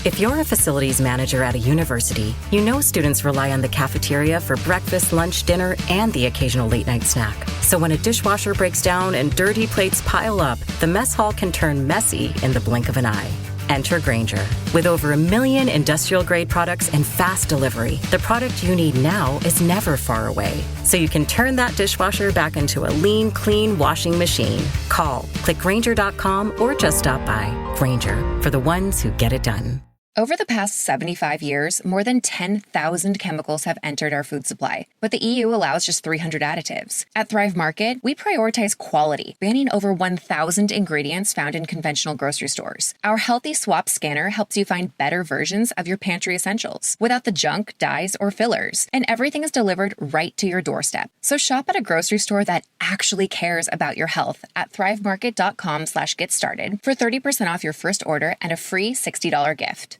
If you're a facilities manager at a university, you know students rely on the cafeteria for breakfast, lunch, dinner, and the occasional late-night snack. So when a dishwasher breaks down and dirty plates pile up, the mess hall can turn messy in the blink of an eye. Enter Grainger. With over 1 million industrial-grade products and fast delivery, the product you need now is never far away. So you can turn that dishwasher back into a lean, clean washing machine. Call, click Grainger.com, or just stop by. Grainger, for the ones who get it done. Over the past 75 years, more than 10,000 chemicals have entered our food supply, but the EU allows just 300 additives. At Thrive Market, we prioritize quality, banning over 1,000 ingredients found in conventional grocery stores. Our Healthy Swap scanner helps you find better versions of your pantry essentials without the junk, dyes, or fillers, and everything is delivered right to your doorstep. So shop at a grocery store that actually cares about your health at thrivemarket.com/get started for 30% off your first order and a free $60 gift.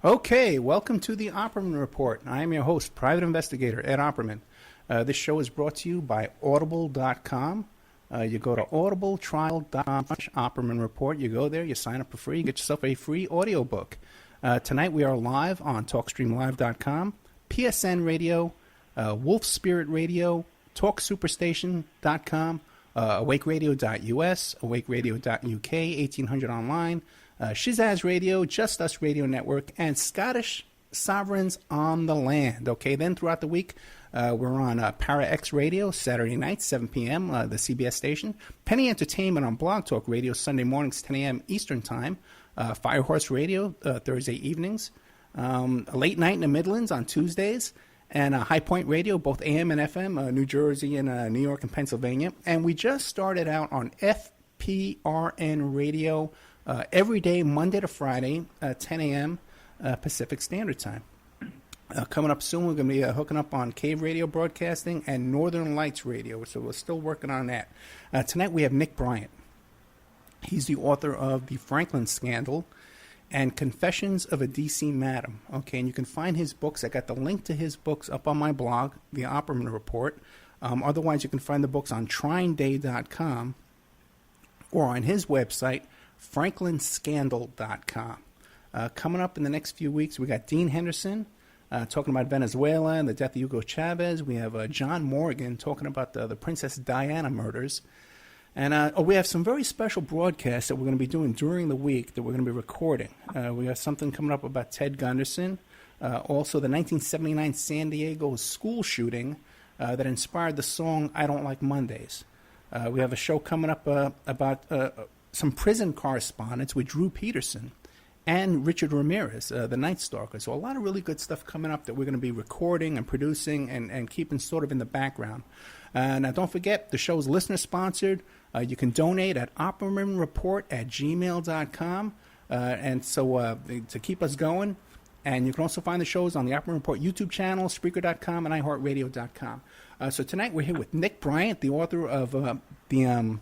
Okay, welcome to the Opperman Report. I am your host, Private Investigator Ed Opperman. This show is brought to you by Audible.com. You go to audibletrial.com/Opperman Report. You go there, you sign up for free, you get yourself a free audiobook. Tonight we are live on TalkStreamLive.com, PSN Radio, Wolf Spirit Radio, TalkSuperstation.com, AwakeRadio.us, AwakeRadio.uk, 1800 online, Shizaz Radio, Just Us Radio Network, and Scottish Sovereigns on the Land. Okay, then throughout the week, we're on Para X Radio, Saturday nights, 7 p.m., the CBS station. Penny Entertainment on Blog Talk Radio, Sunday mornings, 10 a.m. Eastern Time. Firehorse Radio, Thursday evenings. Late Night in the Midlands on Tuesdays. And High Point Radio, both AM and FM, New Jersey and New York and Pennsylvania. And we just started out on FPRN Radio, every day, Monday to Friday, 10 a.m. Pacific Standard Time. Coming up soon, we're going to be hooking up on Cave Radio Broadcasting and Northern Lights Radio, so we're still working on that. Tonight we have Nick Bryant. He's the author of The Franklin Scandal and Confessions of a D.C. Madam. Okay, and you can find his books. I got the link to his books up on my blog, The Opperman Report. Otherwise, you can find the books on TrineDay.com or on his website, FranklinScandal.com. Coming up in the next few weeks, we got Dean Henderson talking about Venezuela and the death of Hugo Chavez. We have John Morgan talking about the Princess Diana murders. And we have some very special broadcasts that we're going to be doing during the week that we're going to be recording. We have something coming up about Ted Gunderson. Also, the 1979 San Diego school shooting that inspired the song I Don't Like Mondays. We have a show coming up about some prison correspondence with Drew Peterson and Richard Ramirez, the Night Stalker. So a lot of really good stuff coming up that we're going to be recording and producing and keeping sort of in the background. Now, don't forget, the show is listener-sponsored. You can donate at oppermanreport@gmail.com. And so to keep us going. And you can also find the shows on the Opperman Report YouTube channel, Spreaker.com, and iHeartRadio.com. So tonight we're here with Nick Bryant, the author of the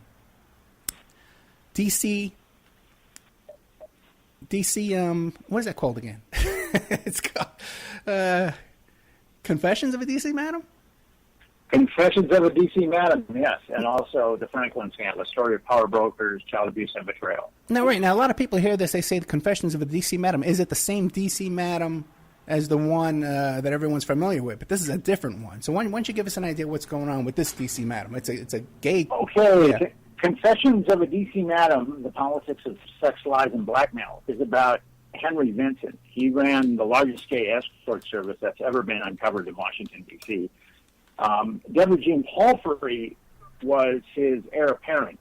DC, what is that called again? It's called Confessions of a DC Madam? Confessions of a D.C. Madam, yes, and also the Franklin Scandal, a story of power brokers, child abuse, and betrayal. Now, right, now a lot of people hear this, they say the Confessions of a D.C. Madam. Is it the same D.C. Madam as the one that everyone's familiar with? But this is a different one. So why don't you give us an idea what's going on with this D.C. Madam? It's a gay... Okay, yeah. Confessions of a D.C. Madam, The Politics of Sex, Lies, and Blackmail, is about Henry Vincent. He ran the largest gay escort service that's ever been uncovered in Washington, D.C. Deborah Jean Palfrey was his heir apparent.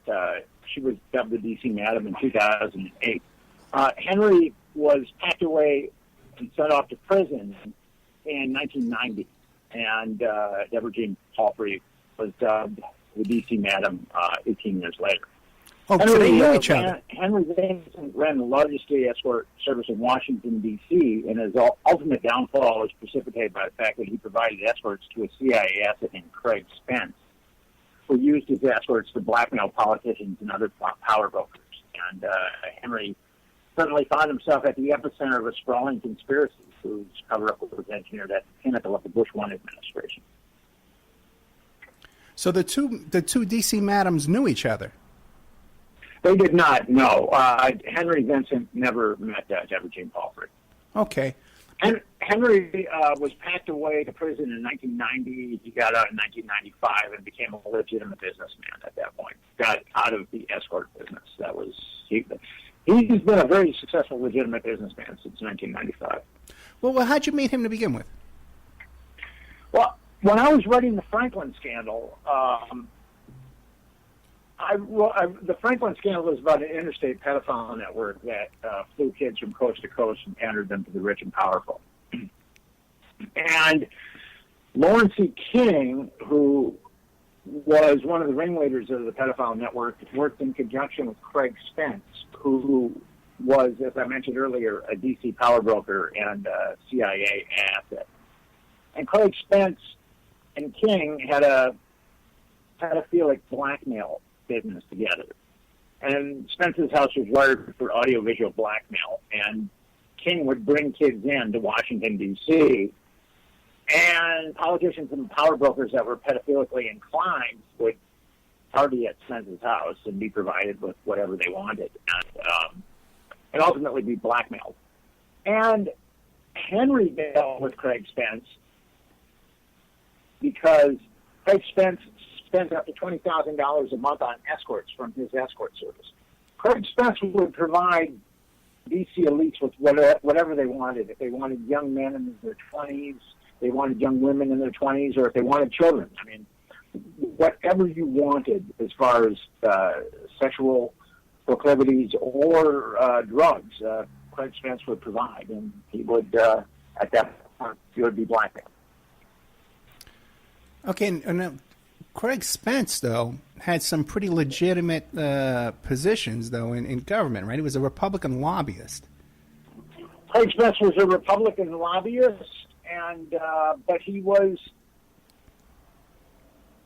She was dubbed the D.C. Madam in 2008. Henry was packed away and sent off to prison in 1990, and Deborah Jean Palfrey was dubbed the D.C. Madam 18 years later. Oh, so they knew each other. Henry Vincent ran the largest gay escort service in Washington, D.C., and his ultimate downfall was precipitated by the fact that he provided escorts to a CIA asset named Craig Spence, who used his escorts to blackmail politicians and other power brokers. And Henry suddenly found himself at the epicenter of a sprawling conspiracy whose cover-up was engineered at the pinnacle of the Bush 1 administration. So the two D.C. Madams knew each other. They did not, no. Henry Vincent never met Deborah Jean Palfrey. Okay. Henry was packed away to prison in 1990. He got out in 1995 and became a legitimate businessman at that point. Got out of the escort business. He's been a very successful, legitimate businessman since 1995. Well, how'd you meet him to begin with? Well, when I was writing the Franklin scandal, the Franklin scandal was about an interstate pedophile network that flew kids from coast to coast and pandered them to the rich and powerful. And Lawrence C. King, who was one of the ringleaders of the pedophile network, worked in conjunction with Craig Spence, who was, as I mentioned earlier, a D.C. power broker and a CIA asset. And Craig Spence and King had a pedophilic blackmail business together. And Spence's house was wired for audiovisual blackmail, and King would bring kids in to Washington, D.C., and politicians and power brokers that were pedophilically inclined would party at Spence's house and be provided with whatever they wanted, and ultimately be blackmailed. And Henry dealt with Craig Spence because Craig Spence spent up to $20,000 a month on escorts from his escort service. Craig Spence would provide D.C. elites with whatever they wanted. If they wanted young men in their 20s, they wanted young women in their 20s, or if they wanted children. I mean, whatever you wanted as far as sexual proclivities or drugs, Craig Spence would provide, and he would, at that point, he would be blackmailed. Okay, and Craig Spence, though, had some pretty legitimate positions, though, in government, right? He was a Republican lobbyist. Craig Spence was a Republican lobbyist, and but he was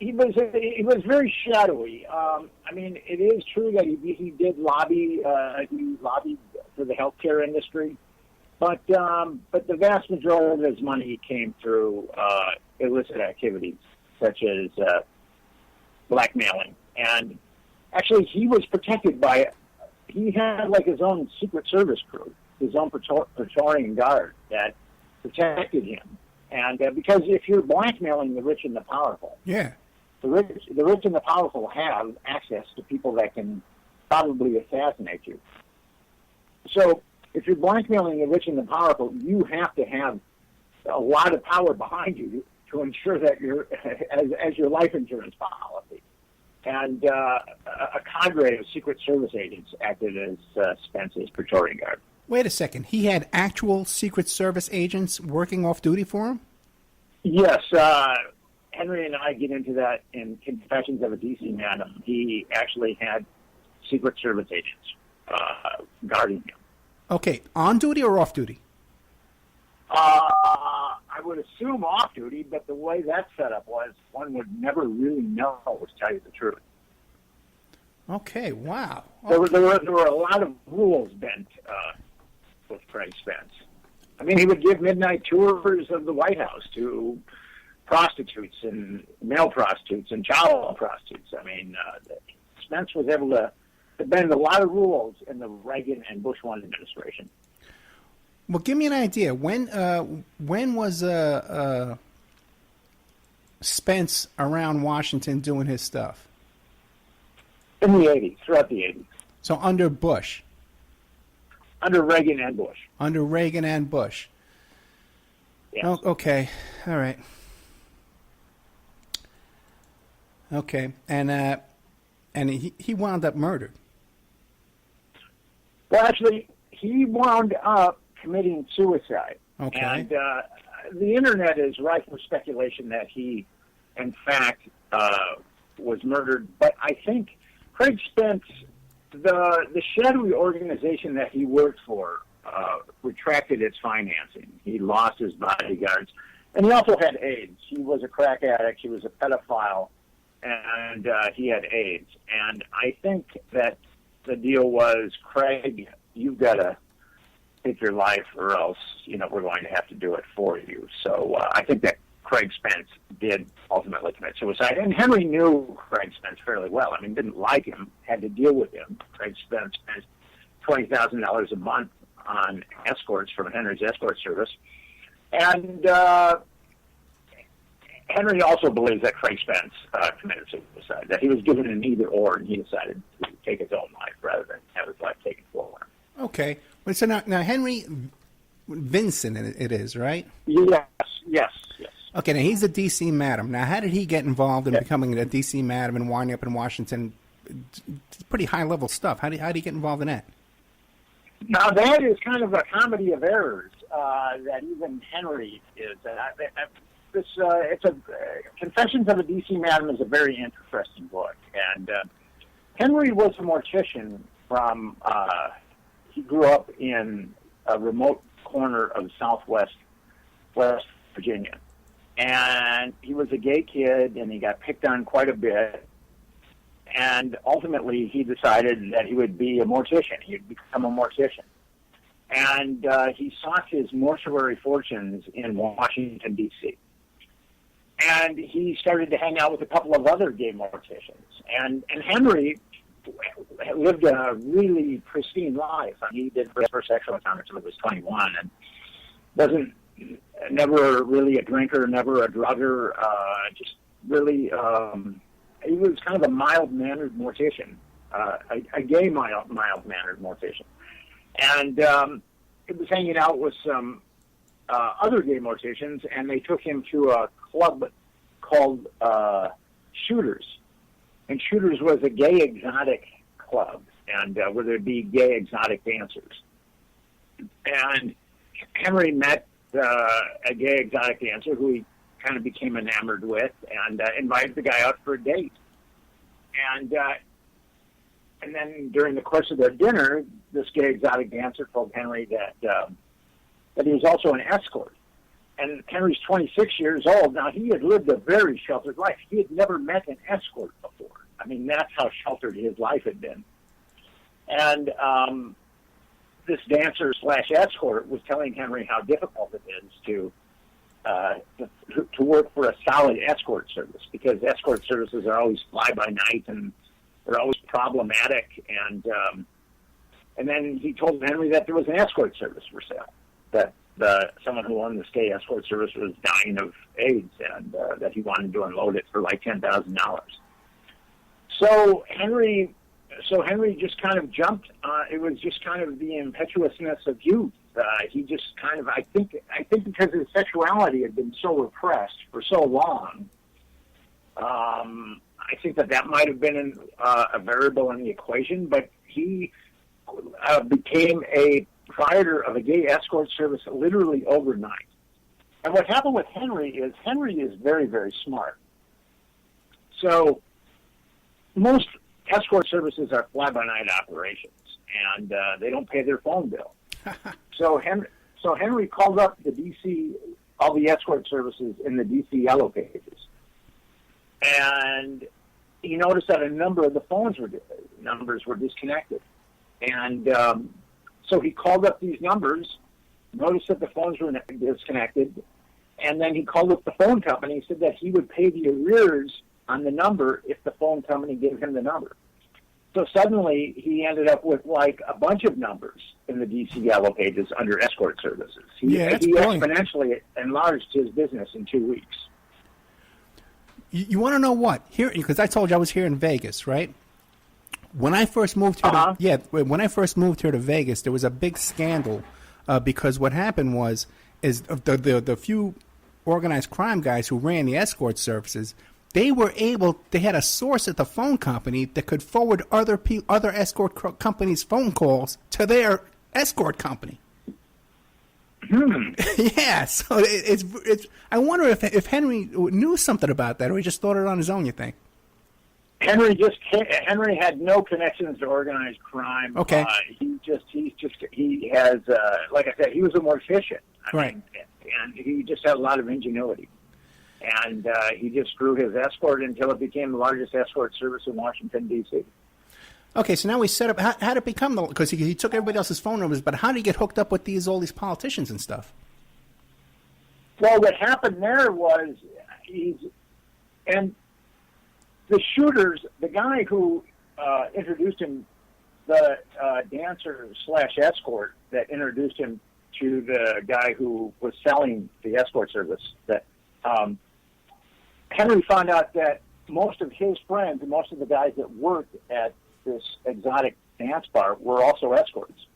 very shadowy. I mean, it is true that he did lobby. He lobbied for the healthcare industry, but the vast majority of his money came through illicit activities such as blackmailing. And actually, he was protected by. He had like his own Secret Service crew, his own Praetorian Guard that protected him. And because if you're blackmailing the rich and the powerful, yeah, the rich and the powerful have access to people that can probably assassinate you. So if you're blackmailing the rich and the powerful, you have to have a lot of power behind you to ensure that you're as your life insurance policy. And a cadre of Secret Service agents acted as Spence's Praetorian Guard. Wait a second. He had actual Secret Service agents working off duty for him? Yes. Henry and I get into that in Confessions of a D.C. Madam. He actually had Secret Service agents guarding him. Okay. On duty or off duty? I would assume off duty, but the way that setup was, one would never really know, to tell you the truth. Okay, wow. Okay. There were a lot of rules bent with Craig Spence. I mean, he would give midnight tours of the White House to prostitutes and male prostitutes and child prostitutes. I mean, Spence was able to bend a lot of rules in the Reagan and Bush 1 administration. Well, give me an idea. When was Spence around Washington doing his stuff? In the 80s, throughout the 80s. So under Bush. Under Reagan and Bush. Under Reagan and Bush. Yes. Oh, okay. All right. Okay. And he wound up murdered. Well, actually, he wound up committing suicide. Okay. And the internet is rife with speculation that he, in fact, was murdered. But I think Craig Spence, the shadowy organization that he worked for, retracted its financing. He lost his bodyguards. And he also had AIDS. He was a crack addict. He was a pedophile. And he had AIDS. And I think that the deal was, Craig, you've got to take your life or else, we're going to have to do it for you. So I think that Craig Spence did ultimately commit suicide. And Henry knew Craig Spence fairly well. I mean, didn't like him, had to deal with him. Craig Spence spent $20,000 a month on escorts from Henry's escort service. And Henry also believes that Craig Spence committed suicide, that he was given an either-or, and he decided to take his own life rather than have his life taken for him. Okay. Well, so now Henry Vincent it is, right? Yes. Okay, now he's a D.C. madam. Now, how did he get involved in becoming a D.C. madam and winding up in Washington? It's pretty high-level stuff. How did he get involved in that? Now, that is kind of a comedy of errors that even Henry is. It's a Confessions of a D.C. Madam is a very interesting book. And Henry was a mortician from, he grew up in a remote corner of Southwest West Virginia. And he was a gay kid, and he got picked on quite a bit. And ultimately, he decided that he would be a mortician. He'd become a mortician. And he sought his mortuary fortunes in Washington, D.C. And he started to hang out with a couple of other gay morticians. And Henry lived a really pristine life. I mean, he did his first sexual encounter until he was 21, and never really a drinker, never a drugger, just really, he was kind of a mild-mannered mortician, a gay mild-mannered mortician. And he was hanging out with some other gay morticians, and they took him to a club called Shooters. And Shooters was a gay exotic club, and where there'd be gay exotic dancers. And Henry met a gay exotic dancer who he kind of became enamored with, and invited the guy out for a date. And then during the course of their dinner, this gay exotic dancer told Henry that he was also an escort. And Henry's 26 years old. Now, he had lived a very sheltered life. He had never met an escort before. I mean, that's how sheltered his life had been. And this dancer / escort was telling Henry how difficult it is to work for a solid escort service, because escort services are always fly-by-night, and they're always problematic. And then he told Henry that there was an escort service for sale, that someone who owned this gay escort service was dying of AIDS, and that he wanted to unload it for like $10,000. So Henry just kind of jumped. It was just kind of the impetuousness of youth. He just kind of, I think because his sexuality had been so repressed for so long, I think that might have been a variable in the equation. But he became a proprietor of a gay escort service literally overnight. And what happened with Henry is very, very smart. So most escort services are fly-by-night operations, and they don't pay their phone bill. So Henry called up all the escort services in the DC Yellow Pages, and he noticed that a number of the numbers were disconnected. And so he called up these numbers, noticed that the phones were disconnected, and then he called up the phone company and said that he would pay the arrears on the number if the phone company gave him the number. So suddenly he ended up with like a bunch of numbers in the DC Yellow Pages under escort services. He exponentially enlarged his business in 2 weeks. You want to know what? Here, because I told you I was here in Vegas, right? When I first moved here, when I first moved here to Vegas, there was a big scandal because what happened is the few organized crime guys who ran the escort services, they had a source at the phone company that could forward other escort companies' phone calls to their escort company. Yeah, so it's. I wonder if Henry knew something about that, or he just thought it on his own. You think? Henry had no connections to organized crime. Okay. He has, like I said, he was a mortician. Right. And he just had a lot of ingenuity. And he just grew his escort until it became the largest escort service in Washington, D.C. Okay, so now we set up. How did it become because he took everybody else's phone numbers, but how did he get hooked up with all these politicians and stuff? Well, what happened there was the shooters, the guy who introduced him, the dancer / escort that introduced him to the guy who was selling the escort service, that Henry found out that most of his friends and most of the guys that worked at this exotic dance bar were also escorts.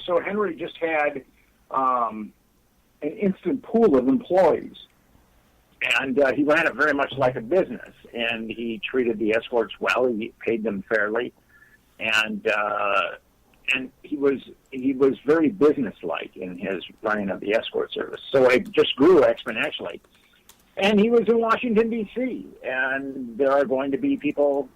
So Henry just had an instant pool of employees. And he ran it very much like a business, and he treated the escorts well. He paid them fairly, and he was very businesslike in his running of the escort service. So it just grew exponentially. And he was in Washington, D.C., and there are going to be people,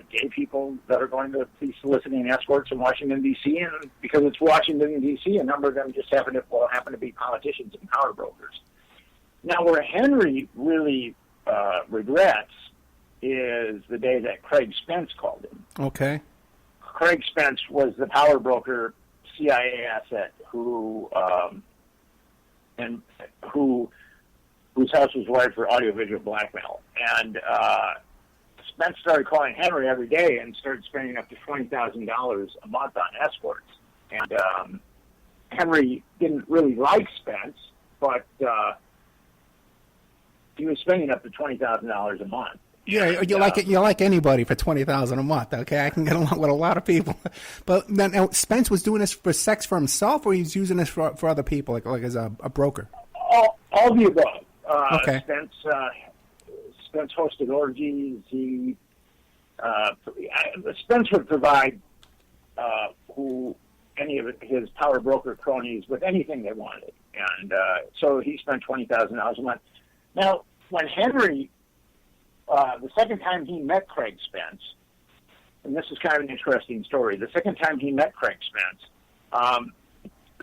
gay people, that are going to be soliciting escorts in Washington, D.C., and because it's Washington, D.C., a number of them just happen to be politicians and power brokers. Now, where Henry really regrets is the day that Craig Spence called him. Okay. Craig Spence was the power broker, CIA asset, whose house was wired for audiovisual blackmail. And Spence started calling Henry every day and started spending up to $20,000 a month on escorts. And Henry didn't really like Spence, but he was spending up to $20,000 a month. Yeah, you like anybody for $20,000 a month. Okay, I can get along with a lot of people. But now Spence was doing this for sex for himself, or he's using this for other people, like as a broker. All the above. Okay. Spence hosted orgies. Spence would provide any of his power broker cronies with anything they wanted, and so he spent $20,000 a month. Now, when Henry, the second time he met Craig Spence, and this is kind of an interesting story, the second time he met Craig Spence,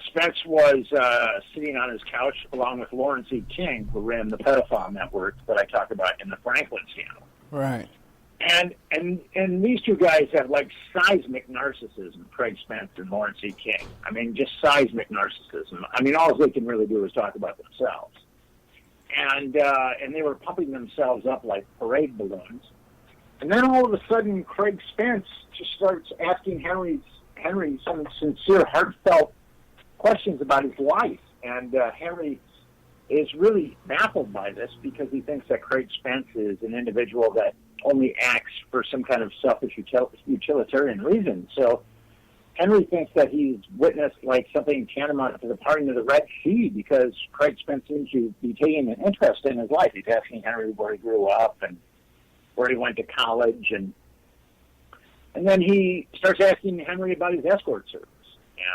Spence was sitting on his couch along with Lawrence E. King, who ran the pedophile network that I talked about in the Franklin scandal. Right. And these two guys have like seismic narcissism, Craig Spence and Lawrence E. King. I mean, just seismic narcissism. I mean, all they can really do is talk about themselves. And they were pumping themselves up like parade balloons. And then all of a sudden, Craig Spence just starts asking Henry some sincere, heartfelt questions about his life. And Henry is really baffled by this because he thinks that Craig Spence is an individual that only acts for some kind of selfish utilitarian reason. So Henry thinks that he's witnessed like something tantamount to the parting of the Red Sea because Craig Spence seems to be taking an interest in his life. He's asking Henry where he grew up and where he went to college, and then he starts asking Henry about his escort service.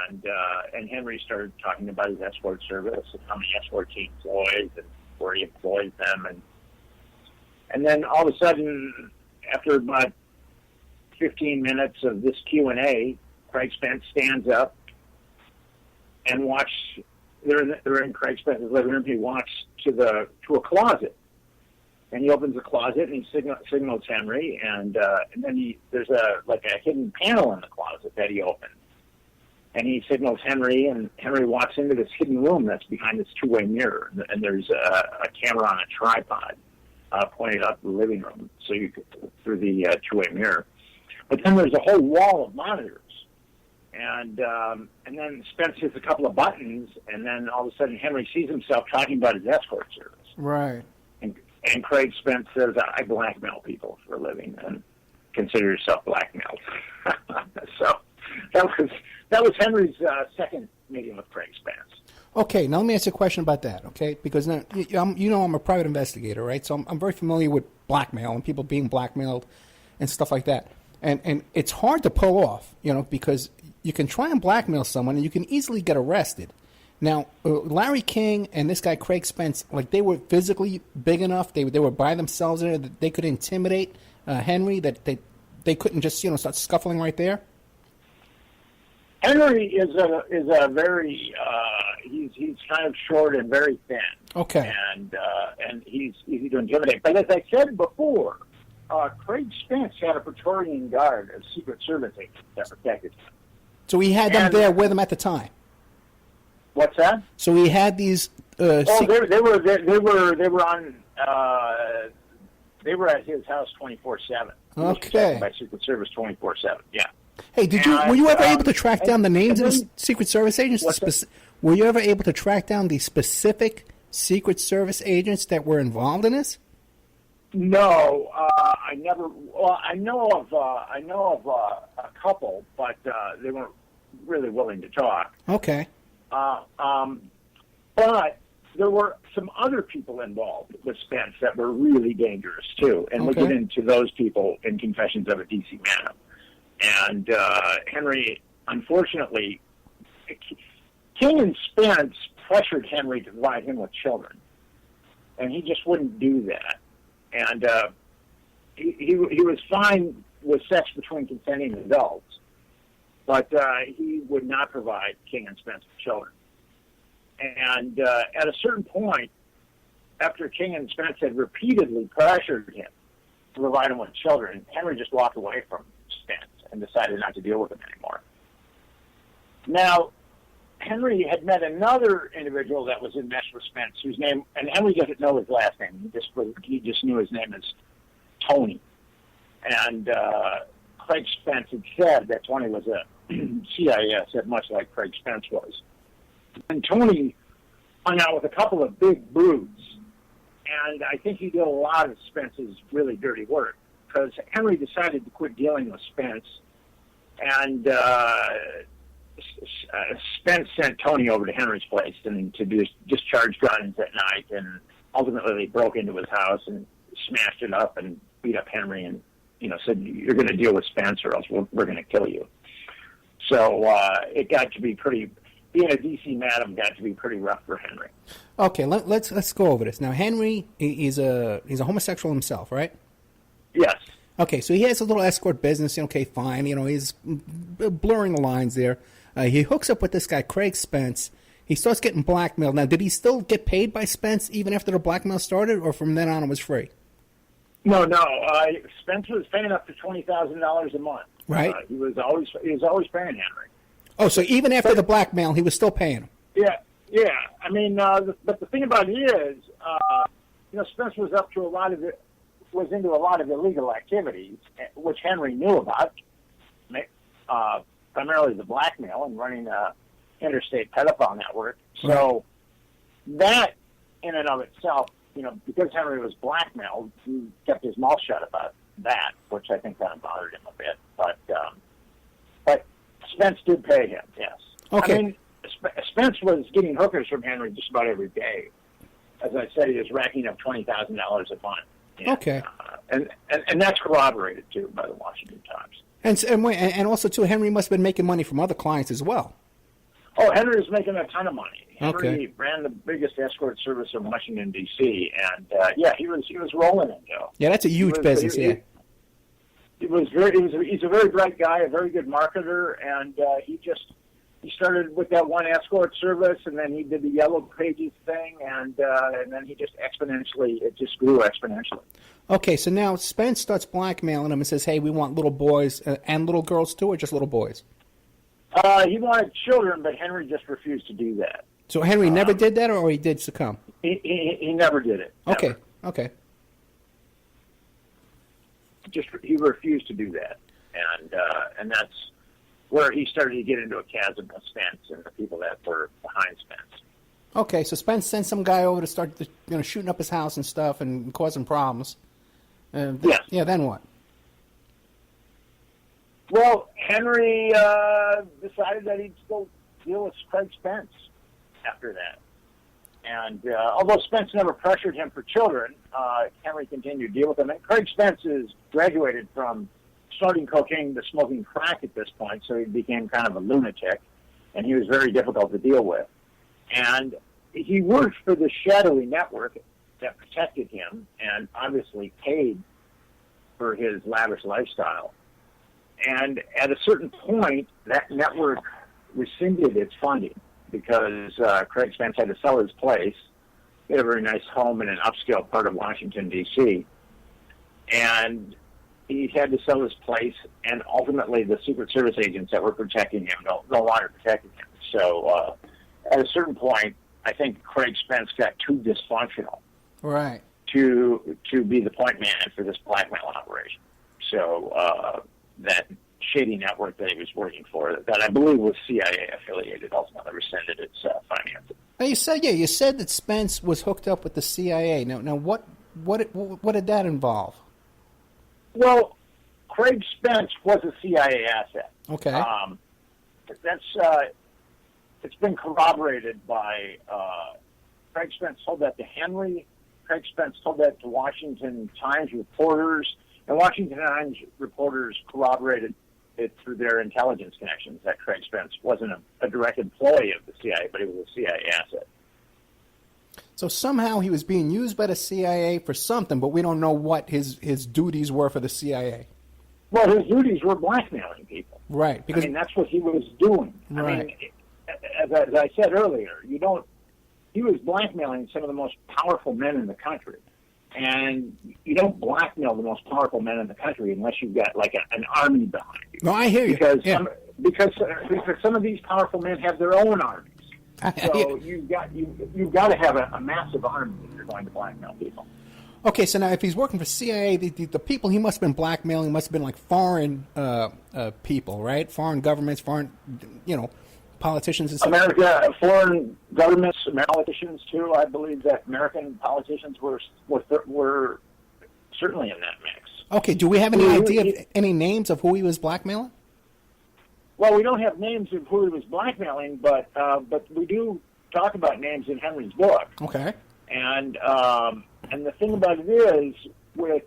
And Henry started talking about his escort service and how many escorts he employs and where he employs them, and then all of a sudden, after about 15 minutes of this Q&A, Craig Spence stands up and they're in Craig Spence's living room. He walks to a closet, and he opens the closet and he signals Henry, and then there's a hidden panel in the closet that he opens, and he signals Henry, and Henry walks into this hidden room that's behind this two-way mirror, and there's a camera on a tripod pointed out the living room, so you could through the two-way mirror. But then there's a whole wall of monitors. And then Spence hits a couple of buttons, and then all of a sudden Henry sees himself talking about his escort service. Right. And Craig Spence says, "I blackmail people for a living." And consider yourself blackmailed. So that was Henry's second meeting with Craig Spence. Okay, now let me ask you a question about that, okay? Because now, I'm a private investigator, right? So I'm very familiar with blackmail and people being blackmailed and stuff like that. And it's hard to pull off, because you can try and blackmail someone and you can easily get arrested. Now, Larry King and this guy Craig Spence, like, they were physically big enough, they were by themselves in it, that they could intimidate Henry, that they couldn't just, start scuffling right there? Henry is a very he's kind of short and very thin. Okay. And he's easy to intimidate. But as I said before, Craig Spence had a Praetorian Guard of Secret Service agents that protected him. So he had them there with him at the time. What's that? So he had these. They were on. They were at his house 24/7. Okay. By Secret Service 24/7. Yeah. Hey, were you ever able to track down the names of the Secret Service agents? Were you ever able to track down the specific Secret Service agents that were involved in this? No, I never. Well, I know of a couple, but they weren't really willing to talk. Okay. But there were some other people involved with Spence that were really dangerous too, and we'll get into those people in Confessions of a DC Madam. And Henry, unfortunately, King and Spence pressured Henry to provide him with children, and he just wouldn't do that. And he was fine with sex between consenting adults, but he would not provide King and Spence with children. And at a certain point, after King and Spence had repeatedly pressured him to provide him with children, Henry just walked away from Spence and decided not to deal with him anymore. Now, Henry had met another individual that was enmeshed with Spence, whose name, and Henry doesn't know his last name. He just knew his name as Tony. And Craig Spence had said that Tony was a CIS, much like Craig Spence was. And Tony hung out with a couple of big brutes, and I think he did a lot of Spence's really dirty work, because Henry decided to quit dealing with Spence, and Spence sent Tony over to Henry's place and to discharge guns at night, and ultimately they broke into his house and smashed it up and beat up Henry and, said, "You're going to deal with Spence or else we're going to kill you." So it got to be being a DC Madam got to be pretty rough for Henry. Okay, let's go over this. Now, Henry he's a homosexual himself, right? Yes. Okay, so he has a little escort business. Okay, fine. He's blurring the lines there. He hooks up with this guy, Craig Spence. He starts getting blackmailed. Now, did he still get paid by Spence even after the blackmail started, or from then on it was free? No. Spence was paying up to $20,000 a month. Right. He was always paying Henry. Oh, so even after the blackmail, he was still paying him. Yeah. I mean, but the thing about it is, Spence was into a lot of illegal activities, which Henry knew about, primarily the blackmail and running a interstate pedophile network. So that, in and of itself, because Henry was blackmailed, he kept his mouth shut about that, which I think kind of bothered him a bit. But Spence did pay him, yes. Okay. I mean, Spence was getting hookers from Henry just about every day. As I said, he was racking up $20,000 a month. And, okay. And that's corroborated, too, by the Washington Times. And also, too, Henry must have been making money from other clients as well. Oh, Henry was making a ton of money. Henry Okay. ran the biggest escort service in Washington, D.C., and, he was rolling it, Joe. Yeah, that's a huge business, yeah. He's a very bright guy, a very good marketer, and he started with that one escort service, and then he did the Yellow Pages thing, and then it just grew exponentially. Okay, so now Spence starts blackmailing him and says, "Hey, we want little boys and little girls too, or just little boys?" He wanted children, but Henry just refused to do that. So Henry never did that, or he did succumb? He never did it. Never. Okay. He refused to do that, and that's where he started to get into a chasm with Spence and the people that were behind Spence. Okay, so Spence sent some guy over to start, shooting up his house and stuff and causing problems. Yes. Yeah. Then what? Well, Henry decided that he'd still deal with Craig Spence after that. And although Spence never pressured him for children, Henry continued to deal with them. And Craig Spence is graduated from snorting cocaine to smoking crack at this point, so he became kind of a lunatic, and he was very difficult to deal with. And he worked for the shadowy network that protected him and obviously paid for his lavish lifestyle. And at a certain point, that network rescinded its funding because Craig Spence had to sell his place. He had a very nice home in an upscale part of Washington, D.C., and he had to sell his place, and ultimately the Secret Service agents that were protecting him no longer protected him. So at a certain point, I think Craig Spence got too dysfunctional Right. to be the point man for this blackmail operation. So that shady network that he was working for, that I believe was CIA affiliated, ultimately rescinded its financing. Now you said that Spence was hooked up with the CIA. Now what did that involve? Well, Craig Spence was a CIA asset. Okay. It's been corroborated by Craig Spence told that to Henry. Craig Spence told that to Washington Times reporters, and Washington Times reporters corroborated it through their intelligence connections that Craig Spence wasn't a direct employee of the CIA, but he was a CIA asset. So somehow he was being used by the CIA for something, but we don't know what his duties were for the CIA. Well, his duties were blackmailing people. Right. Because that's what he was doing. Right. As I said earlier, he was blackmailing some of the most powerful men in the country. And you don't blackmail the most powerful men in the country unless you've got like an army behind you. No, I hear you. Because some of these powerful men have their own armies. So you've got to have a massive army if you're going to blackmail people. Okay, so now if he's working for CIA, the people he must have been blackmailing must have been like foreign people, right? Foreign governments, foreign, politicians and stuff. America, foreign governments, politicians too. I believe that American politicians were certainly in that mix. Okay, do we have any idea of any names of who he was blackmailing? Well, we don't have names of who he was blackmailing, but we do talk about names in Henry's book. Okay. And the thing about it is, with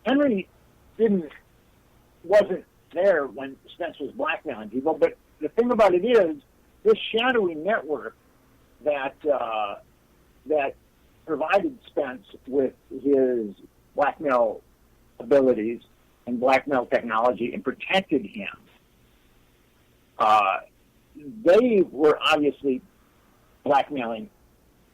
Henry wasn't there when Spence was blackmailing people, but the thing about it is, this shadowy network that provided Spence with his blackmail abilities and blackmail technology and protected him, they were obviously blackmailing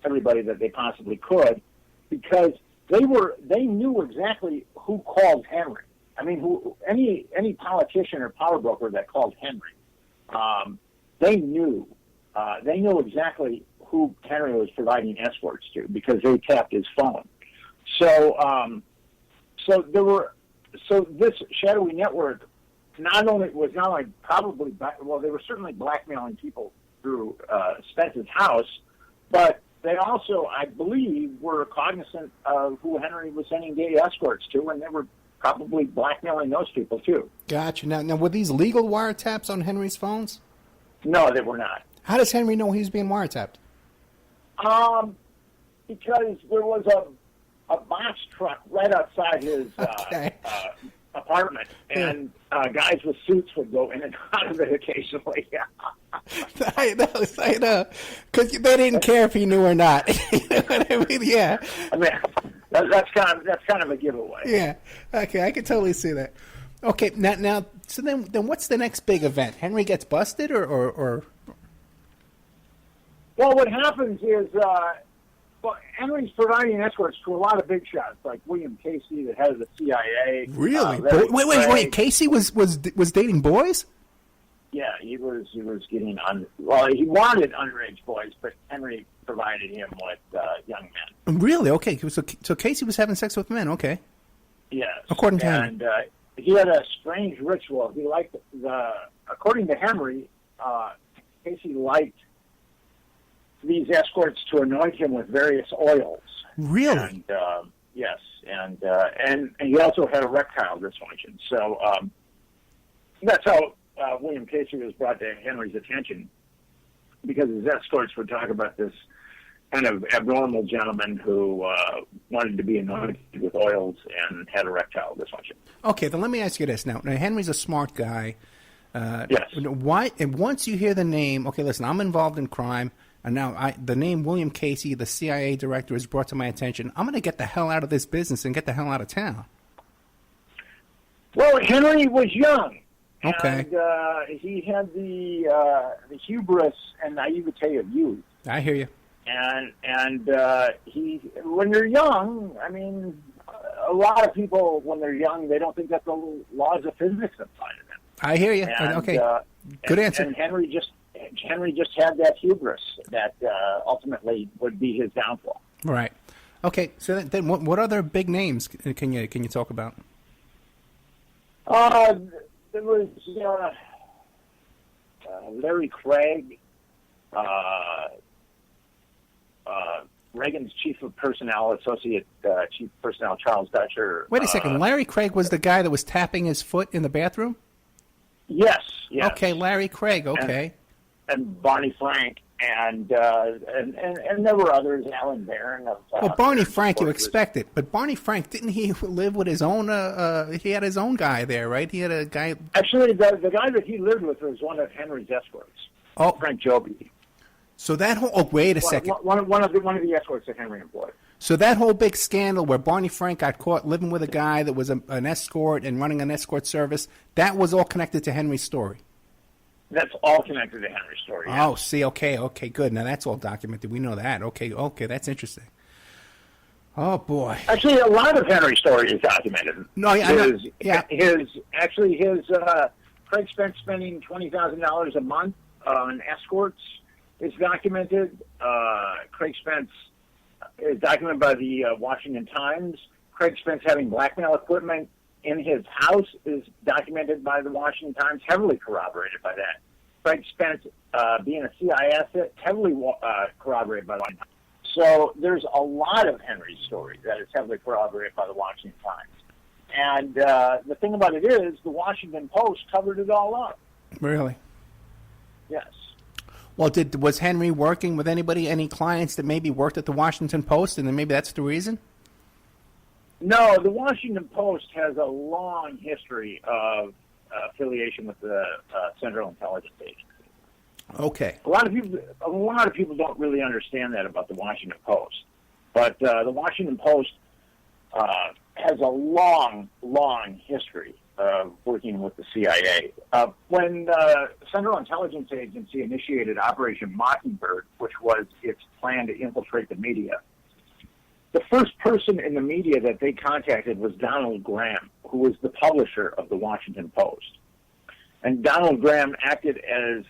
everybody that they possibly could because they knew exactly who called Henry. I mean, any politician or power broker that called Henry, they knew exactly who Henry was providing escorts to because they tapped his phone. So this shadowy network they were certainly blackmailing people through Spence's house, but they also, I believe, were cognizant of who Henry was sending gay escorts to, and they were probably blackmailing those people too. Gotcha. Now were these legal wiretaps on Henry's phones? No, they were not. How does Henry know he was being wiretapped? Because there was a box truck right outside his apartment, and guys with suits would go in and out of it occasionally. I know, because they didn't care if he knew or not. You know what I mean? Yeah. I mean, that's kind of a giveaway. Yeah. Okay, I can totally see that. Okay, now, so then what's the next big event? Henry gets busted, or? Well, what happens is, Henry's providing escorts to a lot of big shots, like William Casey, the head of the CIA. Really? Wait! Casey was dating boys? Yeah, he was getting he wanted underage boys, but Henry provided him with young men. Really? Okay. So Casey was having sex with men. Okay. Yes. According to Henry. And he had a strange ritual. He liked according to Henry, Casey liked these escorts to anoint him with various oils. Really? And yes, and he also had erectile dysfunction. So That's how William Casey was brought to Henry's attention, because his escorts would talk about this kind of abnormal gentleman who wanted to be anointed with oils and had erectile dysfunction. Okay, then let me ask you this. Now Henry's a smart guy. Yes. Why? And once you hear the name, okay, listen, I'm involved in crime, and now the name William Casey, the CIA director, is brought to my attention. I'm going to get the hell out of this business and get the hell out of town. Well, Henry was young. Okay. And he had the hubris and naivete of youth. I hear you. And he, when you're young, I mean, a lot of people, when they're young, they don't think that the laws of physics apply to them. I hear you. And, okay. Good answer. And Henry just had that hubris that ultimately would be his downfall. Right. Okay. So then, what other big names can you talk about? There was Larry Craig, Reagan's chief of personnel, associate chief of personnel, Charles Dutcher. Wait a second. Larry Craig was the guy that was tapping his foot in the bathroom? Yes. Okay, Larry Craig. Okay. And Barney Frank, and there were others. Alan Barron. Well, Barney Frank, you expect it, but Barney Frank, didn't he live with his own? He had his own guy there, right? He had a guy. Actually, the guy that he lived with was one of Henry's escorts. Oh, Frank Joby. So that whole wait a second. One of the escorts that Henry employed. So that whole big scandal where Barney Frank got caught living with a guy that was an escort and running an escort service, that was all connected to Henry's story. That's all connected to Henry's story. Yeah. Oh, see, okay, good. Now that's all documented. We know that. Okay, that's interesting. Oh boy. Actually, a lot of Henry's story is documented. No, yeah, Craig Spence spending $20,000 a month on escorts is documented. Craig Spence is documented by the Washington Times. Craig Spence having blackmail equipment in his house is documented by the Washington Times, heavily corroborated by that. Craig Spence being a CIA asset, heavily corroborated by the Washington Times. So there's a lot of Henry's story that is heavily corroborated by the Washington Times. And the thing about it is, the Washington Post covered it all up. Really? Yes. Well, was Henry working with any clients that maybe worked at the Washington Post, and then maybe that's the reason? No, the Washington Post has a long history of affiliation with the Central Intelligence Agency. Okay. A lot of people don't really understand that about the Washington Post, but the Washington Post has a long history of working with the CIA. When the Central Intelligence Agency initiated Operation Mockingbird, which was its plan to infiltrate the media, the first person in the media that they contacted was Donald Graham, who was the publisher of the Washington Post. And Donald Graham acted as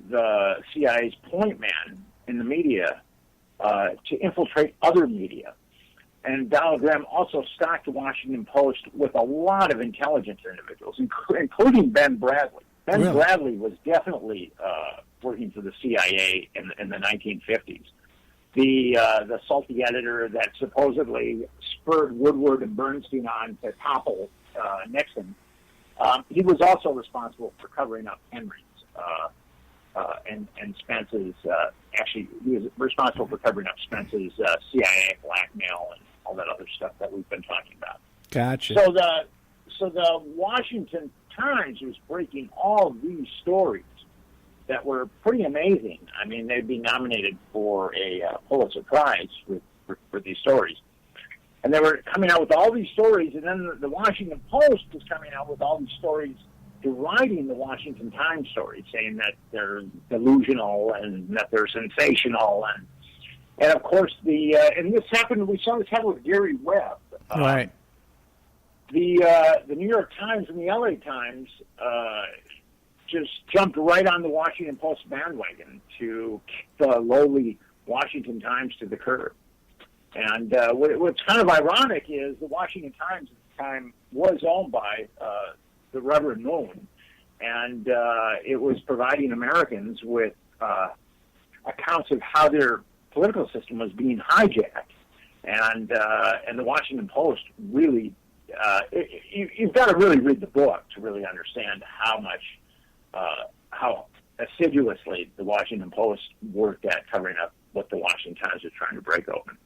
the CIA's point man in the media to infiltrate other media. And Donald Graham also stocked the Washington Post with a lot of intelligence individuals, including Ben Bradley. Ben Really? Bradley was definitely working for the CIA in the 1950s. The salty editor that supposedly spurred Woodward and Bernstein on to topple Nixon, he was also responsible for covering up Henry's and Spence's. Actually, he was responsible for covering up Spence's CIA blackmail and all that other stuff that we've been talking about. Gotcha. So the Washington Times was breaking all these stories that were pretty amazing. I mean, they'd be nominated for a Pulitzer Prize for these stories. And they were coming out with all these stories, and then the Washington Post was coming out with all these stories deriding the Washington Times stories, saying that they're delusional and that they're sensational. And of course, and this happened, we saw this happen with Gary Webb. Right. The New York Times and the LA Times just jumped right on the Washington Post bandwagon to kick the lowly Washington Times to the curb. And what's kind of ironic is the Washington Times at the time was owned by the Reverend Moon, and it was providing Americans with accounts of how their political system was being hijacked. And the Washington Post really you've got to really read the book to really understand how assiduously the Washington Post worked at covering up what the Washington Times was trying to break open.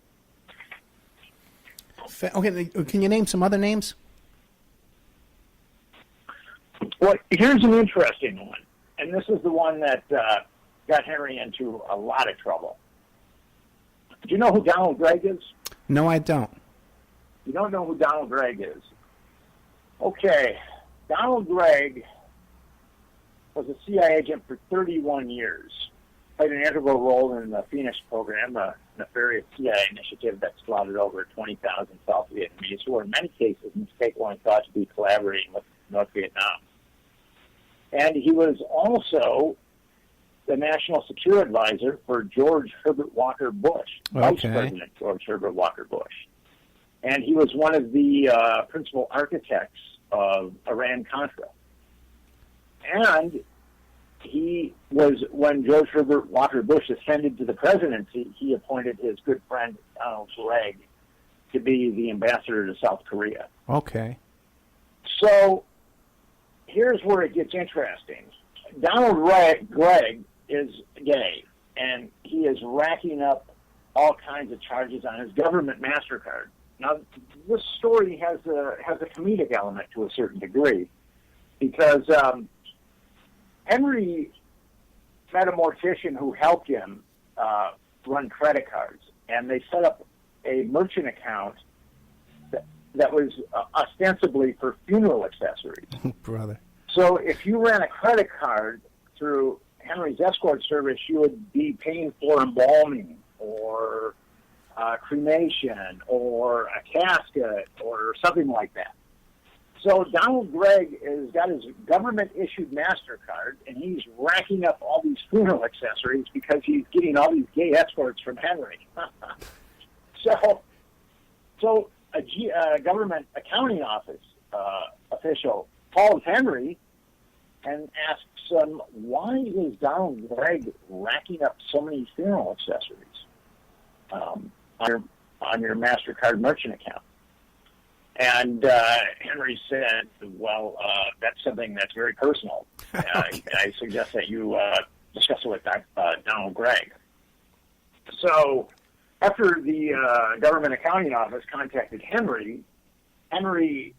Okay, can you name some other names? Well, here's an interesting one, and this is the one that got Henry into a lot of trouble. Do you know who Donald Gregg is? No, I don't. You don't know who Donald Gregg is? Okay, Donald Gregg was a CIA agent for 31 years, played an integral role in the Phoenix program, a nefarious CIA initiative that slaughtered over 20,000 South Vietnamese who were in many cases mistakenly thought to be collaborating with North Vietnam. And he was also the National Security Advisor for George Herbert Walker Bush, Vice President George Herbert Walker Bush. And he was one of the principal architects of Iran-Contra. And he was, when George Herbert Walker Bush ascended to the presidency, he appointed his good friend Donald Gregg to be the ambassador to South Korea. Okay. So here's where it gets interesting. Donald Gregg is gay, and he is racking up all kinds of charges on his government MasterCard. Now, this story has a comedic element to a certain degree, because Henry met a mortician who helped him run credit cards, and they set up a merchant account that was ostensibly for funeral accessories. Brother. So if you ran a credit card through Henry's escort service, you would be paying for embalming or cremation or a casket or something like that. So Donald Gregg has got his government-issued MasterCard, and he's racking up all these funeral accessories because he's getting all these gay escorts from Henry. So a government accounting office official calls Henry and asks him, why is Donald Gregg racking up so many funeral accessories on your MasterCard merchant account? And Henry said, well, that's something that's very personal. I suggest that you discuss it with Donald Gregg. So after the government accounting office contacted Henry, Henry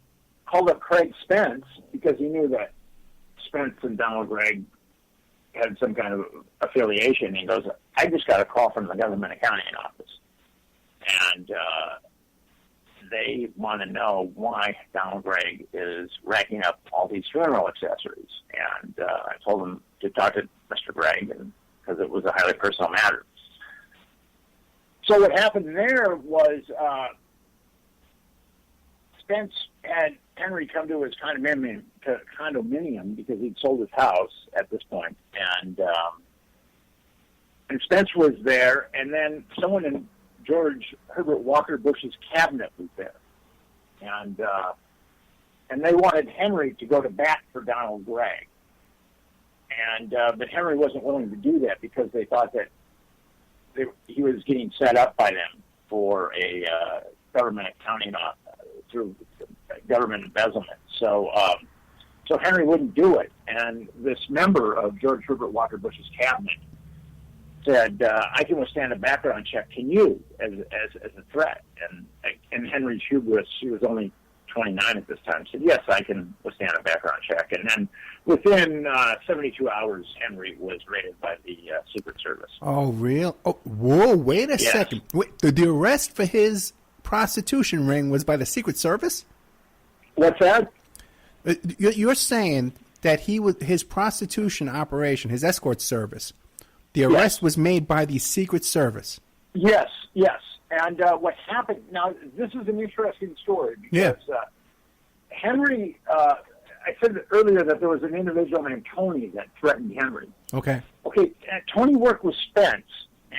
called up Craig Spence because he knew that Spence and Donald Gregg had some kind of affiliation. He goes, I just got a call from the government accounting office. And they want to know why Donald Gregg is racking up all these funeral accessories. And I told them to talk to Mr. Gregg because it was a highly personal matter. So what happened there was Spence had Henry come to his condominium because he'd sold his house at this point. And Spence was there, and then someone in George Herbert Walker Bush's cabinet was there. And they wanted Henry to go to bat for Donald Gregg. But Henry wasn't willing to do that because they thought that he was getting set up by them for a government accounting through government embezzlement. So Henry wouldn't do it. And this member of George Herbert Walker Bush's cabinet said, I can withstand a background check. Can you, as a threat? And Henry's hubris, he was only 29 at this time, said, yes, I can withstand a background check. And then within 72 hours, Henry was raided by the Secret Service. Oh, real? Oh, whoa, wait a second. Wait, the arrest for his prostitution ring was by the Secret Service? What's that? You're saying that his prostitution operation, his escort service, the arrest was made by the Secret Service? Yes. And what happened, now this is an interesting story because Henry, I said earlier that there was an individual named Tony that threatened Henry. Okay, Tony worked with Spence,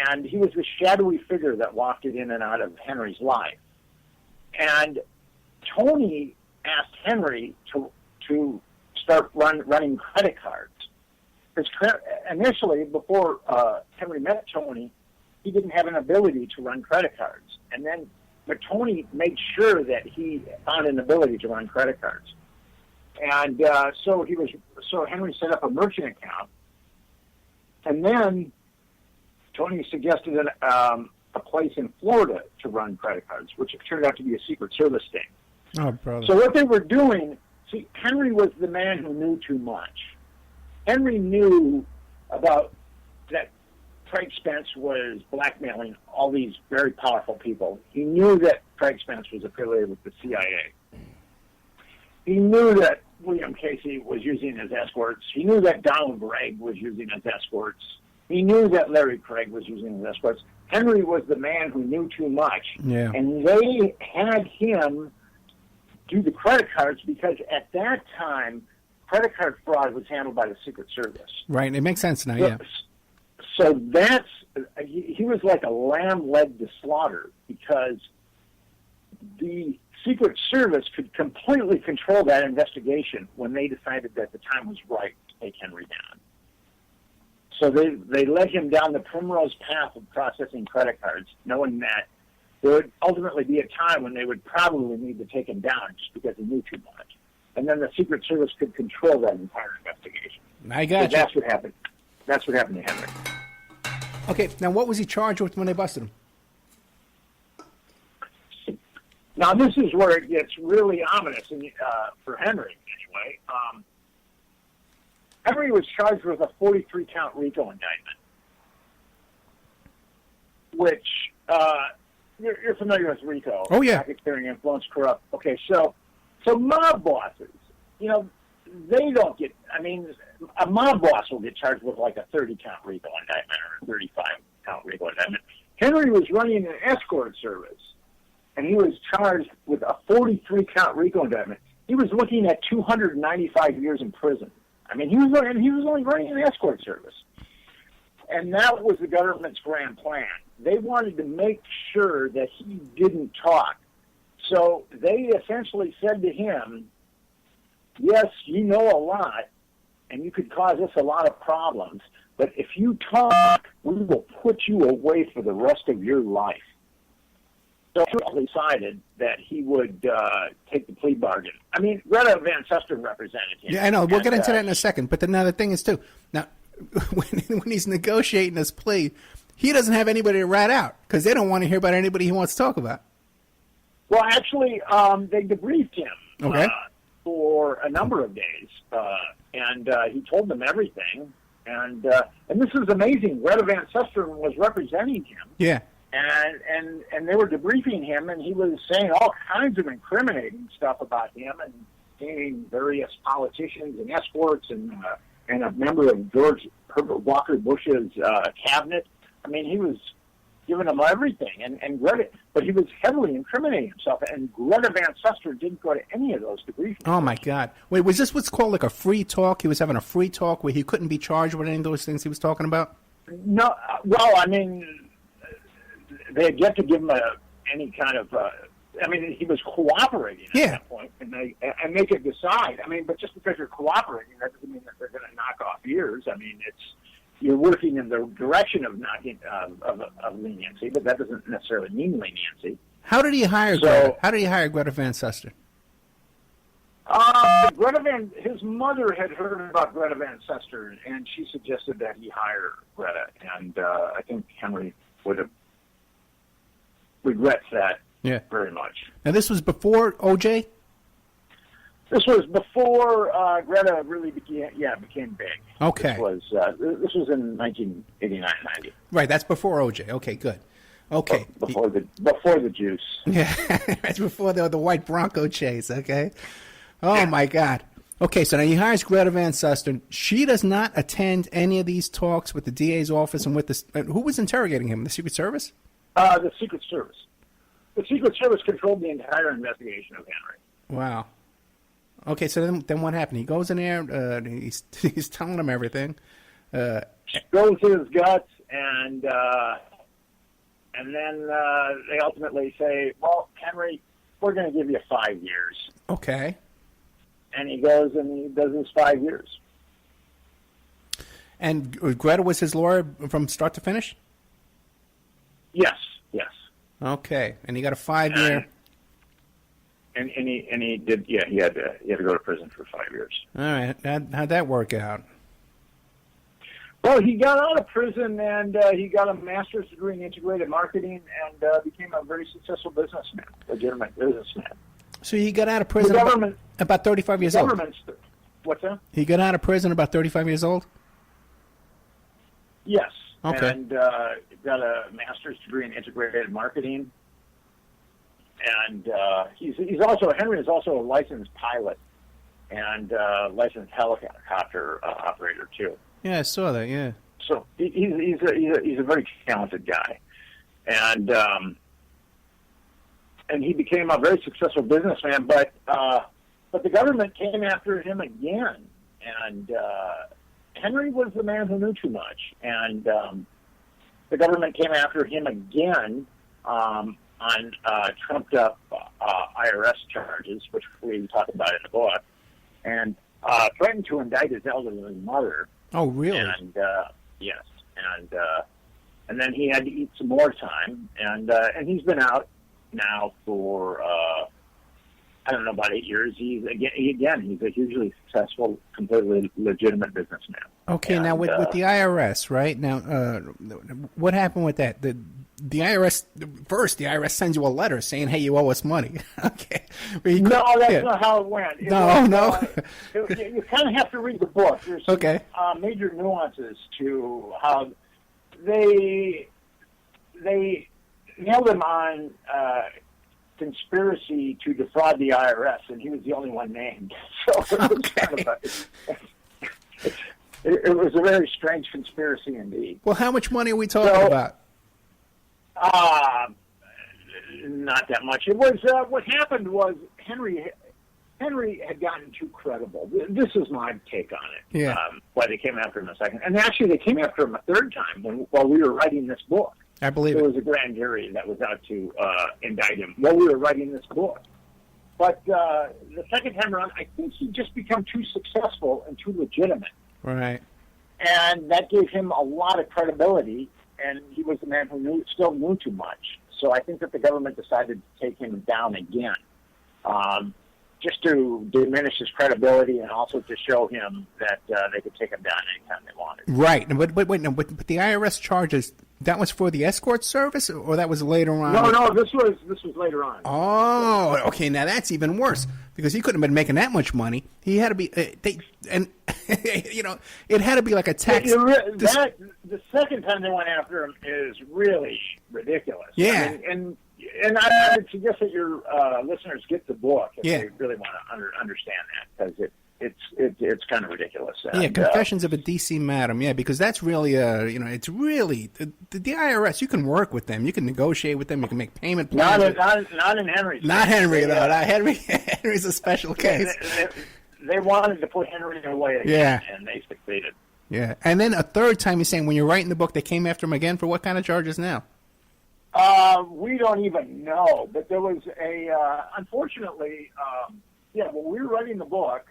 and he was the shadowy figure that wafted in and out of Henry's life. And Tony asked Henry to start running credit cards. Because initially, before Henry met Tony, he didn't have an ability to run credit cards. And then but Tony made sure that he found an ability to run credit cards. And so Henry set up a merchant account, and then Tony suggested a place in Florida to run credit cards, which turned out to be a Secret Service thing. Oh, brother. So what they were doing, see, Henry was the man who knew too much. Henry knew about that Craig Spence was blackmailing all these very powerful people. He knew that Craig Spence was affiliated with the CIA. He knew that William Casey was using his escorts. He knew that Donald Gregg was using his escorts. He knew that Larry Craig was using his escorts. Henry was the man who knew too much. Yeah. And they had him do the credit cards because at that time, credit card fraud was handled by the Secret Service. Right. It makes sense now, yeah. So he was like a lamb led to slaughter because the Secret Service could completely control that investigation when they decided that the time was right to take Henry down. So they led him down the primrose path of processing credit cards, knowing that there would ultimately be a time when they would probably need to take him down just because he knew too much. And then the Secret Service could control that entire investigation. I got you. That's what happened. That's what happened to Henry. Okay, now what was he charged with when they busted him? Now, this is where it gets really ominous for Henry, anyway. Henry was charged with a 43-count RICO indictment, which you're familiar with RICO. Oh, yeah. Racketeering, influence, corrupt. Okay, so mob bosses, they don't get, a mob boss will get charged with like a 30-count RICO indictment or a 35-count RICO indictment. Henry was running an escort service, and he was charged with a 43-count RICO indictment. He was looking at 295 years in prison. He was only running an escort service. And that was the government's grand plan. They wanted to make sure that he didn't talk. So they essentially said to him, yes, you know a lot, and you could cause us a lot of problems, but if you talk, we will put you away for the rest of your life. So he decided that he would take the plea bargain. Greta Van Susteren represented him. Yeah, I know. We'll get into that in a second. But the thing is, too, now, when he's negotiating this plea, he doesn't have anybody to rat out because they don't want to hear about anybody he wants to talk about. Well, actually, they debriefed him for a number of days, and he told them everything. And this is amazing. Greta Van Susteren was representing him. Yeah. And they were debriefing him, and he was saying all kinds of incriminating stuff about him and naming various politicians and escorts and a member of George Herbert Walker Bush's cabinet. He was giving them everything, and Greta, but he was heavily incriminating himself, and Greta Van Susteren didn't go to any of those debriefings. Oh, my God. Wait, was this what's called like a free talk? He was having a free talk where he couldn't be charged with any of those things he was talking about? No, well, they had yet to give him any kind of. He was cooperating at that point, and they could decide. But just because you're cooperating, that doesn't mean that they're going to knock off years. You're working in the direction of knocking of leniency, but that doesn't necessarily mean leniency. How did he hire Greta? How did he hire Greta Van Susteren? His mother had heard about Greta Van Susteren, and she suggested that he hire Greta, and I think Henry would have regrets that very much. Now, this was before OJ? This was before Greta really became big. Okay. This was in 1989-90. Right, that's before OJ. Okay, good. Okay. Before the juice. Yeah, that's before the white Bronco chase, okay? Oh, my God. Okay, so now he hires Greta Van Susteren. She does not attend any of these talks with the DA's office and with the... who was interrogating him? The Secret Service? The Secret Service. The Secret Service controlled the entire investigation of Henry. Wow. Okay, so then what happened? He goes in there, he's telling them everything. Goes to his guts, and then they ultimately say, well, Henry, we're going to give you 5 years. Okay. And he goes and he does his 5 years. And Greta was his lawyer from start to finish? Yes. Okay, and he got a 5-year. And he did. Yeah, he had to go to prison for 5 years. All right, how'd that work out? Well, he got out of prison and he got a master's degree in integrated marketing and became a very successful businessman, legitimate businessman. So he got out of prison about 35 years old? What's that? He got out of prison about 35 years old? Yes. Okay. And got a master's degree in integrated marketing. And Henry is also a licensed pilot and licensed helicopter operator, too. Yeah, I saw that, yeah. So he's a very talented guy. And he became a very successful businessman, but the government came after him again, and Henry was the man who knew too much, and the government came after him again on trumped-up IRS charges, which we talk about in the book, and threatened to indict his elderly mother. Oh, really? And yes, and then he had to eat some more time, and he's been out now for I don't know, about 8 years. He's a hugely successful, completely legitimate businessman. Okay, and, now with the IRS, right? Now, what happened with that? The IRS IRS sends you a letter saying, "Hey, you owe us money." Okay. No, that's not how it went. You kind of have to read the book. There's some, major nuances to how they nailed him on conspiracy to defraud the IRS, and he was the only one named. So it was kind of it was a very strange conspiracy indeed. Well, how much money are we talking about? Not that much. It was what happened was Henry had gotten too credible. This is my take on it. Yeah. Why they came after him a second, and actually they came after him a third time while we were writing this book. I believe there was a grand jury that was out to indict him while we were writing this book. But the second time around, I think he just became too successful and too legitimate. Right. And that gave him a lot of credibility, and he was the man who still knew too much. So I think that the government decided to take him down again, just to diminish his credibility and also to show him that they could take him down anytime they wanted. Right. But wait, no, but the IRS charges, that was for the escort service, or that was later on? No, this was later on. Oh, okay. Now that's even worse because he couldn't have been making that much money. He had to be, it had to be like a tax. The second time they went after him is really ridiculous. Yeah. I mean, and I would suggest that your listeners get the book if they really want to understand that, because it's kind of ridiculous. And, Confessions of a DC Madam. Yeah, because that's really it's really the IRS. You can work with them, you can negotiate with them, you can make payment plans. Not in Henry's. Not Henry though. Henry's a special case. They wanted to put Henry away again, and they succeeded. Yeah, and then a third time, you're saying when you're writing the book, they came after him again for what kind of charges now? We don't even know, but there was unfortunately, when we were writing the book,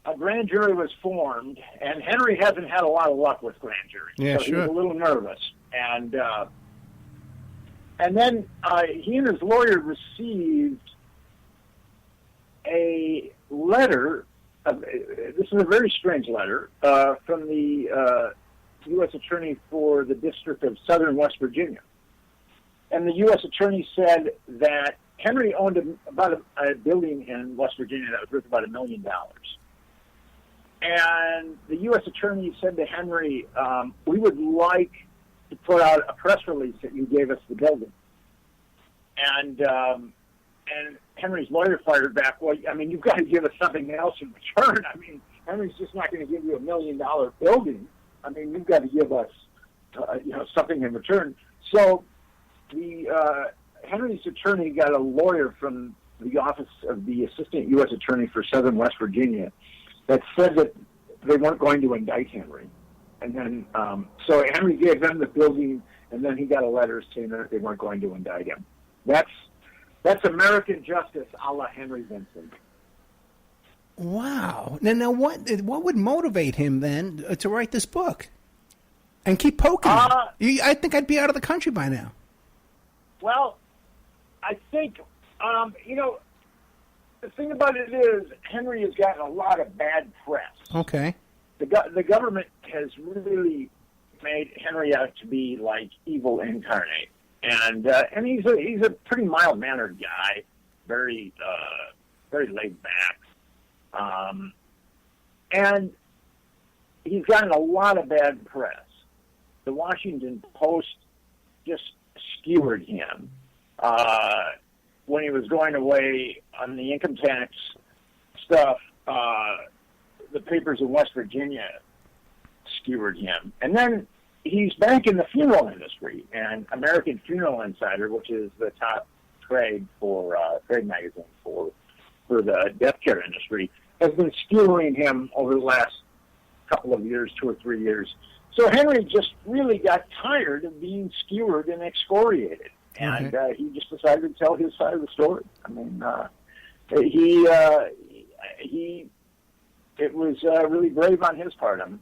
a grand jury was formed, and Henry hasn't had a lot of luck with grand juries. Yeah, so he was a little nervous. And then he and his lawyer received a letter. This is a very strange letter from the U.S. Attorney for the District of Southern West Virginia. And the U.S. Attorney said that Henry owned about a building in West Virginia that was worth about $1 million. And the U.S. Attorney said to Henry, we would like to put out a press release that you gave us the building. And Henry's lawyer fired back, well, I mean, you've got to give us something else in return. I mean, Henry's just not going to give you $1 million building. I mean, you've got to give us, something in return. So Henry's attorney got a lawyer from the office of the Assistant U.S. Attorney for Southern West Virginia that said that they weren't going to indict Henry. And then, so Henry gave them the building, and then he got a letter saying that they weren't going to indict him. That's American justice a la Henry Vincent. Wow. Now what would motivate him then to write this book and keep poking him? I think I'd be out of the country by now. Well, I think, the thing about it is Henry has gotten a lot of bad press. Okay. The government has really made Henry out to be like evil incarnate, and he's a pretty mild mannered guy, very laid back, and he's gotten a lot of bad press. The Washington Post just skewered him when he was going away on the income tax stuff. The papers in West Virginia skewered him. And then he's back in the funeral industry, and American Funeral Insider, which is the top trade magazine for the death care industry, has been skewering him over the last couple of years, 2 or 3 years. So Henry just really got tired of being skewered and excoriated, and he just decided to tell his side of the story. I mean, it was really brave on his part. I'm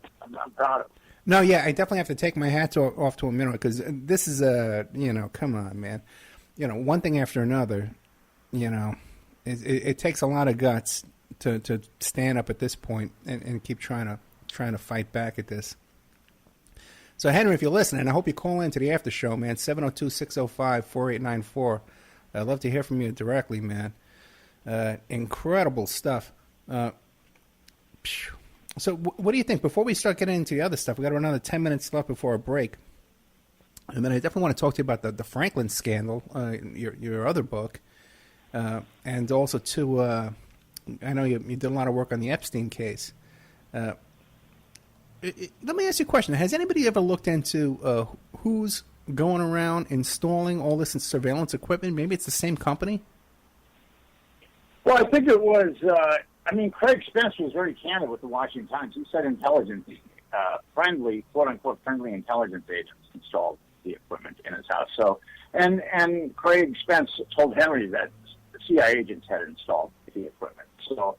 proud of him. No, yeah, I definitely have to take my hat off to him, because this is come on, man. One thing after another, it takes a lot of guts to stand up at this point and keep trying to fight back at this. So, Henry, if you're listening, I hope you call into the after show, man, 702-605-4894. I'd love to hear from you directly, man. Incredible stuff. So what do you think? Before we start getting into the other stuff, we got another 10 minutes left before a break. And then I definitely want to talk to you about the Franklin scandal, your other book. And also, too, I know you did a lot of work on the Epstein case. Let me ask you a question. Has anybody ever looked into who's going around installing all this surveillance equipment? Maybe it's the same company? Well, I think it was... Craig Spence was very candid with the Washington Times. He said intelligence, quote-unquote, friendly intelligence agents installed the equipment in his house. So, and Craig Spence told Henry that the CIA agents had installed the equipment. So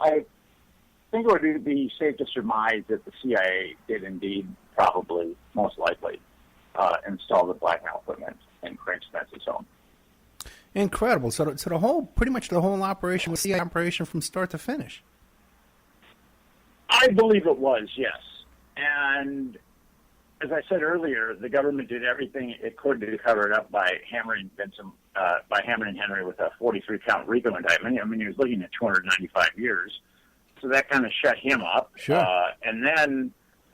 I think it would be safe to surmise that the CIA did indeed, probably, most likely, install the blackmail equipment in Craig Spence's home. Incredible. So pretty much the whole operation was the operation from start to finish. I believe it was, yes. And as I said earlier, the government did everything it could to cover it up by hammering Henry with a 43-count RICO indictment. I mean, he was looking at 295 years, so that kind of shut him up. Sure.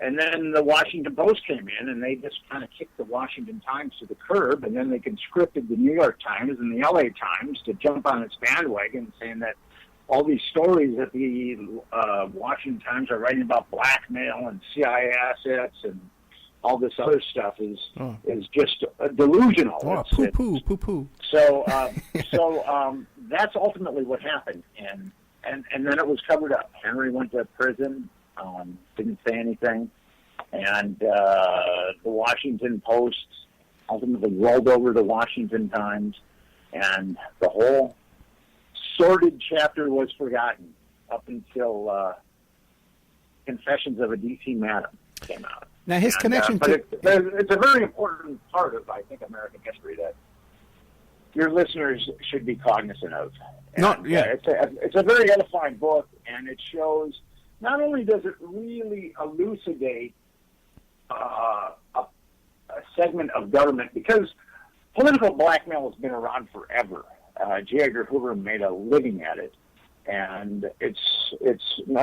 And then the Washington Post came in, and they just kind of kicked the Washington Times to the curb, and then they conscripted the New York Times and the LA Times to jump on its bandwagon, saying that all these stories that the Washington Times are writing about blackmail and CIA assets and all this other stuff is just delusional. Oh, poo-poo. So that's ultimately what happened, and then it was covered up. Henry went to prison. Didn't say anything, and the Washington Post ultimately rolled over the Washington Times, and the whole sordid chapter was forgotten up until Confessions of a D.C. Madam came out. Now his connection to... It's a very important part of, I think, American history that your listeners should be cognizant of. It's a very edifying book, and it shows... Not only does it really elucidate a segment of government, because political blackmail has been around forever. J. Edgar Hoover made a living at it, and it's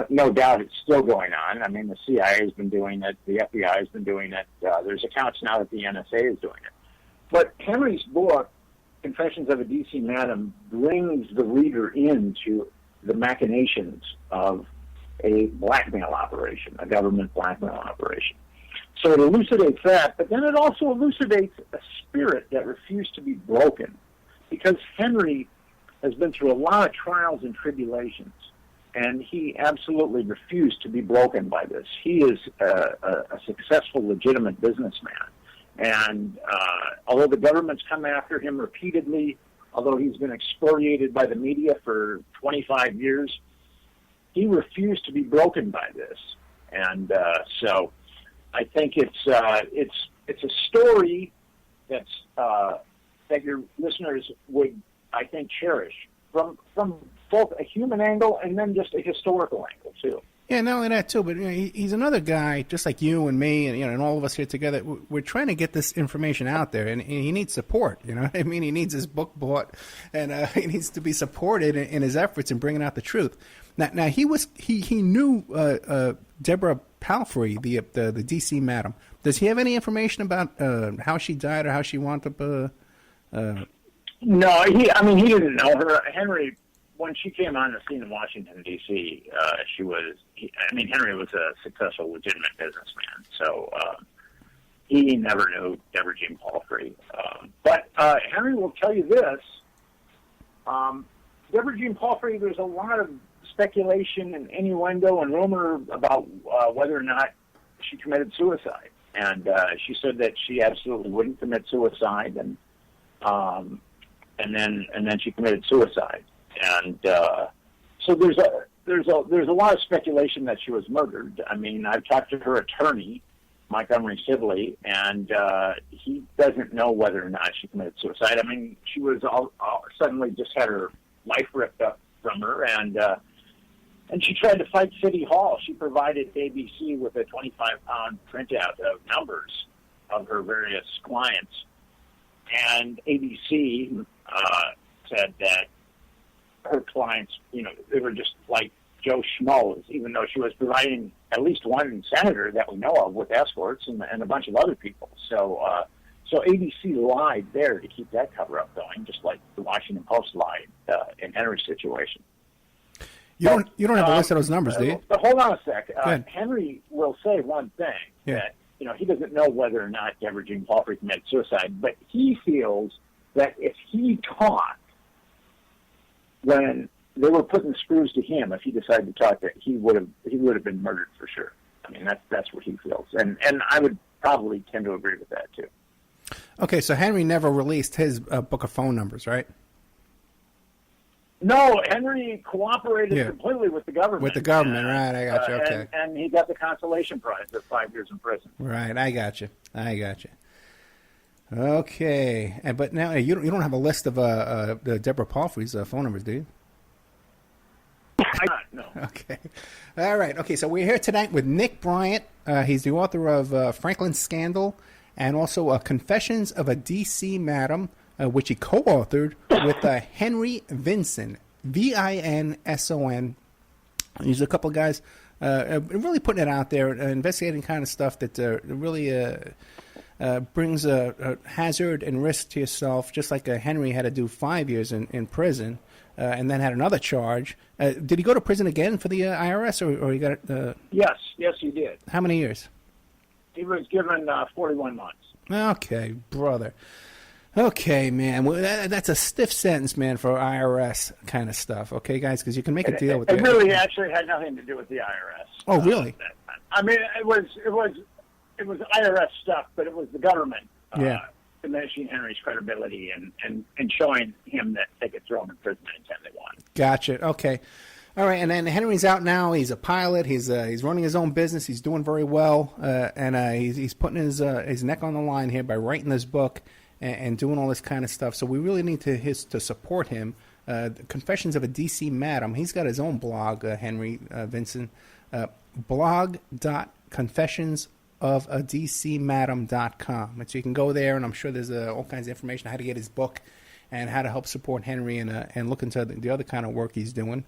no doubt it's still going on. I mean, the CIA has been doing it, the FBI has been doing it. There's accounts now that the NSA is doing it. But Henry's book, Confessions of a D.C. Madam, brings the reader into the machinations of a blackmail operation, a government blackmail operation. So it elucidates that, but then it also elucidates a spirit that refused to be broken, because Henry has been through a lot of trials and tribulations, and he absolutely refused to be broken by this. He is a successful, legitimate businessman, and although the government's come after him repeatedly, although he's been excoriated by the media for 25 years, he refused to be broken by this, and so I think it's a story that's that your listeners would, I think, cherish from both a human angle and then just a historical angle too. Yeah, not only that too, but he's another guy just like you and me, and and all of us here together. We're trying to get this information out there, and he needs support. I mean, he needs his book bought, and he needs to be supported in his efforts in bringing out the truth. Now he knew Deborah Palfrey, the DC madam. Does he have any information about how she died or how she wound up? No, he didn't know her. Henry, when she came on the scene in Washington, D.C., Henry was a successful, legitimate businessman. So he never knew Deborah Jean Palfrey. But Henry will tell you this. Deborah Jean Palfrey, there's a lot of speculation and innuendo and rumor about whether or not she committed suicide. And she said that she absolutely wouldn't commit suicide, and then she committed suicide. And so there's a lot of speculation that she was murdered. I mean, I've talked to her attorney, Montgomery Sibley, and he doesn't know whether or not she committed suicide. I mean, she was all suddenly just had her life ripped up from her, and she tried to fight City Hall. She provided ABC with a 25-pound printout of numbers of her various clients, and ABC said that her clients, they were just like Joe Schmoes, even though she was providing at least one senator that we know of with escorts and a bunch of other people. So ABC lied there to keep that cover-up going, just like the Washington Post lied in Henry's situation. You don't have a list of those numbers, do you? But hold on a sec. Henry will say one thing, that he doesn't know whether or not Deborah Jean Palfrey committed suicide, but he feels that if he talked when they were putting screws to him, if he decided to talk, that he would have been murdered for sure. I mean, that's what he feels, and I would probably tend to agree with that too. Okay, so Henry never released his book of phone numbers, right? No, Henry cooperated completely with the government. With the government, right? I got you. Okay, and he got the consolation prize of 5 years in prison. Right, I got you. Okay, but now you don't have a list of the Deborah Palfrey's phone numbers, do you? No. Okay. All right. Okay, so we're here tonight with Nick Brynat. He's the author of Franklin's Scandal and also Confessions of a D.C. Madam, which he co-authored with Henry Vinson, Vinson. He's a couple of guys really putting it out there, investigating kind of stuff that really brings a hazard and risk to yourself, just like Henry had to do 5 years in prison. And then had another charge. Did he go to prison again for the IRS, or he got? Yes, he did. How many years? He was given 41 months. Okay, brother. Okay, man. Well, that's a stiff sentence, man, for IRS kind of stuff. Okay, guys, because you can make a deal with it. It really actually had nothing to do with the IRS. Oh, really? I mean, it was IRS stuff, but it was the government. Diminishing Henry's credibility and showing him that they could throw him in prison anytime they wanted. Gotcha. Okay. All right. And then Henry's out now. He's a pilot. He's running his own business. He's doing very well. And he's putting his neck on the line here by writing this book and doing all this kind of stuff. So we really need to support him. Confessions of a D.C. Madam. He's got his own blog, Henry Vinson. blog.confessionsofadcmadam.com. And so you can go there, and I'm sure there's all kinds of information on how to get his book and how to help support Henry and look into the other kind of work he's doing.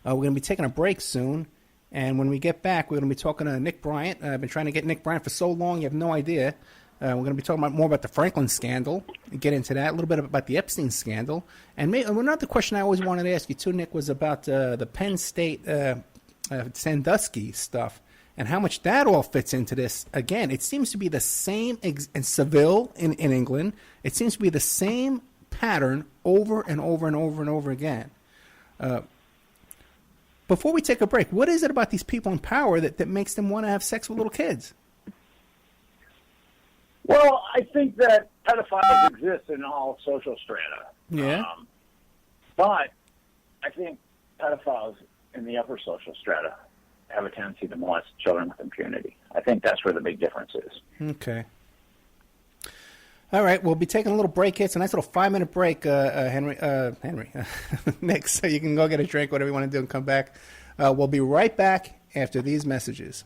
We're going to be taking a break soon, and when we get back, we're going to be talking to Nick Brynat. I've been trying to get Nick Brynat for so long, you have no idea. We're going to be talking more about the Franklin scandal, get into that, a little bit about the Epstein scandal. And another question I always wanted to ask you, too, Nick, was about the Penn State Sandusky stuff. And how much that all fits into this. Again, it seems to be the same in Seville in England. It seems to be the same pattern over and over and over and over again. Before we take a break, what is it about these people in power that makes them want to have sex with little kids? Well, I think that pedophiles exist in all social strata. Yeah. But I think pedophiles in the upper social strata have a tendency to molest children with impunity. I think that's where the big difference is. Okay. All right, we'll be taking a little break here. It's a nice little 5-minute break, Henry, Nick, so you can go get a drink, whatever you want to do, and come back. We'll be right back after these messages.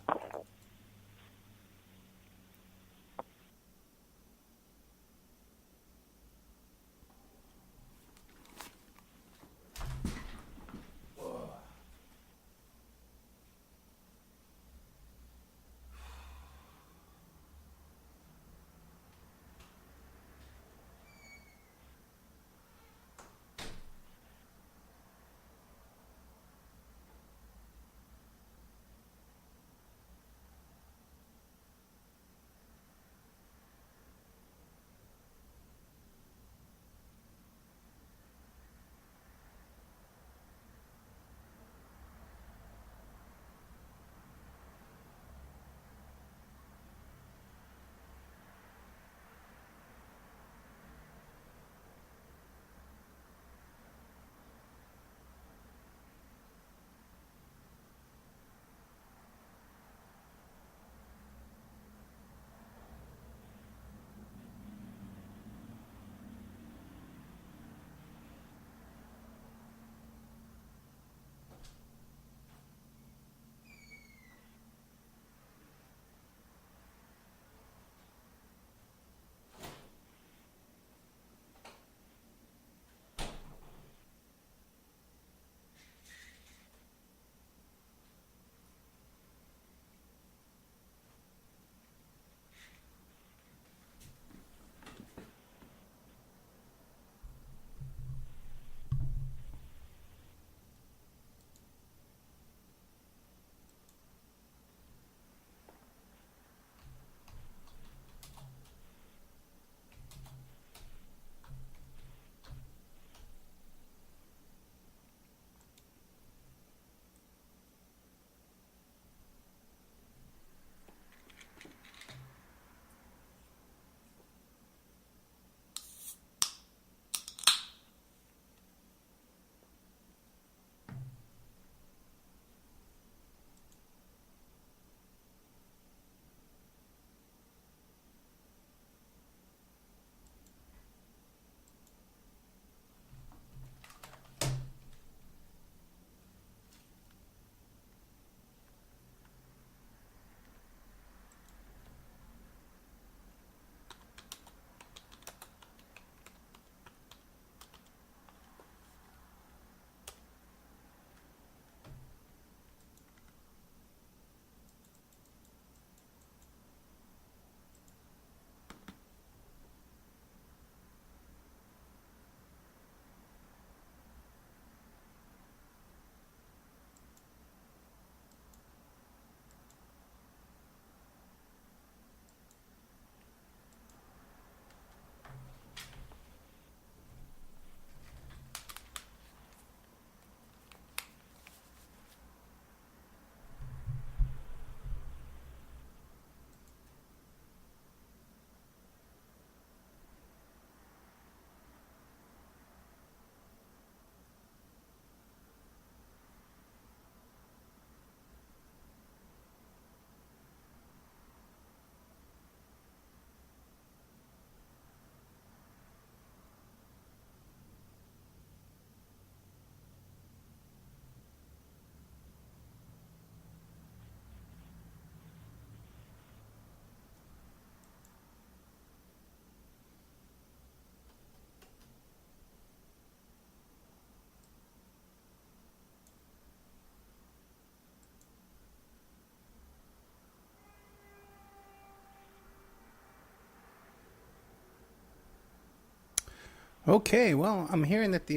Okay, well, I'm hearing that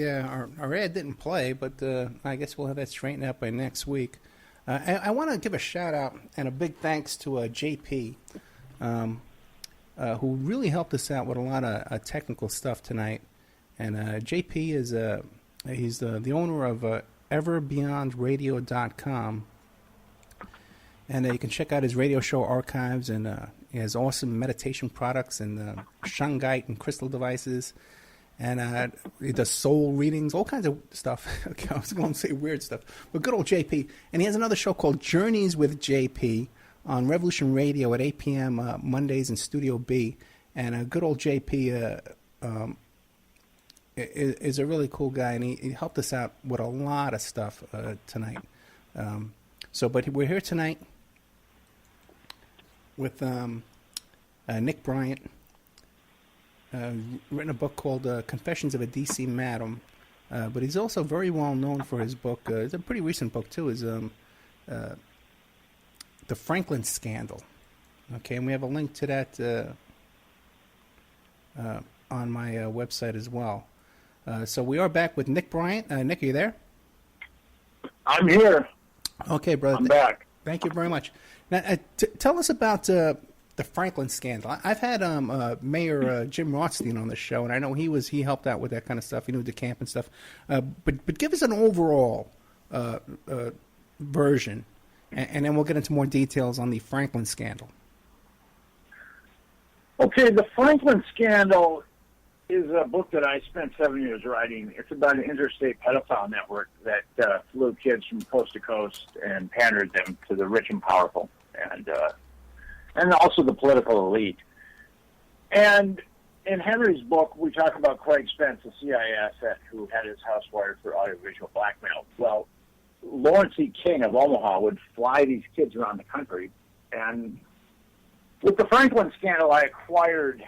our ad didn't play, but I guess we'll have that straightened out by next week. I want to give a shout out and a big thanks to JP, who really helped us out with a lot of technical stuff tonight. And JP is he's the owner of everbeyondradio.com, and you can check out his radio show archives, and he has awesome meditation products and shungite and crystal devices. And he does soul readings, all kinds of stuff. Okay, I was going to say weird stuff, but good old JP. And he has another show called Journeys with JP on Revolution Radio at 8 p.m. Mondays in Studio B. And good old JP is a really cool guy, and he helped us out with a lot of stuff tonight. But we're here tonight with Nick Brynat, written a book called Confessions of a D.C. Madam. But he's also very well known for his book. It's a pretty recent book, too, is The Franklin Scandal. Okay, and we have a link to that on my website as well. So we are back with Nick Brynat. Nick, are you there? I'm here. Okay, brother. I'm back. Thank you very much. Now, tell us about the Franklin scandal. I've had Mayor Jim Rothstein on the show, and I know he helped out with that kind of stuff. He knew the camp and stuff. But give us an overall version, and then we'll get into more details on the Franklin scandal. Okay, the Franklin Scandal is a book that I spent 7 years writing. It's about an interstate pedophile network that flew kids from coast to coast and pandered them to the rich and powerful, and also the political elite. And in Henry's book, we talk about Craig Spence, a CIA asset who had his house wired for audiovisual blackmail. Well, Lawrence E. King of Omaha would fly these kids around the country, and with the Franklin scandal, I acquired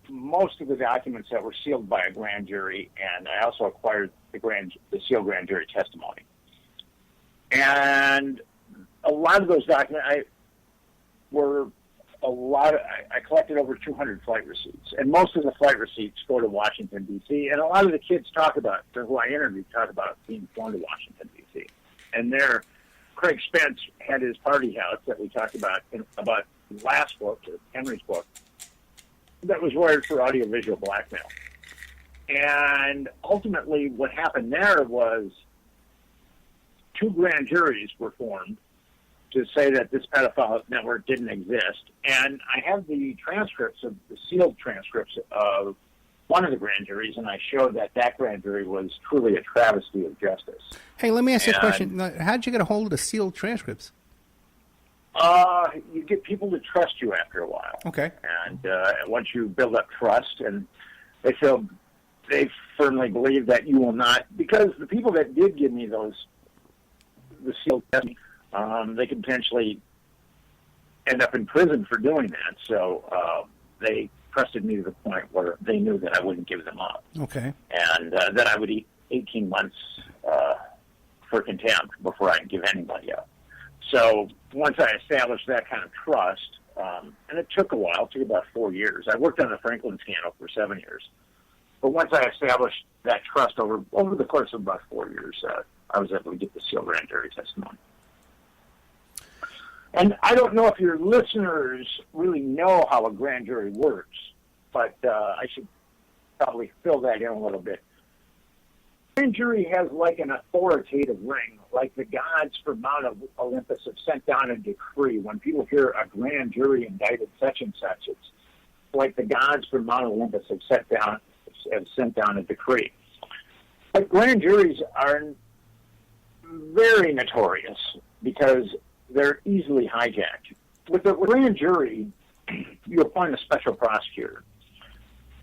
most of the documents that were sealed by a grand jury, and I also acquired the sealed grand jury testimony. And a lot of those documents, I collected over 200 flight receipts, and most of the flight receipts go to Washington, D.C., and a lot of the kids who I interviewed talk about being flown to Washington, D.C. And there, Craig Spence had his party house that we talked about about last book, Henry's book, that was wired for audiovisual blackmail. And ultimately what happened there was 2 grand juries were formed to say that this pedophile network didn't exist. And I have the sealed transcripts of one of the grand juries, and I showed that grand jury was truly a travesty of justice. Hey, let me ask you a question. How did you get a hold of the sealed transcripts? You get people to trust you after a while. Okay. And once you build up trust, and they firmly believe that you will not, because the people that did give me the sealed testimony, they could potentially end up in prison for doing that. So they trusted me to the point where they knew that I wouldn't give them up. Okay. And that I would eat 18 months for contempt before I could give anybody up. So once I established that kind of trust, and it took a while, it took about 4 years. I worked on the Franklin scandal for 7 years. But once I established that trust over the course of about 4 years, I was able to get the sealed grand jury testimony. And I don't know if your listeners really know how a grand jury works, but I should probably fill that in a little bit. Grand jury has like an authoritative ring, like the gods from Mount Olympus have sent down a decree. When people hear a grand jury indicted such and such, it's like the gods from Mount Olympus have sent down a decree. But grand juries are very notorious because they're easily hijacked. With the grand jury, you appoint a special prosecutor.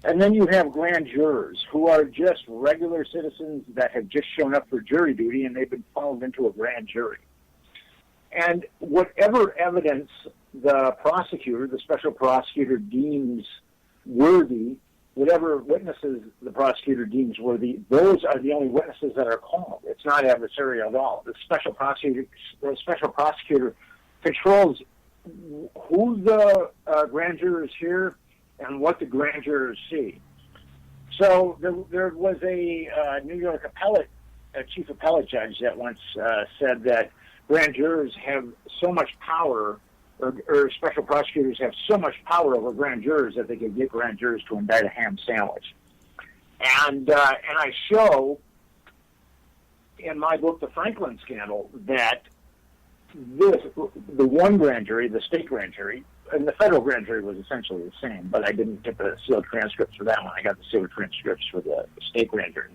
And then you have grand jurors who are just regular citizens that have just shown up for jury duty, and they've been funneled into a grand jury. And whatever evidence the special prosecutor deems worthy, whatever witnesses the prosecutor deems worthy, those are the only witnesses that are called. It's not adversarial at all. The special prosecutor controls who the grand jurors hear and what the grand jurors see. So there was a New York chief appellate judge that once said that grand jurors have so much power, or special prosecutors have so much power over grand jurors that they can get grand jurors to indict a ham sandwich. And I show in my book, The Franklin Scandal, that the one grand jury, the state grand jury, and the federal grand jury was essentially the same, but I didn't get the sealed transcripts for that one. I got the sealed transcripts for the state grand jury.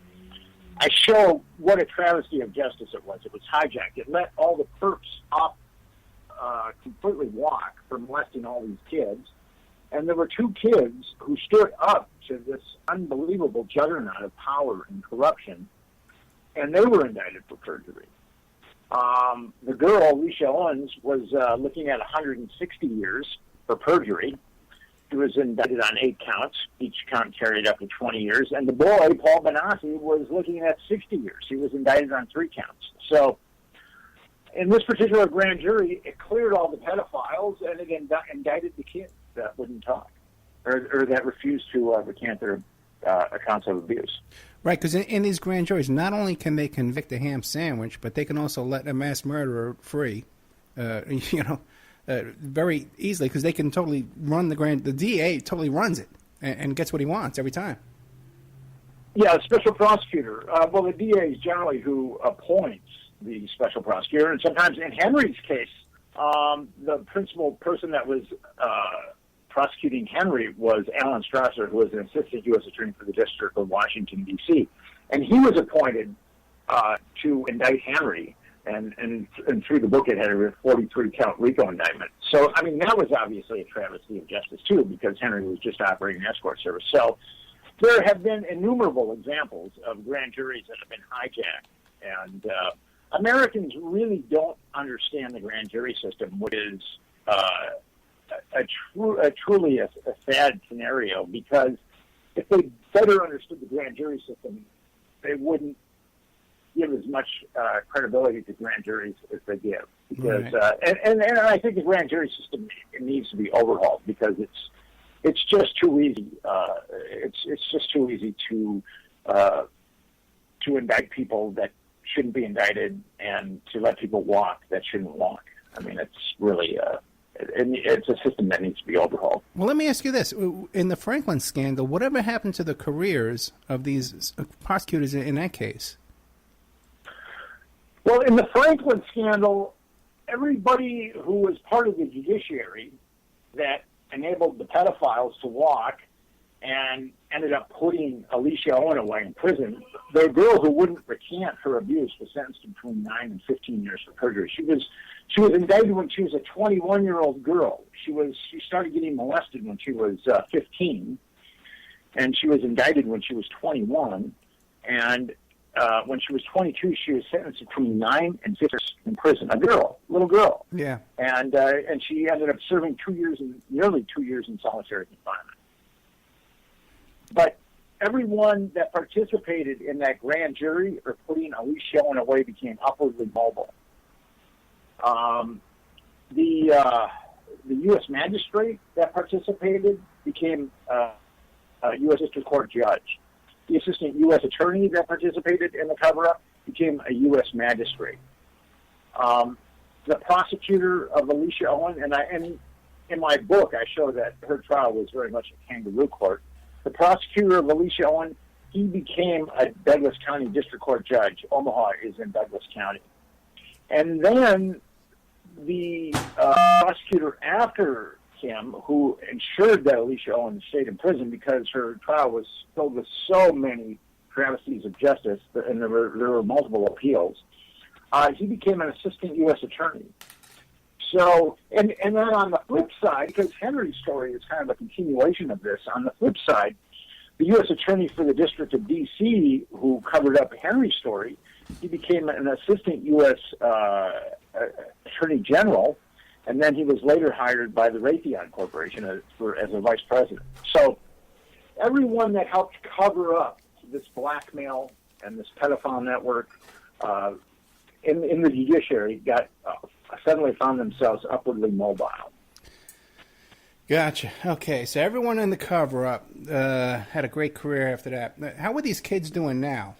I show what a travesty of justice it was. It was hijacked. It let all the perps off completely walk for molesting all these kids. And there were two kids who stood up to this unbelievable juggernaut of power and corruption, and they were indicted for perjury. The girl, Alicia Owens, was looking at 160 years for perjury. She was indicted on 8 counts. Each count carried up to 20 years. And the boy, Paul Benassi, was looking at 60 years. He was indicted on 3 counts. So in this particular grand jury, it cleared all the pedophiles, and it indicted the kids that wouldn't talk or that refused to recant their accounts of abuse. Right, because in these grand juries, not only can they convict a ham sandwich, but they can also let a mass murderer free, very easily, because they can totally run the DA totally runs it and gets what he wants every time. Yeah, a special prosecutor. Well, the DA is generally who appoints the special prosecutor, and sometimes in Henry's case, the principal person that was prosecuting Henry was Alan Strasser, who was an assistant U.S. attorney for the District of Washington, D.C., and he was appointed to indict Henry, and through the book it had a 43-count RICO indictment. So, I mean, that was obviously a travesty of justice, too, because Henry was just operating escort service. So there have been innumerable examples of grand juries that have been hijacked, and Americans really don't understand the grand jury system, which is truly a sad scenario, because if they better understood the grand jury system, they wouldn't give as much credibility to grand juries as they give. Because and I think the grand jury system needs to be overhauled, because it's just too easy. It's just too easy to indict people that shouldn't be indicted, and to let people walk that shouldn't walk. I mean, it's really it's a system that needs to be overhauled. Well, let me ask you this. In the Franklin scandal, whatever happened to the careers of these prosecutors in that case? Well, in the Franklin scandal, everybody who was part of the judiciary that enabled the pedophiles to walk and ended up putting Alicia Owen away in prison, the girl who wouldn't recant her abuse was sentenced to between 9 and 15 years for perjury. She was indicted when she was a 21-year-old girl. She started getting molested when she was 15, and she was indicted when she was 21. And when she was 22, she was sentenced to between 9 and 15 years in prison. Little girl. Yeah. And she ended up serving nearly 2 years in solitary confinement. But everyone that participated in that grand jury or putting Alicia Owen away became upwardly mobile. The U.S. magistrate that participated became a U.S. District Court judge. The assistant U.S. attorney that participated in the cover-up became a U.S. magistrate. The prosecutor of Alicia Owen, and in my book I show that her trial was very much a kangaroo court. The prosecutor of Alicia Owen, he became a Douglas County District Court judge. Omaha is in Douglas County. And then the prosecutor after him, who ensured that Alicia Owen stayed in prison because her trial was filled with so many travesties of justice, and there were multiple appeals, he became an assistant U.S. attorney. So, and then on the flip side, because Henry's story is kind of a continuation of this, on the flip side, the U.S. attorney for the District of D.C., who covered up Henry's story, he became an assistant U.S. attorney general, and then he was later hired by the Raytheon Corporation as a vice president. So everyone that helped cover up this blackmail and this pedophile network in the judiciary suddenly found themselves upwardly mobile. Gotcha. Okay, so everyone in the cover-up had a great career after that. How are these kids doing now?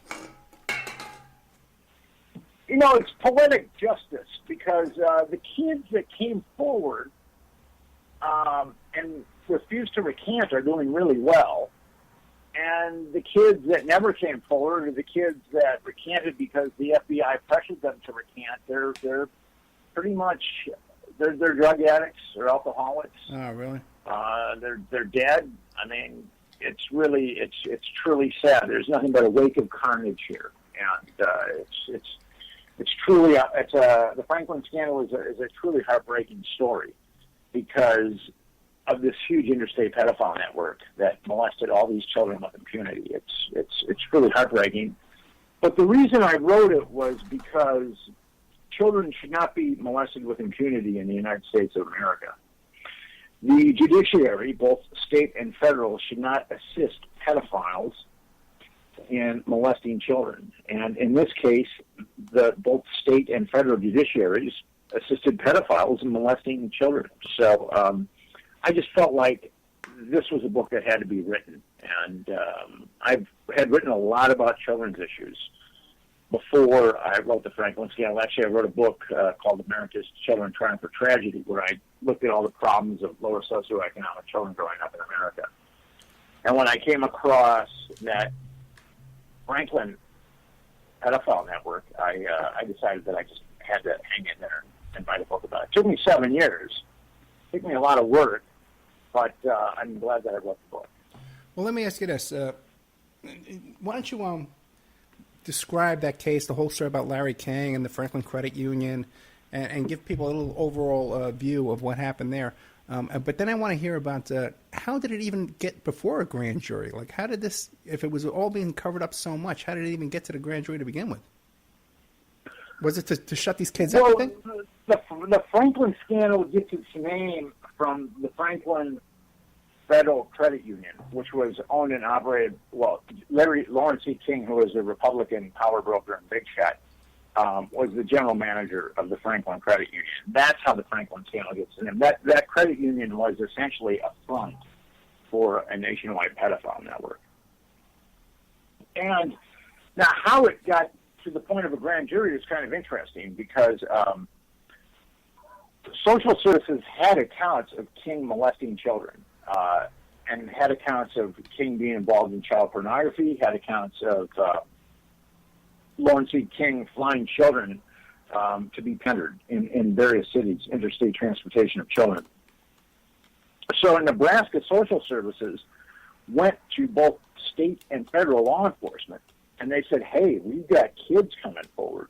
You know, it's poetic justice, because the kids that came forward and refused to recant are doing really well. And the kids that never came forward, or the kids that recanted because the FBI pressured them to recant, they're pretty much they're drug addicts or alcoholics. Oh, really? They're dead. I mean, it's truly sad. There's nothing but a wake of carnage here, and it's truly the Franklin scandal is a truly heartbreaking story, because of this huge interstate pedophile network that molested all these children with impunity. It's really heartbreaking. But the reason I wrote it was because children should not be molested with impunity in the United States of America. The judiciary, both state and federal, should not assist pedophiles in molesting children. And in this case, both state and federal judiciaries assisted pedophiles in molesting children. So I just felt like this was a book that had to be written. And I've had written a lot about children's issues before I wrote the Franklin Scandal. Actually, I wrote a book called America's Children Triumph or Tragedy, where I looked at all the problems of lower socioeconomic children growing up in America. And when I came across that Franklin pedophile network, I decided that I just had to hang in there and write a book about it. It took me 7 years. It took me a lot of work, but I'm glad that I wrote the book. Well, let me ask you this. Why don't you describe that case, the whole story about Larry King and the Franklin Credit Union, and give people a little overall view of what happened there. But then I want to hear about how did it even get before a grand jury? Like, how did this, if it was all being covered up so much, how did it even get to the grand jury to begin with? Was it to shut these kids up, I think? The Franklin scandal gets its name from the Franklin Federal Credit Union, which was owned and operated, Lawrence E. King, who was a Republican power broker and big shot, was the general manager of the Franklin Credit Union. That's how the Franklin scandal gets its name. That credit union was essentially a front for a nationwide pedophile network. And now how it got to the point of a grand jury is kind of interesting because social services had accounts of King molesting children. And had accounts of King being involved in child pornography, had accounts of Lawrence E. King flying children to be tendered in various cities, interstate transportation of children. So Nebraska Social Services went to both state and federal law enforcement, and they said, hey, we've got kids coming forward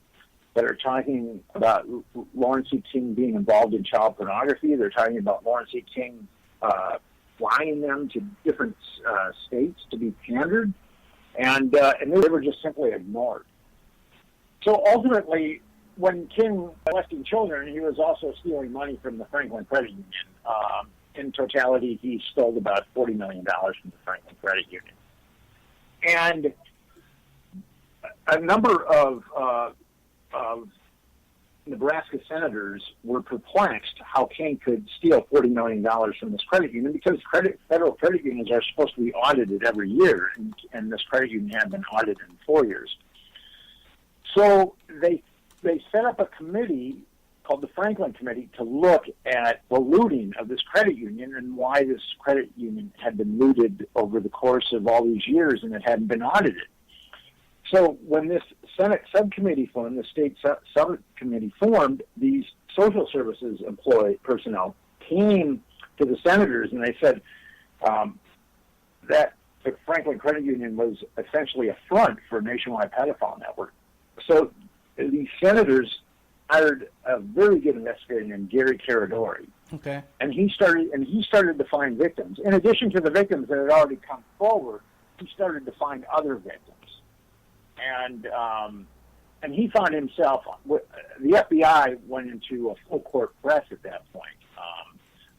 that are talking about Lawrence E. King being involved in child pornography. They're talking about Lawrence E. King flying them to different states to be pandered, and they were just simply ignored. So ultimately, when King molesting children, he was also stealing money from the Franklin Credit Union. In totality, he stole about $40 million from the Franklin Credit Union. And a number of Nebraska senators were perplexed how King could steal $40 million from this credit union because federal credit unions are supposed to be audited every year, and this credit union had been audited in 4 years. So they set up a committee called the Franklin Committee to look at the looting of this credit union and why this credit union had been looted over the course of all these years and it hadn't been audited. So when this Senate subcommittee formed, the state subcommittee formed, these social services personnel came to the senators and they said that the Franklin Credit Union was essentially a front for a nationwide pedophile network. So these senators hired a very good investigator named Gary Caradori. Okay. And he started to find victims. In addition to the victims that had already come forward, he started to find other victims. And he found himself, the FBI went into a full court press at that point.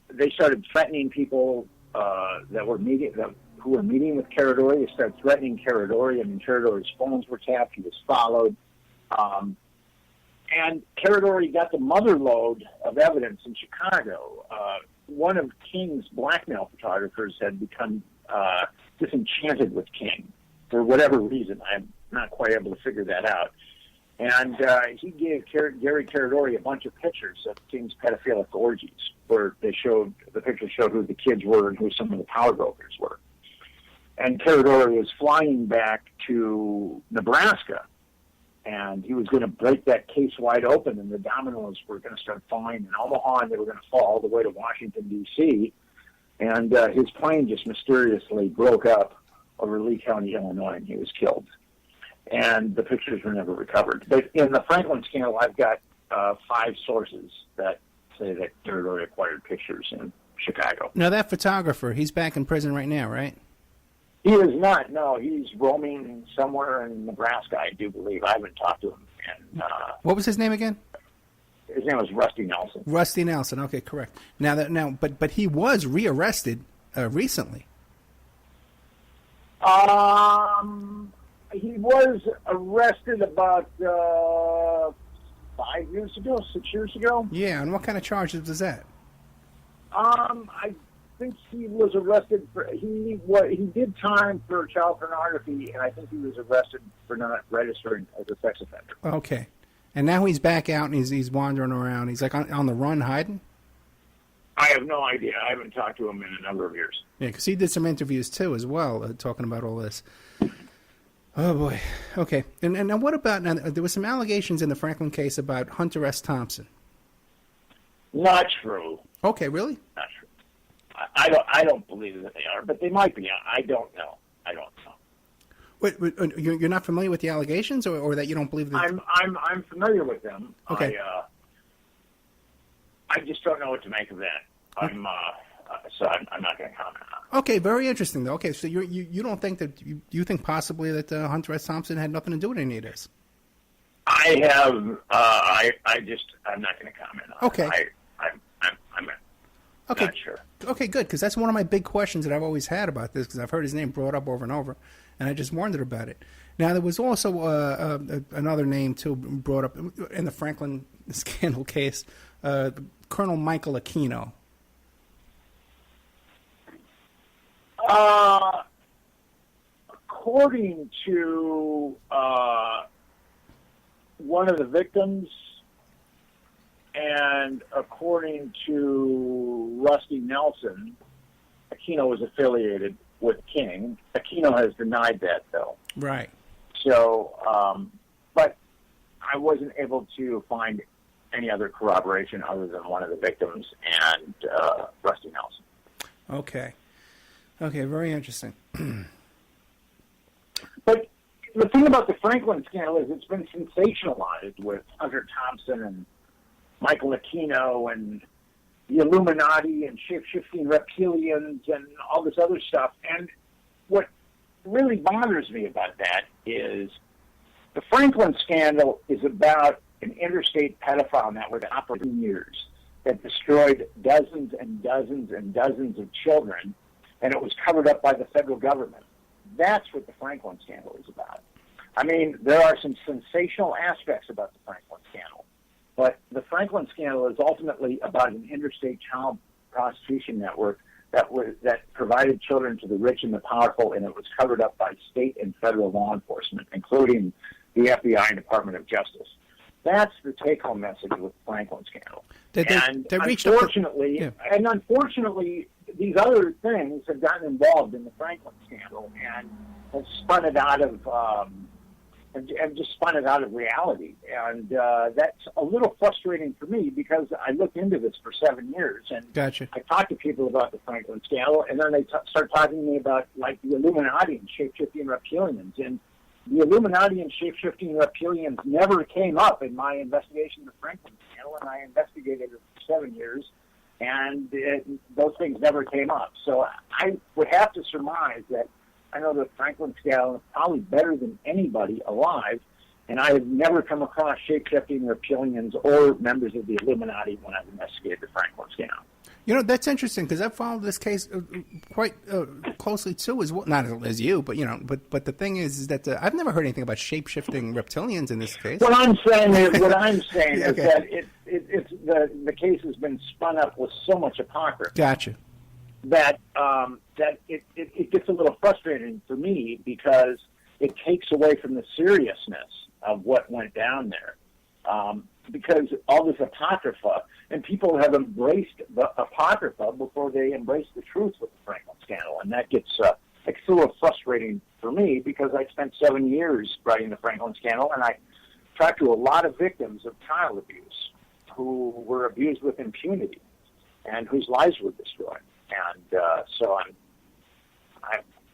They started threatening people who were meeting with Caradori. They started threatening Caradori. I mean, Caradori's phones were tapped. He was followed. And Caradori got the mother lode of evidence in Chicago. One of King's blackmail photographers had become disenchanted with King for whatever reason. I'm not quite able to figure that out. And he gave Gary Caradori a bunch of pictures of King's pedophilic orgies, where the pictures showed who the kids were and who some of the power brokers were. And Caradori was flying back to Nebraska, and he was going to break that case wide open, and the dominoes were going to start falling in Omaha, and they were going to fall all the way to Washington, D.C., and his plane just mysteriously broke up over Lee County, Illinois, and he was killed. And the pictures were never recovered. But in the Franklin scandal, I've got 5 sources that say that Caradori acquired pictures, and Chicago. Now, that photographer, he's back in prison right now, right? He is not. No, he's roaming somewhere in Nebraska, I do believe. I haven't talked to him. And What was his name again? his name was Rusty Nelson. Rusty Nelson. Okay, correct. But he was rearrested recently. He was arrested about 5 years ago, 6 years ago. Yeah, and what kind of charges was that? I think he was arrested for he did time for child pornography, and I think he was arrested for not registering as a sex offender. Okay, and now he's back out and he's wandering around. He's like on the run, hiding. I have no idea. I haven't talked to him in a number of years. Yeah, because he did some interviews too, as well, talking about all this. Oh boy. Okay, and now what about? Now there was some allegations in the Franklin case about Hunter S. Thompson. Not true. Okay, really? Not true. I don't believe that they are, but they might be. I don't know. I don't know. Wait, you're not familiar with the allegations, or that you don't believe that? I'm familiar with them. Okay. I just don't know what to make of that. So I'm not going to comment on it. Okay, very interesting though. Okay, so you don't think that you think possibly that Hunter S. Thompson had nothing to do with any of this? I have. I'm not going to comment on Okay. it. I'm Okay. not sure. Okay, good, because that's one of my big questions that I've always had about this, because I've heard his name brought up over and over, and I just wondered about it. Now, there was also another name, too, brought up in the Franklin scandal case, Colonel Michael Aquino. According to one of the victims, and according to Rusty Nelson, Aquino was affiliated with King. Aquino has denied that, though. Right. So, but I wasn't able to find any other corroboration other than one of the victims and Rusty Nelson. Okay. Okay, very interesting. But the thing about the Franklin scandal is it's been sensationalized with Hunter Thompson and Michael Aquino and the Illuminati and shape-shifting reptilians and all this other stuff. And what really bothers me about that is the Franklin scandal is about an interstate pedophile network that operated for years that destroyed dozens and dozens and dozens of children, and it was covered up by the federal government. That's what the Franklin scandal is about. I mean, there are some sensational aspects about the Franklin scandal, but the Franklin scandal is ultimately about an interstate child prostitution network that provided children to the rich and the powerful, and it was covered up by state and federal law enforcement, including the FBI and Department of Justice. That's the take-home message with the Franklin scandal. Unfortunately, these other things have gotten involved in the Franklin scandal and have spun it out of have just spun it out of reality. And that's a little frustrating for me because I looked into this for 7 years. And Gotcha. I talked to people about the Franklin scandal, and then they start talking to me about, like, the Illuminati and shape-shifting reptilians. And the Illuminati and shape-shifting reptilians never came up in my investigation of the Franklin scandal, and I investigated it for 7 years, and those things never came up. So I would have to surmise that I know the Franklin scandal is probably better than anybody alive, and I have never come across shape-shifting reptilians or members of the Illuminati when I've investigated the Franklin scandal. You know, that's interesting because I've followed this case quite closely too, as well. Not as you, but but the thing is that I've never heard anything about shape-shifting reptilians in this case. What I'm saying is Okay. that it's the case has been spun up with so much apocrypha. Gotcha. That it gets a little frustrating for me because it takes away from the seriousness of what went down there. Because all this apocrypha, and people have embraced the apocrypha before they embrace the truth with the Franklin scandal, and that gets it's a little frustrating for me because I spent 7 years writing the Franklin scandal, and I talked to a lot of victims of child abuse who were abused with impunity and whose lives were destroyed. And so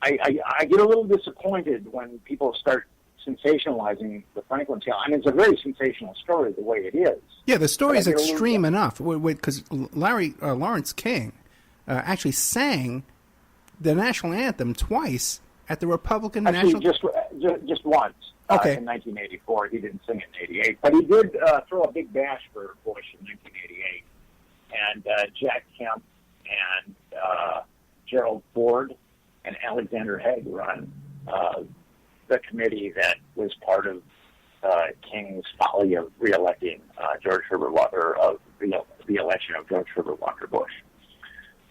I get a little disappointed when people start sensationalizing the Franklin scandal. I mean, it's a very sensational story the way it is. Yeah, the story is extreme enough because Lawrence King actually sang the national anthem twice at the Republican Actually, National... just once. Okay. In 1984, he didn't sing it in '88, but he did throw a big bash for Bush in 1988. And Jack Kemp and Gerald Ford and Alexander Haig run the committee that was part of King's folly of reelecting George Herbert Walker, of the election of George Herbert Walker Bush.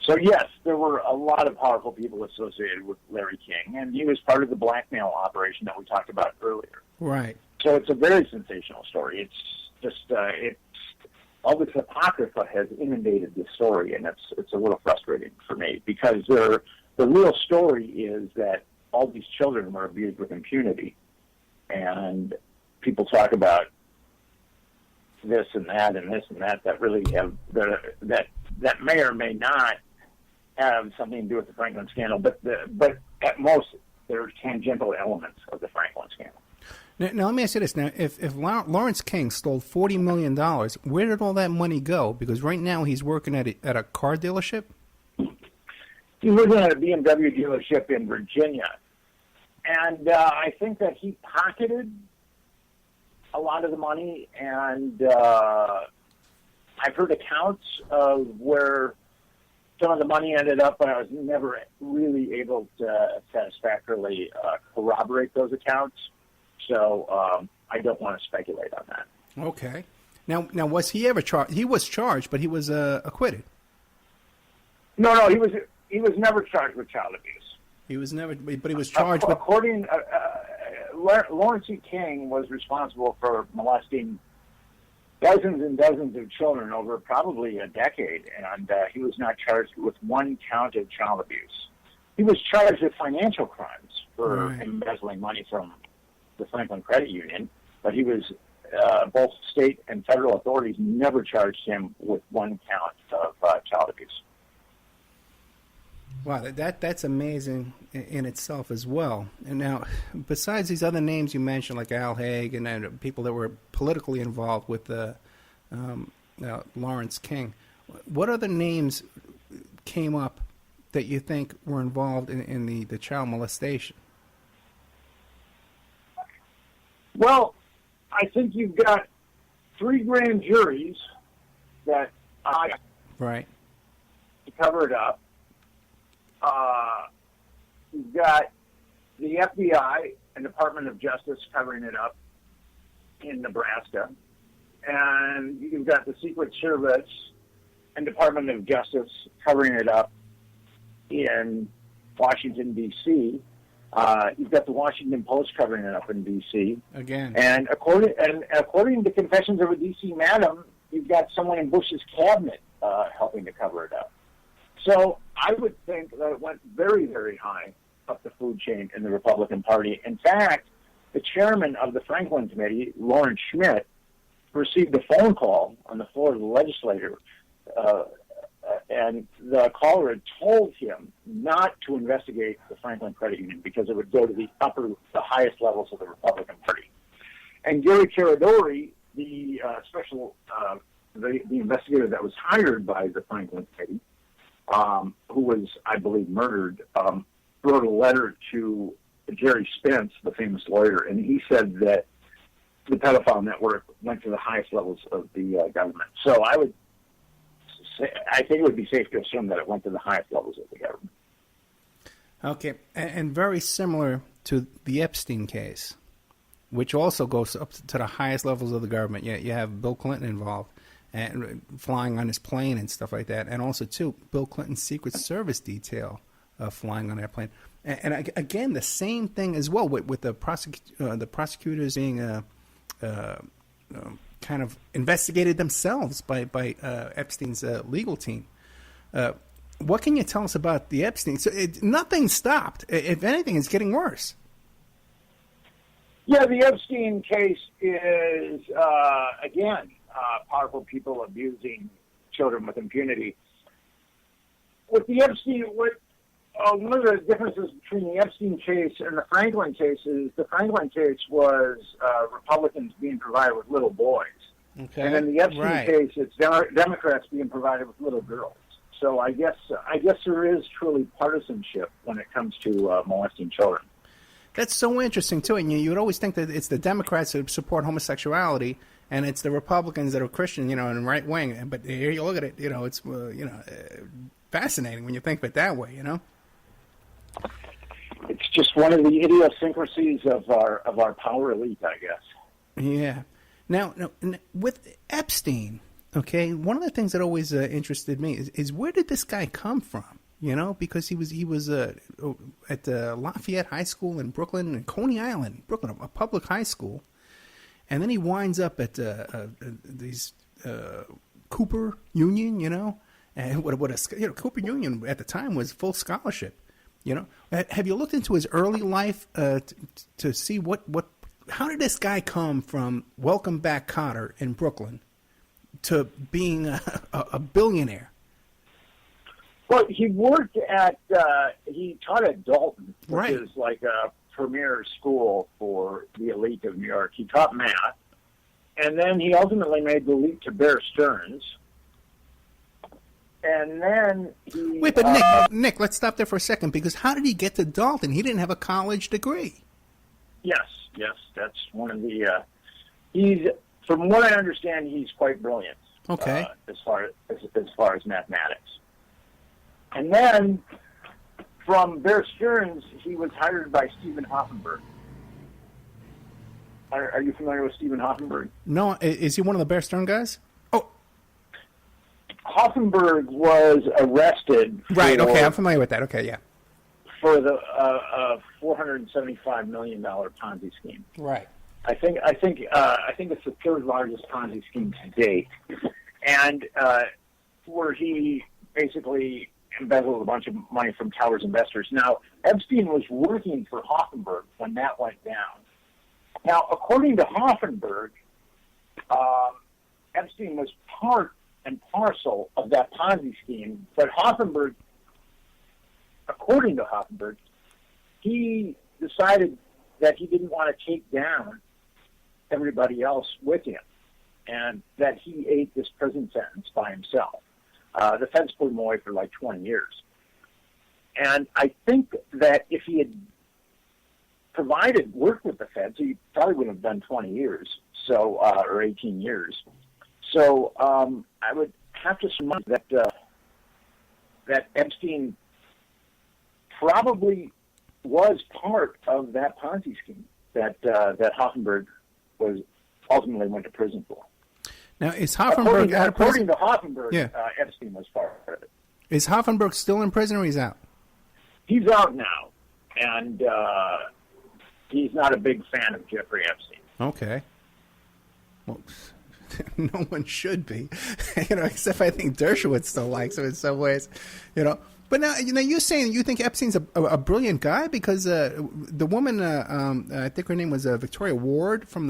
So yes, there were a lot of powerful people associated with Larry King, and he was part of the blackmail operation that we talked about earlier. Right. So it's a very sensational story. It's just all this apocrypha has inundated the story, and it's a little frustrating for me because the real story is that all these children were abused with impunity, and people talk about this and that and this and that really have that may or may not have something to do with the Franklin scandal, but at most there's tangential elements of the Franklin scandal. Now, let me ask you this. Now, if Lawrence King stole $40 million, where did all that money go? Because right now he's working at a car dealership. He's working at a BMW dealership in Virginia. And I think that he pocketed a lot of the money, and I've heard accounts of where some of the money ended up, but I was never really able to satisfactorily corroborate those accounts. So I don't want to speculate on that. Okay. Now, was he ever charged? He was charged, but he was acquitted. No, he was never charged with child abuse. He was never, but he was charged with... According, Lawrence E. King was responsible for molesting dozens and dozens of children over probably a decade, and he was not charged with one count of child abuse. He was charged with financial crimes for embezzling money from the Franklin Credit Union, but he was, both state and federal authorities never charged him with one count of child abuse. Wow, that's amazing in itself as well. And now, besides these other names you mentioned, like Al Haig and people that were politically involved with Lawrence King, what other names came up that you think were involved in the child molestation? Well, I think you've got 3 grand juries that right to cover it up. You've got the FBI and Department of Justice covering it up in Nebraska, and you've got the Secret Service and Department of Justice covering it up in Washington, D.C. You've got the Washington Post covering it up in D.C. Again. And according to confessions of a D.C. madam, you've got someone in Bush's cabinet helping to cover it up. So I would think that it went very, very high up the food chain in the Republican Party. In fact, the chairman of the Franklin Committee, Lawrence Schmidt, received a phone call on the floor of the legislature, and the caller had told him not to investigate the Franklin Credit Union because it would go to the highest levels of the Republican Party. And Gary Caradori, the the investigator that was hired by the Franklin Committee, who was, I believe, murdered, wrote a letter to Jerry Spence, the famous lawyer, and he said that the pedophile network went to the highest levels of the government. So I think it would be safe to assume that it went to the highest levels of the government. Okay, and very similar to the Epstein case, which also goes up to the highest levels of the government. You have Bill Clinton involved, and flying on his plane and stuff like that, and also too Bill Clinton's Secret Service detail flying on that plane, and again the same thing as well with the prosecutors being kind of investigated themselves by Epstein's legal team. What can you tell us about the Epstein? So nothing stopped. If anything, it's getting worse. Yeah, the Epstein case is again. Powerful people abusing children with impunity. With the Epstein, one of the differences between the Epstein case and the Franklin case is the Franklin case was Republicans being provided with little boys. Okay. And in the Epstein case, it's Democrats being provided with little girls. So I guess there is truly partisanship when it comes to molesting children. That's so interesting too. And you would always think that it's the Democrats that support homosexuality, and it's the Republicans that are Christian, and right wing. But here you look at it, it's fascinating when you think of it that way. It's just one of the idiosyncrasies of our power elite, I guess. Yeah. Now with Epstein, okay, one of the things that always interested me is where did this guy come from? Because he was at Lafayette High School in Brooklyn, and Coney Island, Brooklyn, a public high school, and then he winds up at these Cooper Union, and Cooper Union at the time was full scholarship. Have you looked into his early life to see how did this guy come from Welcome Back Kotter in Brooklyn to being a billionaire? Well, he taught at Dalton, which Right. is like a premier school for the elite of New York. He taught math, and then he ultimately made the leap to Bear Stearns. And then he... Wait, but Nick, let's stop there for a second, because how did he get to Dalton? He didn't have a college degree. Yes, that's one of the... from what I understand, he's quite brilliant. Okay. As far as mathematics. And then, from Bear Stearns, he was hired by Stephen Hoffenberg. Are you familiar with Stephen Hoffenberg? No, is he one of the Bear Stearns guys? Oh, Hoffenberg was arrested. right. Okay, I'm familiar with that. Okay, yeah. For the $475 million Ponzi scheme. Right. I think it's the third largest Ponzi scheme to date, and where he basically embezzled a bunch of money from Towers investors. Now, Epstein was working for Hoffenberg when that went down. Now, according to Hoffenberg, Epstein was part and parcel of that Ponzi scheme, but Hoffenberg, according to Hoffenberg, he decided that he didn't want to take down everybody else with him, and that he ate this prison sentence by himself. The feds put him away for like 20 years. And I think that if he had provided work with the feds, he probably would have done 20 years, or 18 years. So I would have to surmise that Epstein probably was part of that Ponzi scheme that Hoffenberg ultimately went to prison for. Now, is Hoffenberg out of prison? According to Hoffenberg, Yeah. Epstein was part of it. Is Hoffenberg still in prison, or he's out? He's out now, and he's not a big fan of Jeffrey Epstein. Okay. Well, no one should be, except I think Dershowitz still likes him in some ways, But now, you're saying you think Epstein's a brilliant guy because the woman, I think her name was Victoria Ward from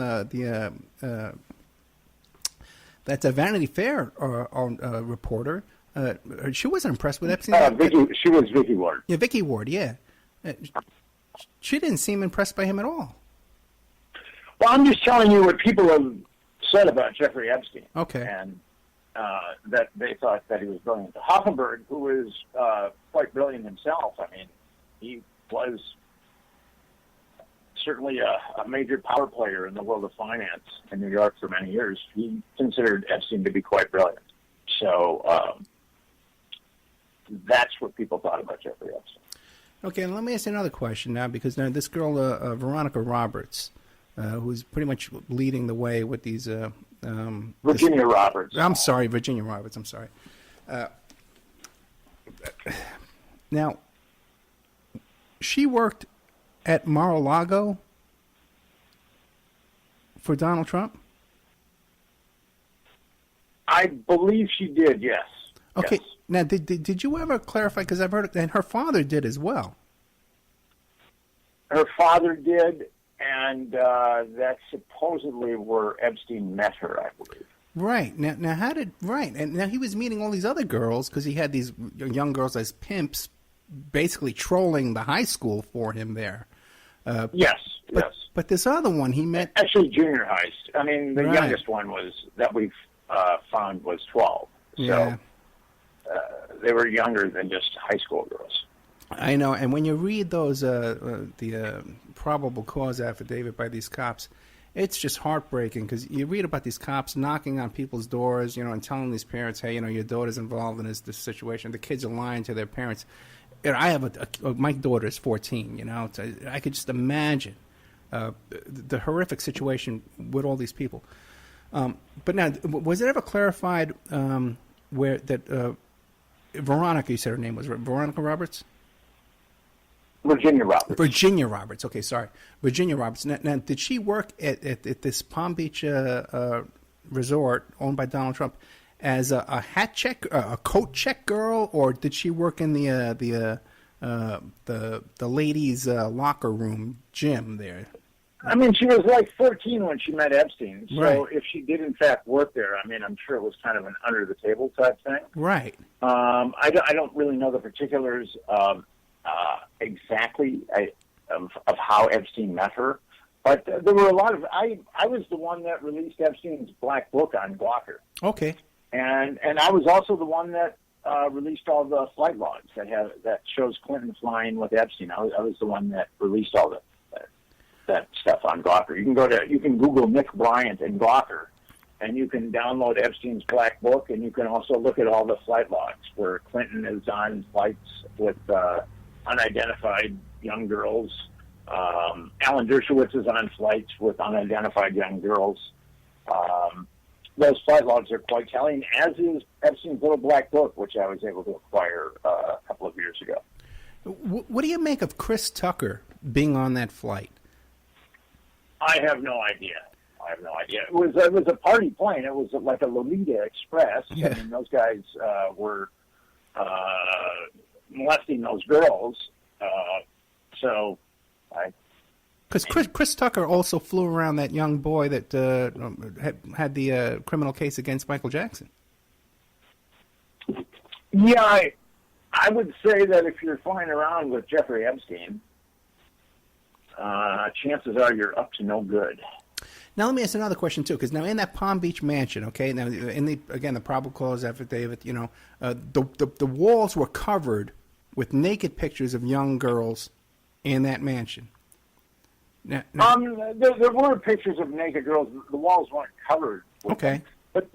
that's a Vanity Fair reporter. She wasn't impressed with Epstein. She was Vicky Ward. Yeah, Vicky Ward. Yeah, she didn't seem impressed by him at all. Well, I'm just telling you what people have said about Jeffrey Epstein. Okay. And that they thought that he was brilliant. Hoffenberg, who was quite brilliant himself, I mean, he was certainly a major power player in the world of finance in New York for many years. He considered Epstein to be quite brilliant. So that's what people thought about Jeffrey Epstein. Okay, and let me ask you another question now, because now this girl, Veronica Roberts, who's pretty much leading the way with these... Virginia Roberts. I'm sorry, Virginia Roberts. I'm sorry. Now, she worked at Mar-a-Lago for Donald Trump? I believe she did, yes. Okay. Yes. Now, did you ever clarify, because I've heard, and her father did as well. Her father did, and that's supposedly where Epstein met her, I believe. Right. Now and now he was meeting all these other girls, because he had these young girls as pimps, basically trolling the high school for him there. Yes. But this other one he met... Actually, junior high. I mean, the Right. youngest one that we've found was 12. So. Yeah. they were younger than just high school girls. I know, and when you read those the probable cause affidavit by these cops, it's just heartbreaking because you read about these cops knocking on people's doors, and telling these parents, hey, your daughter's involved in this situation. The kids are lying to their parents. I have my daughter is 14. I could just imagine the horrific situation with all these people. But now, was it ever clarified where that Veronica, you said her name was Veronica Roberts? Virginia Roberts. Virginia Roberts. Okay, sorry. Virginia Roberts. Now did she work at this Palm Beach resort owned by Donald Trump as a hat check, a coat check girl, or did she work in the ladies' locker room gym there? I mean, she was like 14 when she met Epstein. So right. If she did in fact work there, I mean, I'm sure it was kind of an under the table type thing. Right. I don't really know the particulars exactly of how Epstein met her, but there were a lot of. I was the one that released Epstein's black book on Gawker. Okay. And I was also the one that released all the flight logs that shows Clinton flying with Epstein. I was the one that released all that stuff on Gawker. You can Google Nick Bryant and Gawker, and you can download Epstein's black book, and you can also look at all the flight logs where Clinton is on flights with unidentified young girls. Alan Dershowitz is on flights with unidentified young girls. Those flight logs are quite telling, as is Epstein's little black book, which I was able to acquire a couple of years ago. What do you make of Chris Tucker being on that flight? I have no idea. It was a party plane. It was like a Lolita Express. Yeah. I mean, those guys were molesting those girls. Because Chris Tucker also flew around that young boy that had the criminal case against Michael Jackson. Yeah, I would say that if you're flying around with Jeffrey Epstein, chances are you're up to no good. Now let me ask another question too, because now in that Palm Beach mansion, okay, now in the probable cause affidavit, the walls were covered with naked pictures of young girls in that mansion. Now, there were pictures of naked girls. The walls weren't covered. Okay. But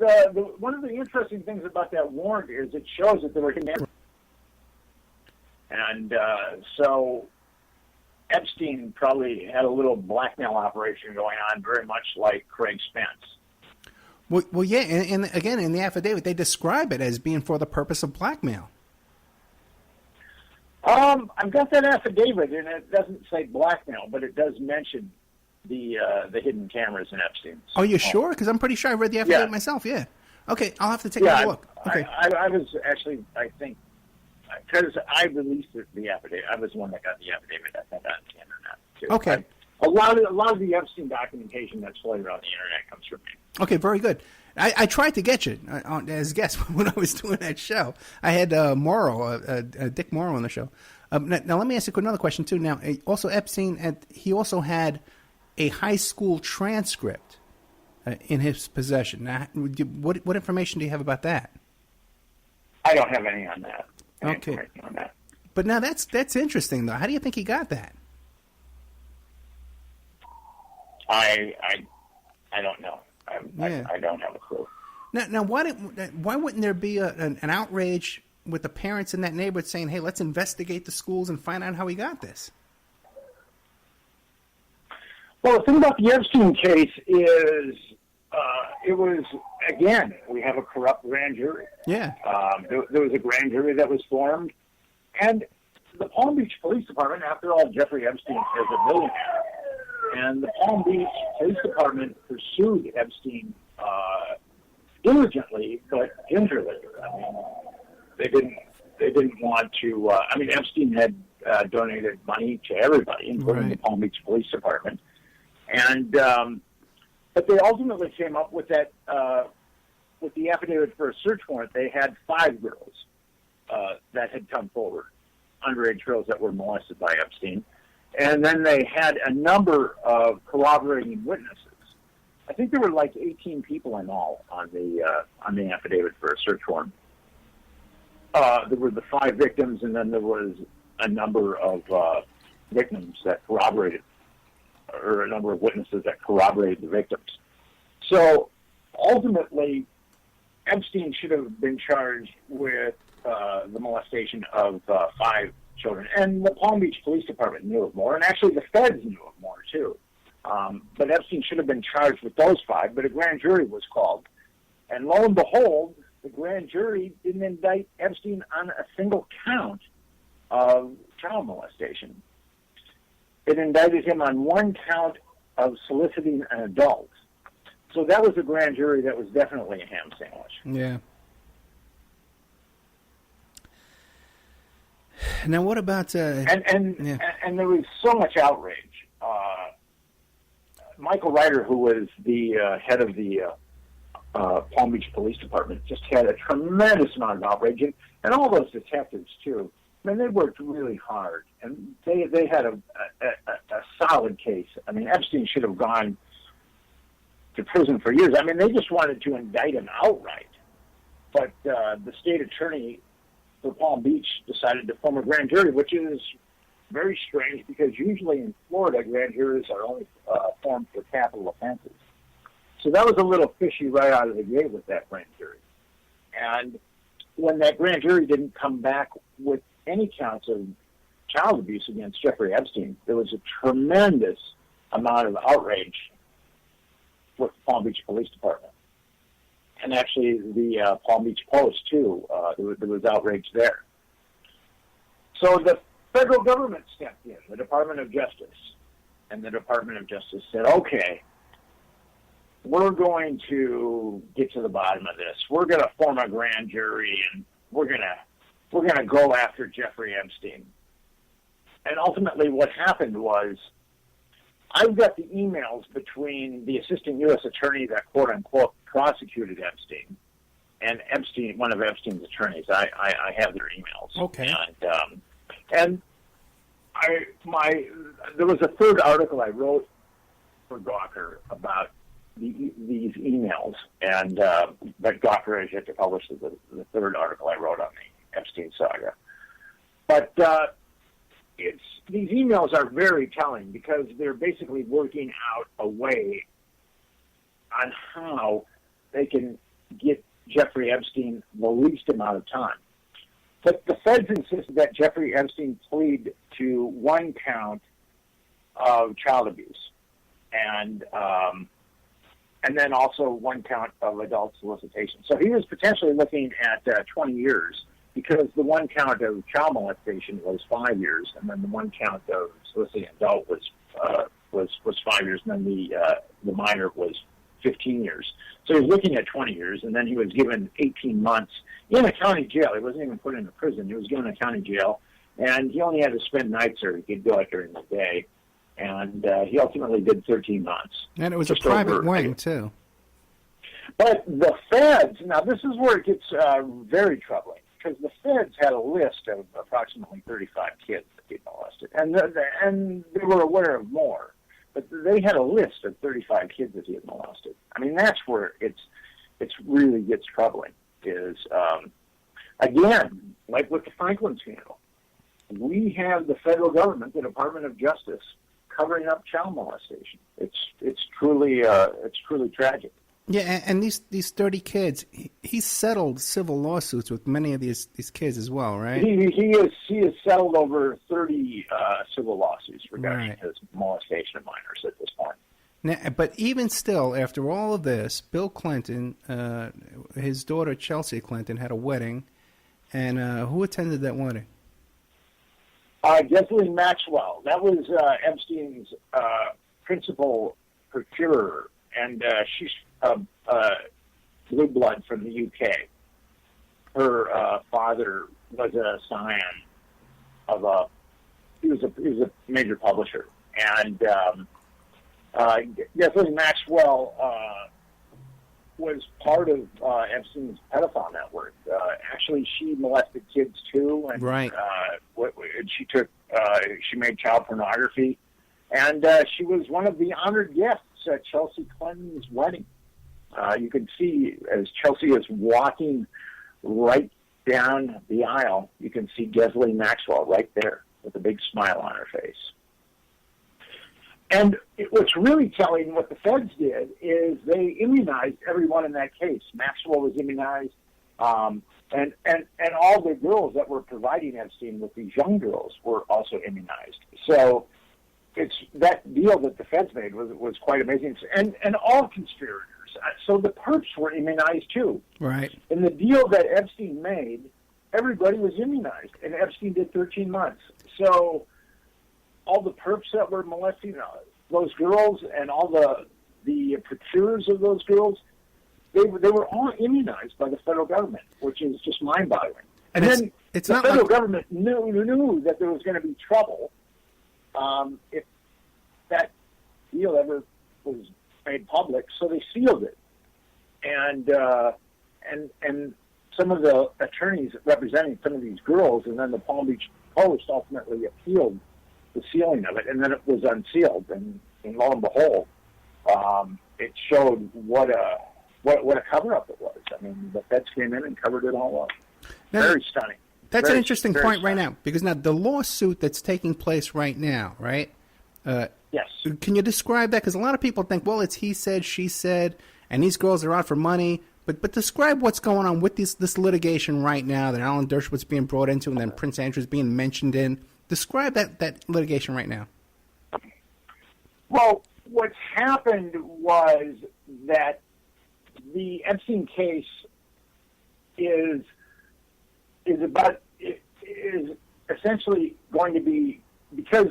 one of the interesting things about that warrant is it shows that there were cameras. And so Epstein probably had a little blackmail operation going on, very much like Craig Spence. Well, yeah, and again, in the affidavit, they describe it as being for the purpose of blackmail. I've got that affidavit, and it doesn't say blackmail, but it does mention the hidden cameras in Epstein's. Are you sure? Because I'm pretty sure I read the affidavit myself. Yeah. Okay, I'll have to take a look. Okay. I was actually, I think, because I released the affidavit. I was the one that got the affidavit. I think on the internet too. Okay. A lot of the Epstein documentation that's floating around the internet comes from me. Okay, very good. I tried to get you as a guest when I was doing that show. I had Dick Morrow on the show. Now let me ask you another question too. Now, also Epstein, he also had a high school transcript in his possession. Now, what information do you have about that? I don't have any on that. Okay. On that. But now that's interesting though. How do you think he got that? I don't know. I don't have a clue. Now, why wouldn't there be an outrage with the parents in that neighborhood saying, "Hey, let's investigate the schools and find out how he got this"? Well, the thing about the Epstein case is, it was, again, we have a corrupt grand jury. Yeah. There was a grand jury that was formed, and the Palm Beach Police Department, after all, Jeffrey Epstein is a billionaire, and the Palm Beach Police Department pursued Epstein diligently, but gingerly. I mean, they didn't want to. Epstein had donated money to everybody, including the Palm Beach Police Department, and but they ultimately came up with that with the affidavit for a search warrant. They had 5 girls that had come forward, underage girls that were molested by Epstein. And then they had a number of corroborating witnesses. I think there were like 18 people in all on the affidavit for a search warrant. there were the 5 victims, and then there was a number of victims that corroborated, or a number of witnesses that corroborated the victims. So ultimately, Epstein should have been charged with the molestation of 5 children. And the Palm Beach Police Department knew of more, and actually the feds knew of more, too. But Epstein should have been charged with those 5, but a grand jury was called. And lo and behold, the grand jury didn't indict Epstein on a single count of child molestation. It indicted him on 1 count of soliciting an adult. So that was a grand jury that was definitely a ham sandwich. Yeah. Now, what about... And there was so much outrage. Michael Ryder, who was the head of the Palm Beach Police Department, just had a tremendous amount of outrage. And all those detectives, too. I mean, they worked really hard. And they had a solid case. I mean, Epstein should have gone to prison for years. I mean, they just wanted to indict him outright. But the state attorney for Palm Beach decided to form a grand jury, which is very strange because usually in Florida, grand juries are only formed for capital offenses. So that was a little fishy right out of the gate with that grand jury. And when that grand jury didn't come back with any counts of child abuse against Jeffrey Epstein, there was a tremendous amount of outrage with the Palm Beach Police Department. And actually the Palm Beach Post, too, there was outrage there. So the federal government stepped in, the Department of Justice. And the Department of Justice said, okay, we're going to get to the bottom of this. We're going to form a grand jury, and we're going to go after Jeffrey Epstein. And ultimately what happened was, I've got the emails between the assistant U.S. attorney that quote-unquote prosecuted Epstein and Epstein, one of Epstein's attorneys. I have their emails. Okay. And there was a third article I wrote for Gawker about these emails, and but Gawker has yet to publish the third article I wrote on the Epstein saga. But these emails are very telling because they're basically working out a way on how they can get Jeffrey Epstein the least amount of time. But the feds insisted that Jeffrey Epstein plead to 1 count of child abuse, and then also 1 count of adult solicitation. So he was potentially looking at 20 years because the 1 count of child molestation was 5 years, and then the 1 count of soliciting adult was 5 years, and then the minor was 15 years. So he was looking at 20 years, and then he was given 18 months in a county jail. He wasn't even put into prison. He was given a county jail, and he only had to spend nights there. He could go out during the day, and he ultimately did 13 months. And it was a private wing, too. But the feds, now this is where it gets very troubling, because the feds had a list of approximately 35 kids that get molested, and they were aware of more. But they had a list of 35 kids that he had molested. I mean, that's where it's really gets troubling. Is again, like with the Franklin scandal, we have the federal government, the Department of Justice, covering up child molestation. It's truly tragic. Yeah, and these 30 kids, he settled civil lawsuits with many of these kids as well, right? He has settled over 30 civil lawsuits regarding his molestation of minors at this point. Now, but even still, after all of this, Bill Clinton, his daughter Chelsea Clinton, had a wedding, and who attended that wedding? Ghislaine Maxwell. That was Epstein's principal procurer, and she's blue blood from the UK. Her father was a scion of he was a major publisher, and Jeffrey Maxwell was part of Epstein's pedophile network. Actually, she molested kids too, and she made child pornography, and she was one of the honored guests at Chelsea Clinton's wedding. You can see as Chelsea is walking right down the aisle, you can see Ghislaine Maxwell right there with a big smile on her face. And what's really telling, what the feds did, is they immunized everyone in that case. Maxwell was immunized, and all the girls that were providing Epstein with these young girls were also immunized. So it's that deal that the feds made was quite amazing. And all conspirators. So the perps were immunized too. Right. In the deal that Epstein made, everybody was immunized, and Epstein did 13 months. So all the perps that were molesting those girls and all the procurers of those girls, they were all immunized by the federal government, which is just mind-boggling. And then it's the not federal like... government knew that there was going to be trouble if that deal ever was made public, so they sealed it. And some of the attorneys representing some of these girls, and then the Palm Beach Post ultimately appealed the sealing of it, and then it was unsealed, and lo and behold, it showed what a cover-up it was. I mean, the feds came in and covered it all up. Now, very stunning. That's very, an interesting point stunning. right now, because now the lawsuit that's taking place right now, right? Yes. Can you describe that? Because a lot of people think, well, it's he said, she said, and these girls are out for money. But describe what's going on with this litigation right now that Alan Dershowitz being brought into, and then Prince Andrew's being mentioned in. Describe that litigation right now. Well, what's happened was that the Epstein case is essentially going to be, because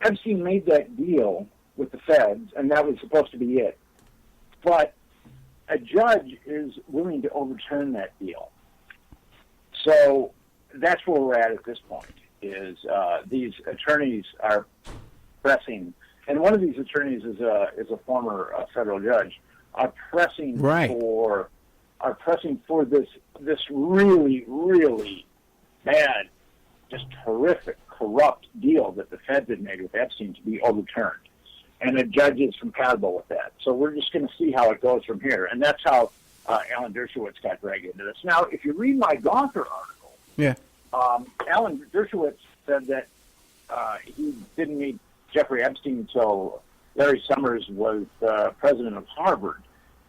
Epstein made that deal with the feds, and that was supposed to be it. But a judge is willing to overturn that deal. So that's where we're at this point, is these attorneys are pressing, and one of these attorneys is a former federal judge, are pressing for this really, really bad, just horrific, corrupt deal that the feds had made with Epstein to be overturned. And the judge is compatible with that. So we're just going to see how it goes from here. And that's how Alan Dershowitz got dragged into this. Now, if you read my Gawker article, Alan Dershowitz said that he didn't meet Jeffrey Epstein until Larry Summers was president of Harvard.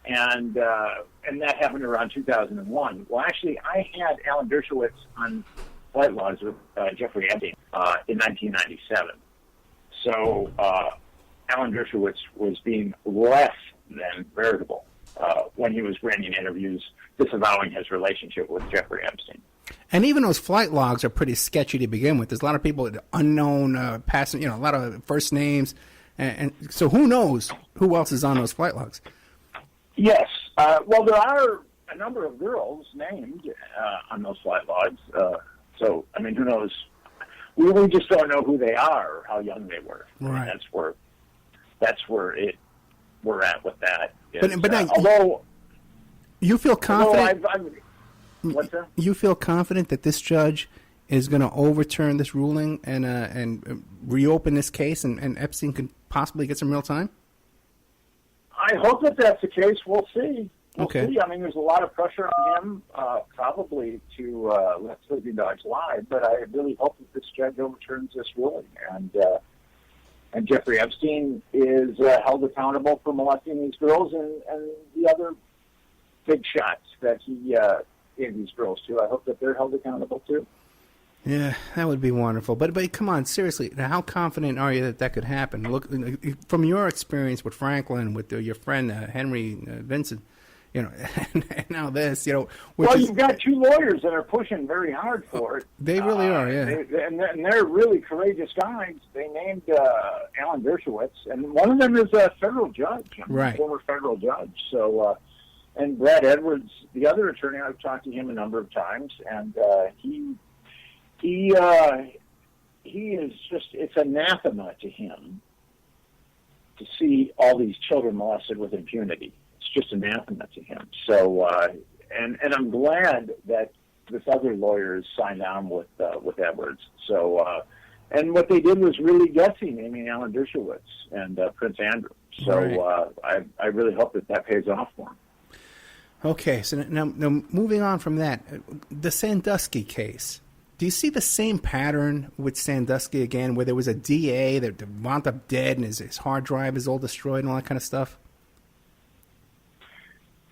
And that happened around 2001. Well, actually, I had Alan Dershowitz on Flight Logs with Jeffrey Epstein in 1997. So Alan Dershowitz was being less than veritable when he was granting interviews disavowing his relationship with Jeffrey Epstein. And even those flight logs are pretty sketchy to begin with. There's a lot of people, unknown, passing, a lot of first names. And so who knows who else is on those flight logs? Yes. Well, there are a number of girls named on those flight logs. So, I mean, who knows? We just don't know who they are or how young they were. Right. And that's where we're at with that. But now, although you feel confident. What's that? You feel confident that this judge is going to overturn this ruling and reopen this case, and Epstein could possibly get some real time? I hope that that's the case. We'll see. We'll Okay. see. I mean, there's a lot of pressure on him, probably to let sleeping dogs lie. But I really hope that this judge overturns this ruling, and Jeffrey Epstein is held accountable for molesting these girls and the other big shots that he gave these girls to. I hope that they're held accountable too. Yeah, that would be wonderful. But come on, seriously, how confident are you that could happen? Look, from your experience with Franklin, with your friend Henry Vincent, and now this, Well, you've got two lawyers that are pushing very hard for it. They really are, yeah. And they're really courageous guys. They named Alan Dershowitz, and one of them is a federal judge, right? Former federal judge. So, and Brad Edwards, the other attorney, I've talked to him a number of times, and he is just—it's anathema to him to see all these children molested with impunity. It's just anathema to him. So, and I'm glad that this other lawyer has signed on with Edwards. So, and what they did was really gutsy, naming Alan Dershowitz and Prince Andrew. So, right. I really hope that pays off for him. Okay, so now moving on from that, the Sandusky case. Do you see the same pattern with Sandusky again, where there was a DA that wound up dead and his hard drive is all destroyed and all that kind of stuff?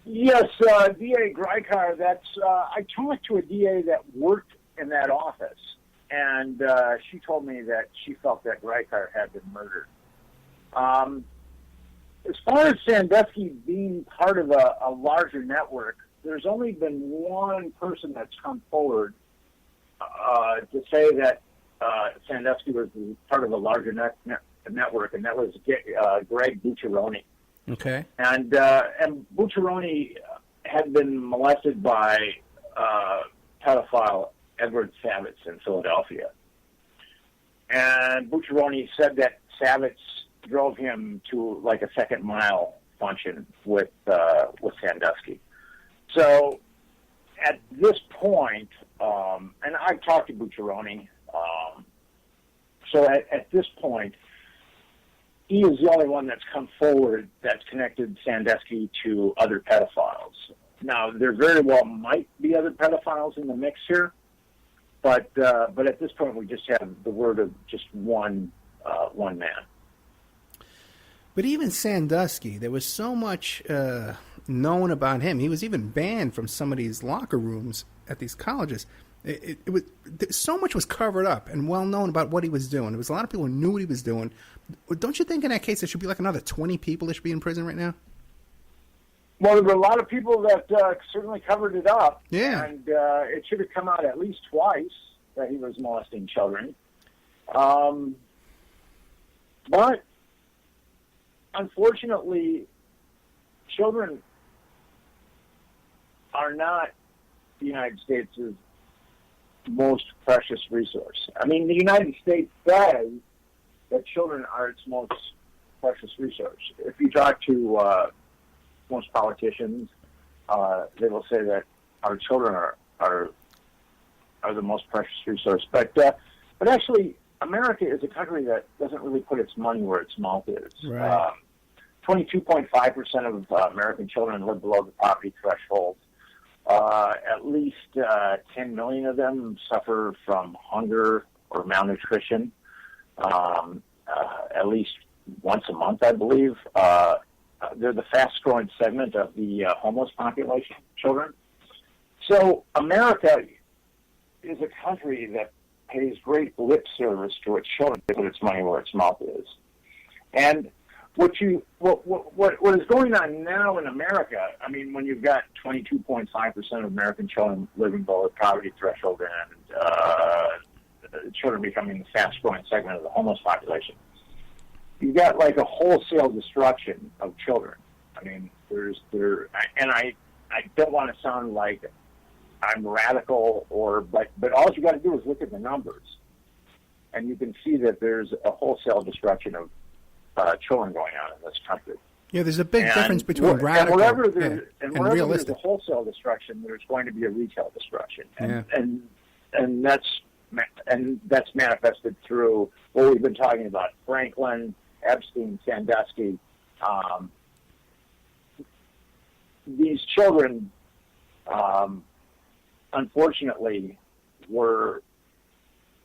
Yes, DA Greicar, I talked to a DA that worked in that office, and she told me that she felt that Greicar had been murdered. As far as Sandusky being part of a larger network, there's only been one person that's come forward to say that Sandusky was part of a larger network, and that was Greg Bucciaroni. Okay. And Bucciaroni had been molested by pedophile Edward Savitz in Philadelphia. And Bucciaroni said that Savitz drove him to like a second mile function with Sandusky. So at this point, and I've talked to Bucciaroni, so at this point, he is the only one that's come forward that's connected Sandusky to other pedophiles. Now, there very well might be other pedophiles in the mix here, but at this point, we just have the word of just one man. But even Sandusky, there was so much known about him. He was even banned from some of these locker rooms at these colleges. So much was covered up and well known about what he was doing. There was a lot of people who knew what he was doing. Don't you think in that case there should be like another 20 people that should be in prison right now? Well, there were a lot of people that certainly covered it up. Yeah. And it should have come out at least twice that he was molesting children. But unfortunately, children are not the United States' most precious resource. I mean, the United States says that children are its most precious resource. If you talk to most politicians, they will say that our children are the most precious resource. But actually, America is a country that doesn't really put its money where its mouth is. Right. 22.5% of American children live below the poverty threshold. At least 10 million of them suffer from hunger or malnutrition. At least once a month, I believe. They're the fast-growing segment of the homeless population, children. So America is a country that pays great lip service to its children to put its money where its mouth is. And what is going on now in America, I mean, when you've got 22.5% of American children living below the poverty threshold and children becoming the fast-growing segment of the homeless population, you've got like a wholesale destruction of children. I mean, I don't want to sound like I'm radical but all you got to do is look at the numbers, and you can see that there's a wholesale destruction of children going on in this country. Yeah, there's a big difference between radical and realistic. There's a wholesale destruction, there's going to be a retail destruction, and that's manifested through what we've been talking about: Franklin, Epstein, Sandusky. These children, unfortunately, were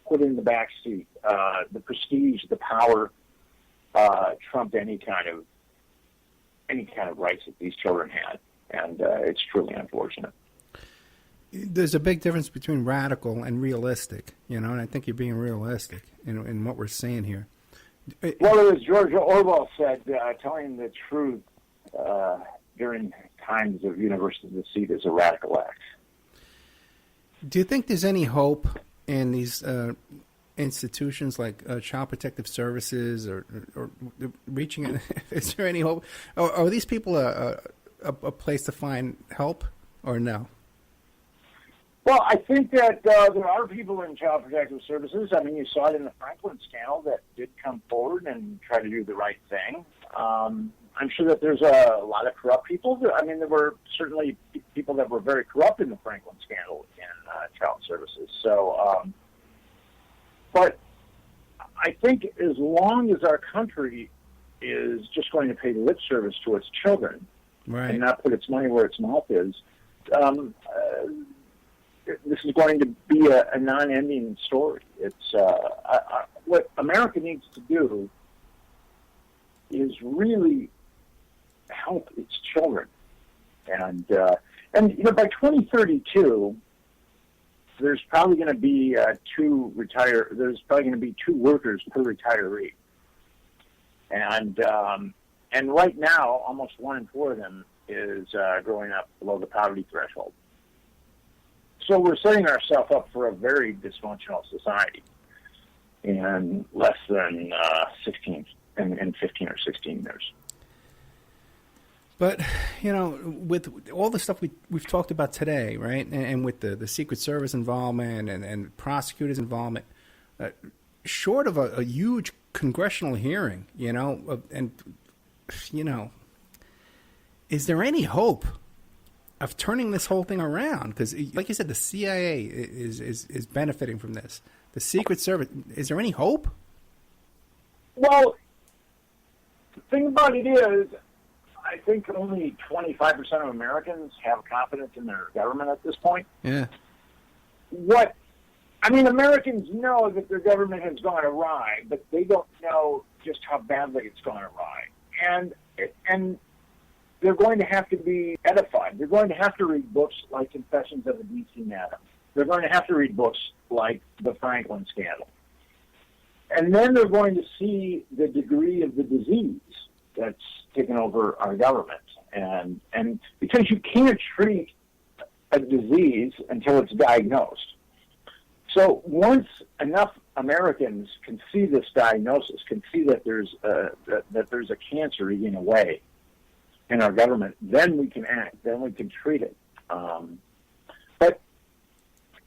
put in the back seat. The prestige, the power, trumped any kind of rights that these children had, and it's truly unfortunate. There's a big difference between radical and realistic, and I think you're being realistic in what we're saying here. Well, as George Orwell said, telling the truth during times of universal deceit is a radical act. Do you think there's any hope in these institutions like Child Protective Services or reaching it? Is there any hope? Or are these people a place to find help or no? Well, I think that there are people in Child Protective Services. I mean, you saw it in the Franklin scandal that did come forward and try to do the right thing. I'm sure that there's a lot of corrupt people. I mean, there were certainly people that were very corrupt in the Franklin scandal in Child Services. So, but I think as long as our country is just going to pay lip service to its children, right, and not put its money where its mouth is, this is going to be a non-ending story. It's what America needs to do is really help its children, and by 2032, there's probably going to be two workers per retiree, and right now, almost 1 in 4 of them is growing up below the poverty threshold. So we're setting ourselves up for a very dysfunctional society in less than 15 or 16 years. But, with all the stuff we've talked about today, right, and with the Secret Service involvement and prosecutors' involvement, short of a huge congressional hearing, is there any hope of turning this whole thing around? Because, like you said, the CIA is benefiting from this. The Secret Service, is there any hope? Well, the thing about it is, I think only 25% of Americans have confidence in their government at this point. Yeah. Americans know that their government has gone awry, but they don't know just how badly it's gone awry. And they're going to have to be edified. They're going to have to read books like Confessions of a D.C. Madam. They're going to have to read books like The Franklin Scandal. And then they're going to see the degree of the disease that's taken over our government. And because you can't treat a disease until it's diagnosed. So once enough Americans can see this diagnosis, can see that there's a cancer eating away in our government, then we can act, then we can treat it. But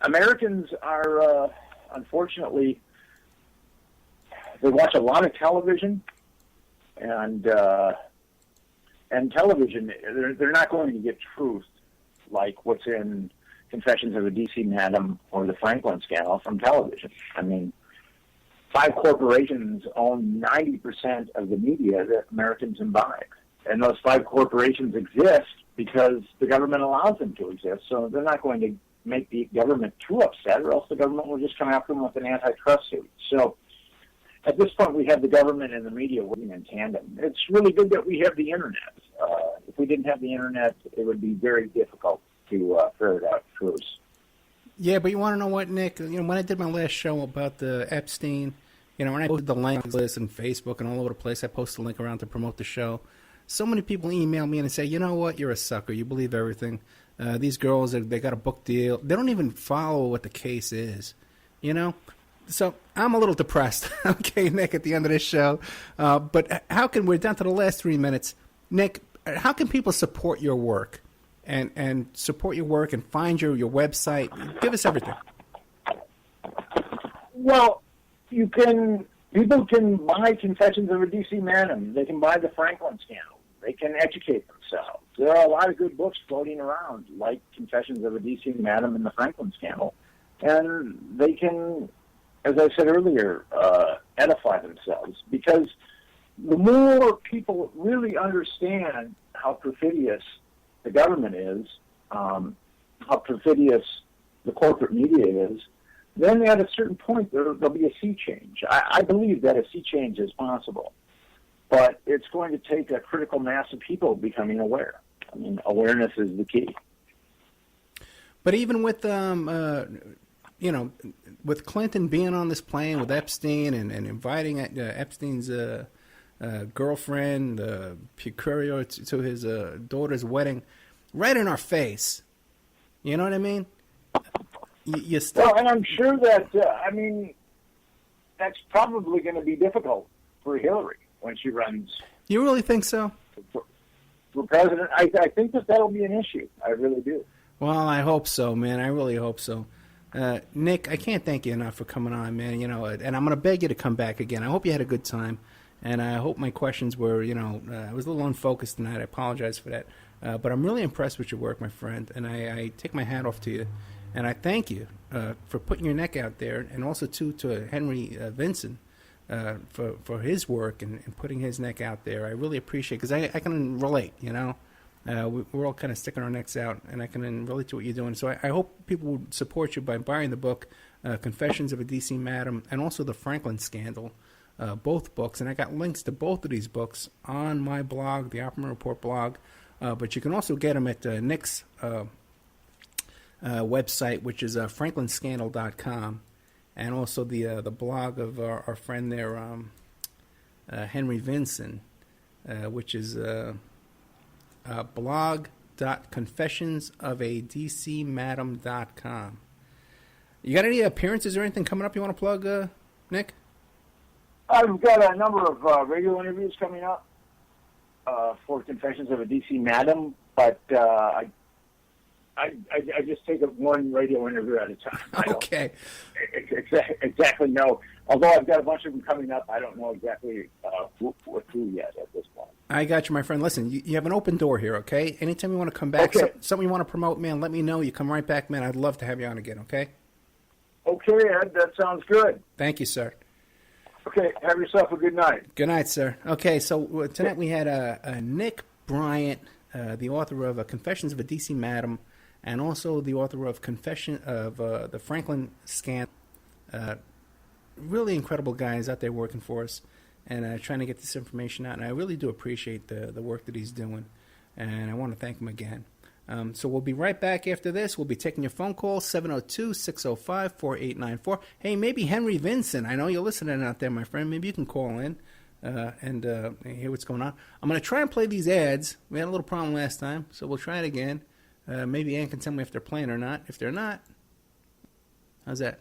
Americans are, unfortunately, they watch a lot of television, and television, they're not going to get truth like what's in Confessions of a D.C. Madam or the Franklin Scandal from television. 5 corporations own 90% of the media that Americans imbibe. And those 5 corporations exist because the government allows them to exist. So they're not going to make the government too upset, or else the government will just come after them with an antitrust suit. So at this point, we have the government and the media working in tandem. It's really good that we have the Internet. If we didn't have the Internet, it would be very difficult to ferret out truths. Yeah, but you want to know what, Nick? When I did my last show about the Epstein, when I posted the link list on Facebook and all over the place, I posted a link around to promote the show. So many people email me and say, you know what, you're a sucker. You believe everything. These girls, they got a book deal. They don't even follow what the case is, So I'm a little depressed, okay, Nick, at the end of this show. But how can, we're down to the last 3 minutes. Nick, how can people support your work and support your work and find your website? Give us everything. Well, people can buy Confessions of a D.C. Madam. They can buy the Franklin Scandal. They can educate themselves. There are a lot of good books floating around, like Confessions of a D.C. Madam and the Franklin Scandal. And they can, as I said earlier, edify themselves. Because the more people really understand how perfidious the government is, how perfidious the corporate media is, then at a certain point there'll be a sea change. I believe that a sea change is possible. But it's going to take a critical mass of people becoming aware. Awareness is the key. But even with with Clinton being on this plane with Epstein and inviting Epstein's girlfriend, Picurio, to his daughter's wedding, right in our face. You know what I mean? You still... Well, and I'm sure that, that's probably going to be difficult for Hillary when she runs. You really think so? For president, I think that'll be an issue. I really do. Well, I hope so, man. I really hope so. Nick, I can't thank you enough for coming on, man. And I'm going to beg you to come back again. I hope you had a good time, and I hope my questions were, I was a little unfocused tonight. I apologize for that. But I'm really impressed with your work, my friend, and I take my hat off to you. And I thank you for putting your neck out there, and also to Henry Vinson for his work and putting his neck out there. I really appreciate it, because I can relate, we're all kind of sticking our necks out, and I can relate to what you're doing. So I hope people would support you by buying the book, Confessions of a DC Madam, and also The Franklin Scandal, both books. And I got links to both of these books on my blog, the Oppenheimer Report blog. But you can also get them at Nick's website, which is franklinscandal.com, and also the blog of our friend there, Henry Vinson, which is blog.confessionsofaDCmadam.com. You got any appearances or anything coming up you want to plug, Nick? I've got a number of radio interviews coming up for Confessions of a DC Madam, but I just take it one radio interview at a time. Okay. Exactly know. Although I've got a bunch of them coming up, I don't know exactly who yet at this point. I got you, my friend. Listen, you have an open door here, okay? Anytime you want to come back, something you want to promote, man, let me know. You come right back, man. I'd love to have you on again, okay? Okay, Ed, that sounds good. Thank you, sir. Okay, have yourself a good night. Good night, sir. Okay, so tonight we had Nick Brynat, the author of Confessions of a DC Madam, and also the author of Confession of the Franklin Scandal. Really incredible guys out there working for us and trying to get this information out. And I really do appreciate the work that he's doing, and I want to thank him again. So we'll be right back after this. We'll be taking your phone call, 702-605-4894. Hey, maybe Henry Vinson. I know you're listening out there, my friend. Maybe you can call in and hear what's going on. I'm going to try and play these ads. We had a little problem last time, so we'll try it again. Maybe Ann can tell me if they're playing or not. If they're not, how's that?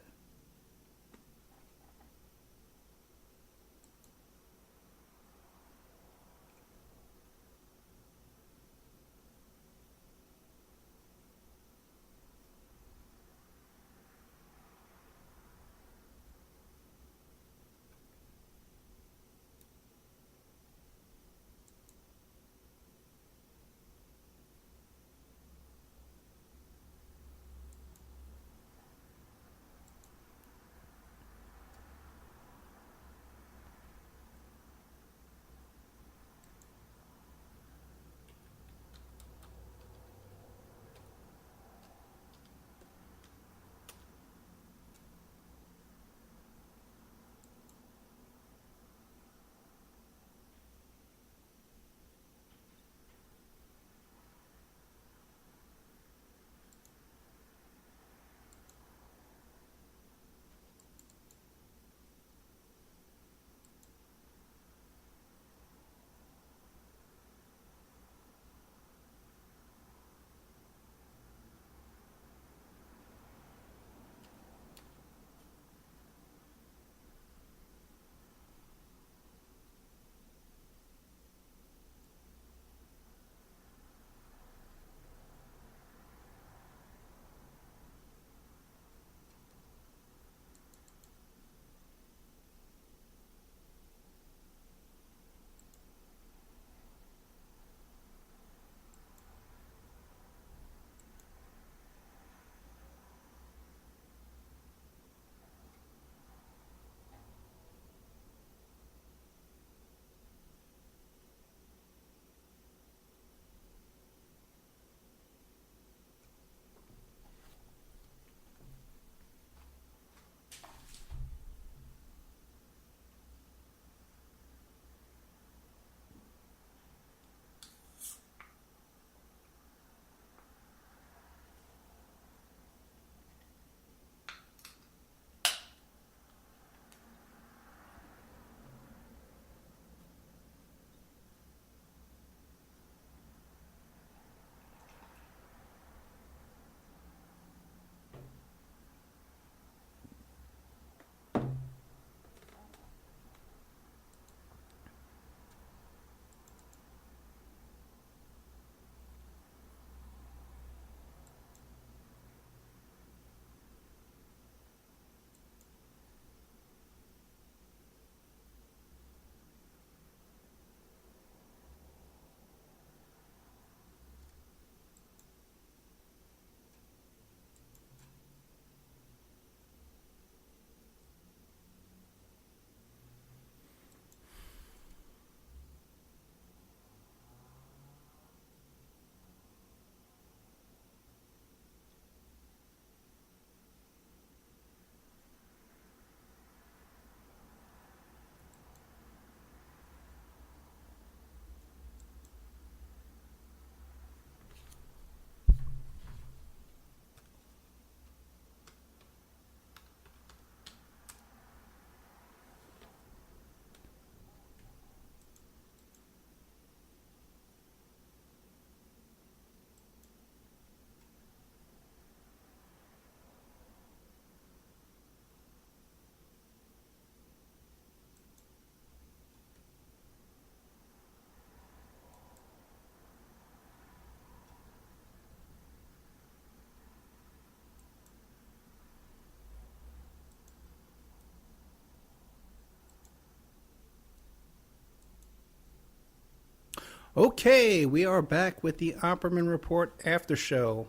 Okay, we are back with the Opperman Report After Show,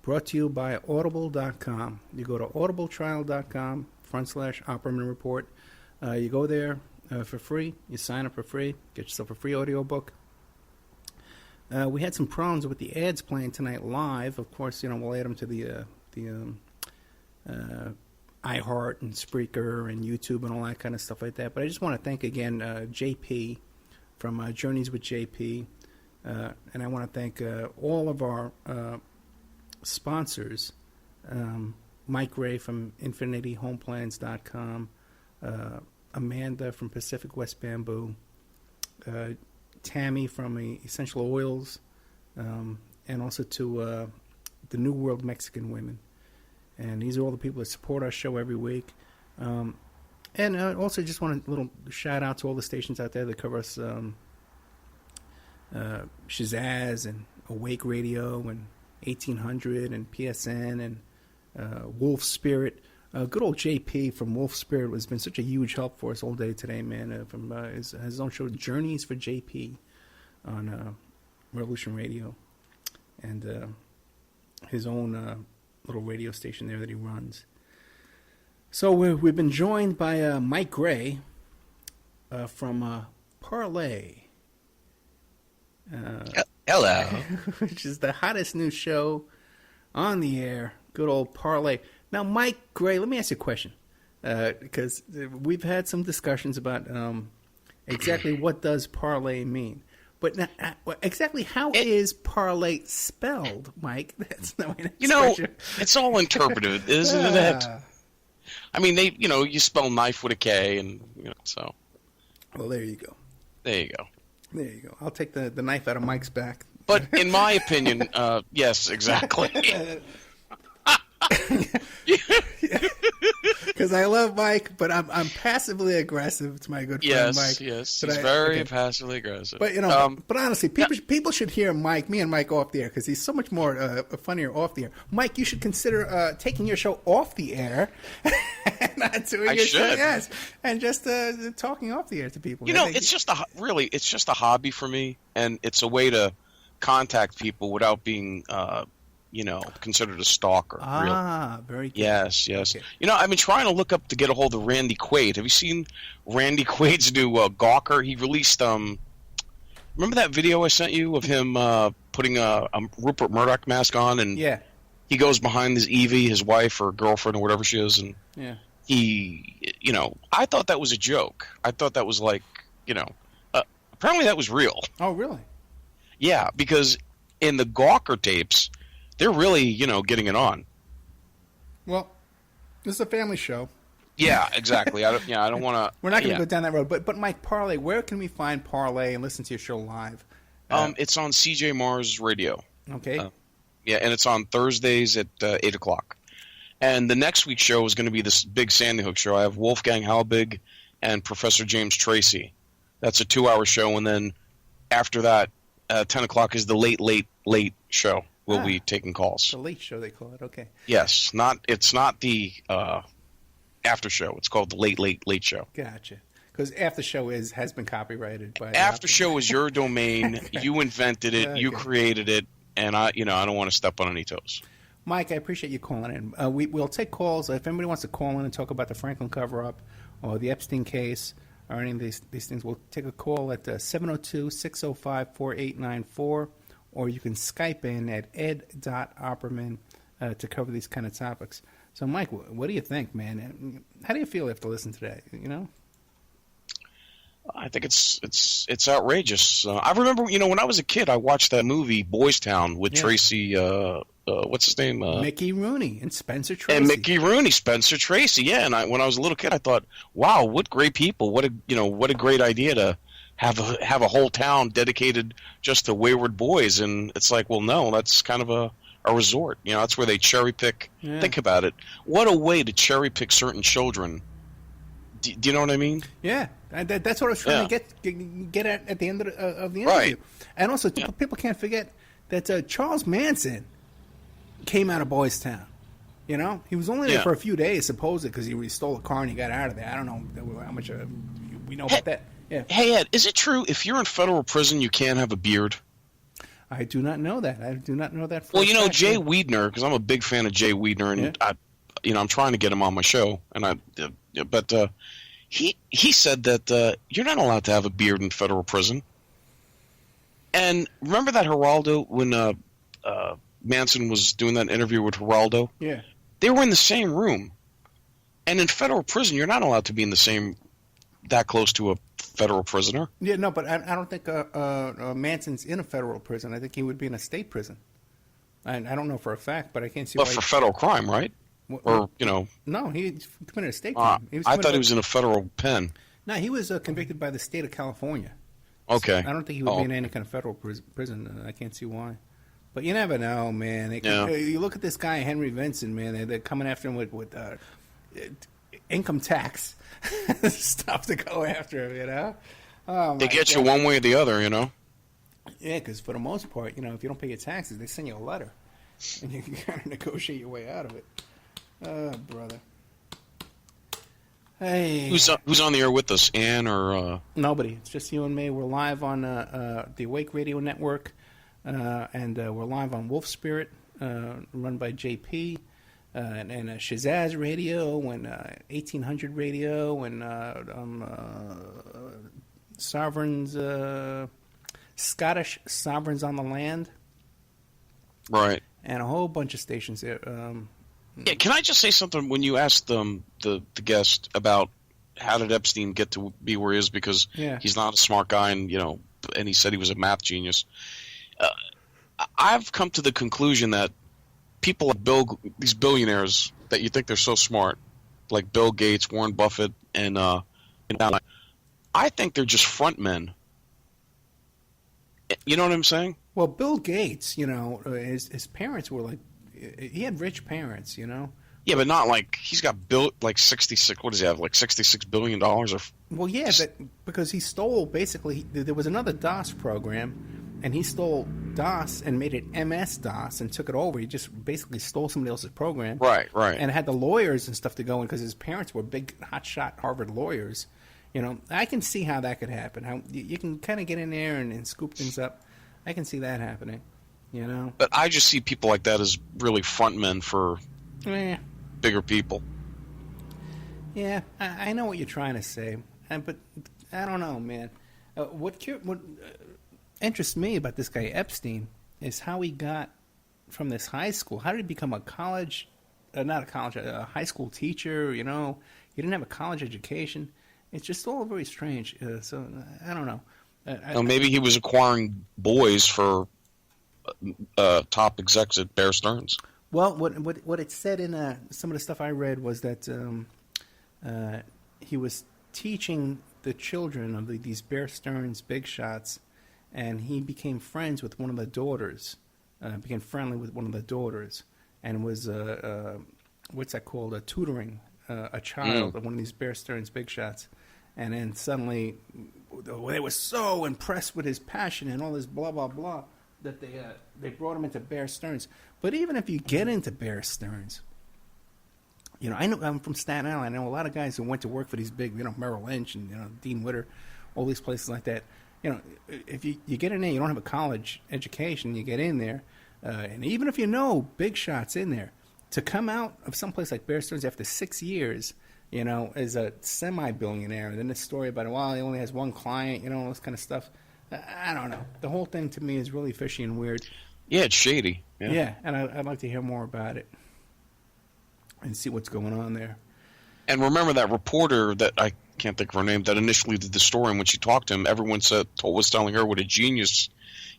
brought to you by Audible.com. You go to audibletrial.com/Opperman Report. You go there for free. You sign up for free. Get yourself a free audiobook. We had some problems with the ads playing tonight live. Of course, we'll add them to the iHeart and Spreaker and YouTube and all that kind of stuff like that. But I just want to thank again JP from Journeys with JP, and I want to thank all of our sponsors, Mike Ray from InfinityHomeplans.com, Amanda from Pacific West Bamboo, Tammy from Essential Oils, and also to the New World Mexican Women. And these are all the people that support our show every week. And also just want a little shout out to all the stations out there that cover us, Shazaz and Awake Radio and 1800 and PSN and Wolf Spirit. Good old JP from Wolf Spirit has been such a huge help for us all day today, man. From his own show, Journeys for JP, on Revolution Radio, and his own little radio station there that he runs. So we've been joined by Mike Gray from Parlay. Hello. Which is the hottest new show on the air. Good old Parlay. Now, Mike Gray, let me ask you a question, because we've had some discussions about exactly what does parlay mean. But now, exactly how is parlay spelled, Mike? That's no expression. It's all interpretive, isn't it? I mean, you spell knife with a K, and so. Well, there you go. There you go. There you go. I'll take the knife out of Mike's back. But in my opinion, yes, exactly. Because I love Mike, but I'm passively aggressive to my good friend Mike. Yes, he's very passively aggressive. But but honestly, people should hear me and Mike off the air because he's so much more funnier off the air. Mike, you should consider taking your show off the air, and not doing your show, yes, and just talking off the air to people. It's just a hobby for me, and it's a way to contact people without being considered a stalker. Very good. Yes. Okay. I've been trying to look up to get a hold of Randy Quaid. Have you seen Randy Quaid's new Gawker? He released, remember that video I sent you of him putting a Rupert Murdoch mask on, and he goes behind his Evie, his wife or girlfriend or whatever she is, and he, I thought that was a joke. I thought that was like, apparently that was real. Oh, really? Yeah, because in the Gawker tapes, they're really, getting it on. Well, this is a family show. Yeah, exactly. I don't want to. We're not going to go down that road. But Mike, Parlay, where can we find Parlay and listen to your show live? It's on CJ Mars Radio. Okay. And it's on Thursdays at 8 o'clock. And the next week's show is going to be this big Sandy Hook show. I have Wolfgang Halbig and Professor James Tracy. That's a 2-hour show, and then after that, 10 o'clock is the late show. We'll be taking calls. The late show, they call it. Okay. Yes, it's not the after show. It's called the late show. Gotcha. Because after show has been copyrighted by. After show is your domain. You invented it. Okay. You created it, and I don't want to step on any toes. Mike, I appreciate you calling in. We'll take calls if anybody wants to call in and talk about the Franklin cover-up or the Epstein case or any of these things. We'll take a call at 702-605-4894. Or you can Skype in at ed.opperman to cover these kind of topics. So, Mike, what do you think, man? How do you feel after listening to that? I think it's outrageous. I remember, when I was a kid, I watched that movie Boys Town with Tracy. What's his name? Mickey Rooney and Spencer Tracy. And Mickey Rooney, Spencer Tracy. Yeah, and when I was a little kid, I thought, wow, what great people! What a great idea to have a whole town dedicated just to wayward boys. And it's like, well, no, that's kind of a resort. That's where they cherry pick. Yeah. Think about it. What a way to cherry pick certain children. Do you know what I mean? Yeah, that's what I was trying to get at the end of the interview. Right. And also, people can't forget that Charles Manson came out of Boys Town. He was only there for a few days, supposedly, because he stole a car and he got out of there. I don't know how much we know about that. Yeah. Hey, Ed, is it true if you're in federal prison you can't have a beard? I do not know that. I do not know that. Well, Jay Weidner, because I'm a big fan of Jay Weidner, and I'm trying to get him on my show, but he said that you're not allowed to have a beard in federal prison. And remember that Geraldo when Manson was doing that interview with Geraldo? Yeah, they were in the same room, and in federal prison, you're not allowed to be in the same that close to a federal prisoner. Yeah, no, but I don't think Manson's in a federal prison. I think he would be in a state prison. I don't know for a fact, but I can't see. But for federal crime, right? No, he committed a state crime. I thought he was in a federal pen. No, he was convicted by the state of California. Okay. So I don't think he would be in any kind of federal prison. I can't see why. But you never know, man. You look at this guy, Henry Vinson, man. They're coming after him with income tax stuff to go after him, They get you one way or the other, Yeah, because for the most part, if you don't pay your taxes, they send you a letter. And you can kind of negotiate your way out of it. Oh, brother. Hey. Who's on the air with us, Ann or? Nobody. It's just you and me. We're live on the Awake Radio Network, and we're live on Wolf Spirit, run by JP, and Shazaz Radio, and 1800 Radio, and Sovereigns, Scottish Sovereigns on the Land. Right. And a whole bunch of stations there. Yeah, can I just say something? When you asked the guest about how did Epstein get to be where he is, because he's not a smart guy, and and he said he was a math genius. I've come to the conclusion that people like these billionaires that you think they're so smart, like Bill Gates, Warren Buffett, and I think they're just front men. You know what I'm saying? Well, Bill Gates, his parents were like, he had rich parents, Yeah, but not like he's got like 66. What does he have? Like $66 billion or? Well, yeah, but because he stole basically. There was another DOS program, and he stole DOS and made it MS DOS and took it over. He just basically stole somebody else's program. Right. And had the lawyers and stuff to go in because his parents were big hotshot Harvard lawyers. I can see how that could happen. How you can kind of get in there and scoop things up. I can see that happening. But I just see people like that as really front men for bigger people. Yeah, I know what you're trying to say, but I don't know, man. What interests me about this guy Epstein is how he got from this high school. How did he become a high school teacher? He didn't have a college education. It's just all very strange. So I don't know. Maybe he was acquiring boys for top execs at Bear Stearns. Well, what it said in some of the stuff I read was that he was teaching the children of these Bear Stearns big shots, and he became friends with one of the daughters. Became friendly with one of the daughters, and was what's that called? Tutoring a child of one of these Bear Stearns big shots. And then suddenly, they were so impressed with his passion and all this blah blah blah that they brought him into Bear Stearns. But even if you get into Bear Stearns, I know I'm from Staten Island. I know a lot of guys who went to work for these big, Merrill Lynch and Dean Witter, all these places like that. If you get in there, you don't have a college education. You get in there, and even if you know big shots in there, to come out of some place like Bear Stearns after 6 years. As a semi-billionaire. And then this story about, he only has one client, all this kind of stuff. I don't know. The whole thing to me is really fishy and weird. Yeah, it's shady. Yeah, and I'd like to hear more about it and see what's going on there. And remember that reporter that I can't think of her name that initially did the story, and when she talked to him, everyone was telling her what a genius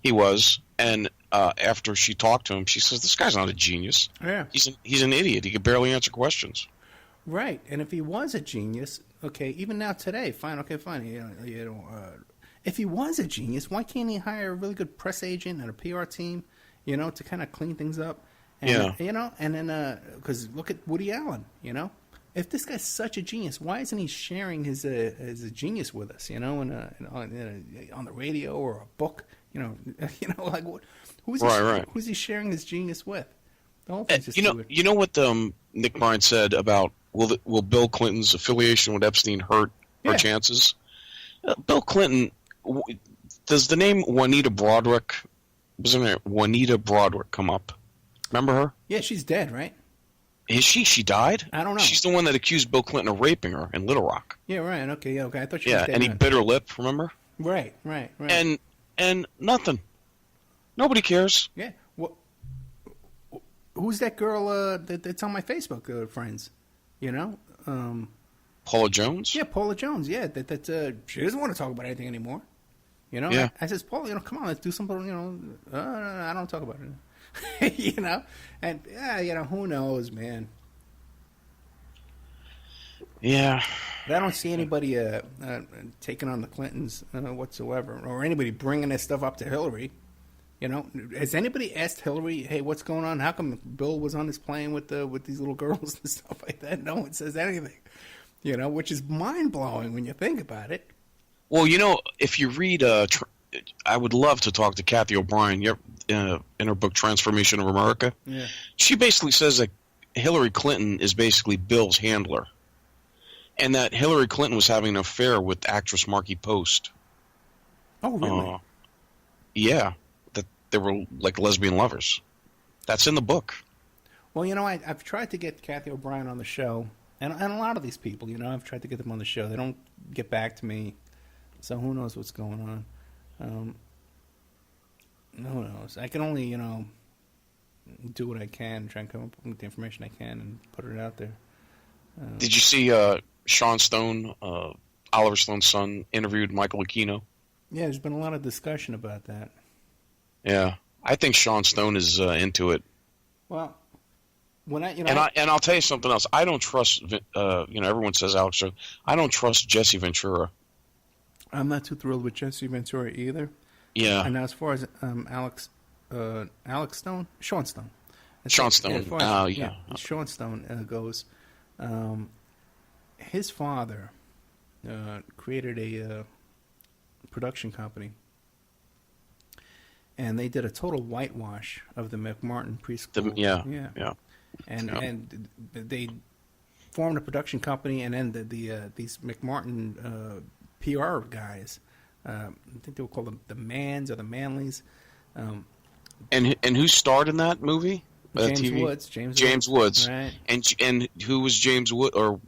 he was. And after she talked to him, she says, "This guy's not a genius. Yeah, he's an idiot. He could barely answer questions." Right, and if he was a genius, okay, even now today, fine. If he was a genius, why can't he hire a really good press agent and a PR team, to kind of clean things up? And, and then because look at Woody Allen, if this guy's such a genius, why isn't he sharing his genius with us, on the radio or a book, like what? Who's he sharing his genius with? The whole thing's just you know what Nick Bryan said about will Bill Clinton's affiliation with Epstein hurt her chances? Bill Clinton. Does the name Juanita Broderick, wasn't it Juanita Broderick, come up? Remember her? Yeah, she's dead, right? Is she? She died? I don't know. She's the one that accused Bill Clinton of raping her in Little Rock. Yeah, right. Okay, yeah, okay. I thought she was dead. And he bit her lip, remember? Right. And nothing. Nobody cares. Yeah. Well, who's that girl that's on my Facebook friends? You know? Paula Jones? Yeah, Paula Jones. Yeah, she doesn't want to talk about anything anymore. You know? Yeah. I says, Paula, come on, let's do something, I don't talk about it. You know? And, who knows, man. Yeah. But I don't see anybody taking on the Clintons whatsoever, or anybody bringing this stuff up to Hillary. You know, has anybody asked Hillary, "Hey, what's going on? How come Bill was on this plane with these little girls and stuff like that?" No one says anything. You know, which is mind blowing when you think about it. Well, if you read, I would love to talk to Kathy O'Brien in her book Transformation of America. Yeah. She basically says that Hillary Clinton is basically Bill's handler, and that Hillary Clinton was having an affair with actress Markie Post. Oh, really? Yeah, that they were like lesbian lovers. That's in the book. Well, I've tried to get Kathy O'Brien on the show, and a lot of these people, I've tried to get them on the show. They don't get back to me, so who knows what's going on. Who knows? I can only, do what I can, try and come up with the information I can and put it out there. Did you see Sean Stone, Oliver Stone's son, interviewed Michael Aquino? Yeah, there's been a lot of discussion about that. Yeah, I think Sean Stone is into it. Well, when and I'll tell you something else. I don't trust. Everyone says Alex. I don't trust Jesse Ventura. I'm not too thrilled with Jesse Ventura either. Yeah. And as far as Alex Stone, Sean Stone. Sean Stone. Sean Stone goes. His father created a production company, and they did a total whitewash of the McMartin preschool. Yeah. And they formed a production company, and then these McMartin PR guys, I think they were called the Mans or the Manleys. And who starred in that movie? James Woods. Right. And who was James Wood? Or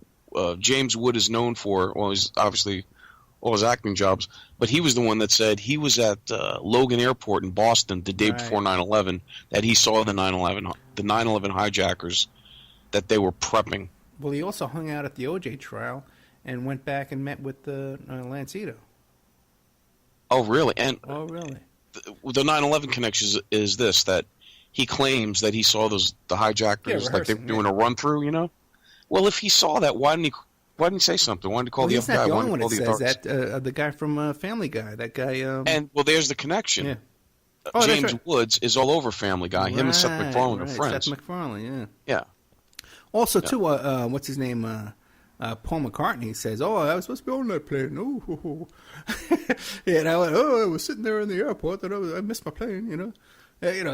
James Wood is known for? Well, he's obviously all his acting jobs, but he was the one that said he was at Logan Airport in Boston the day before 9/11. That he saw the 9/11 hijackers, that they were prepping. Well, he also hung out at the OJ trial and went back and met with Lance Ito. Oh, really? Oh, really? The 9/11 connection is this, that he claims that he saw the hijackers like they were doing a run through. Well, if he saw that, why didn't he say something? Why didn't he call the FBI? He's not the only one that says authorities? that. The guy from Family Guy, that guy. There's the connection. Yeah. James Woods is all over Family Guy. Him and Seth MacFarlane are friends. Seth MacFarlane, yeah. Yeah. Also, too, what's his name? Paul McCartney says, "Oh, I was supposed to be on that plane." Oh, and I went, "Oh, I was sitting there in the airport, and I missed my plane."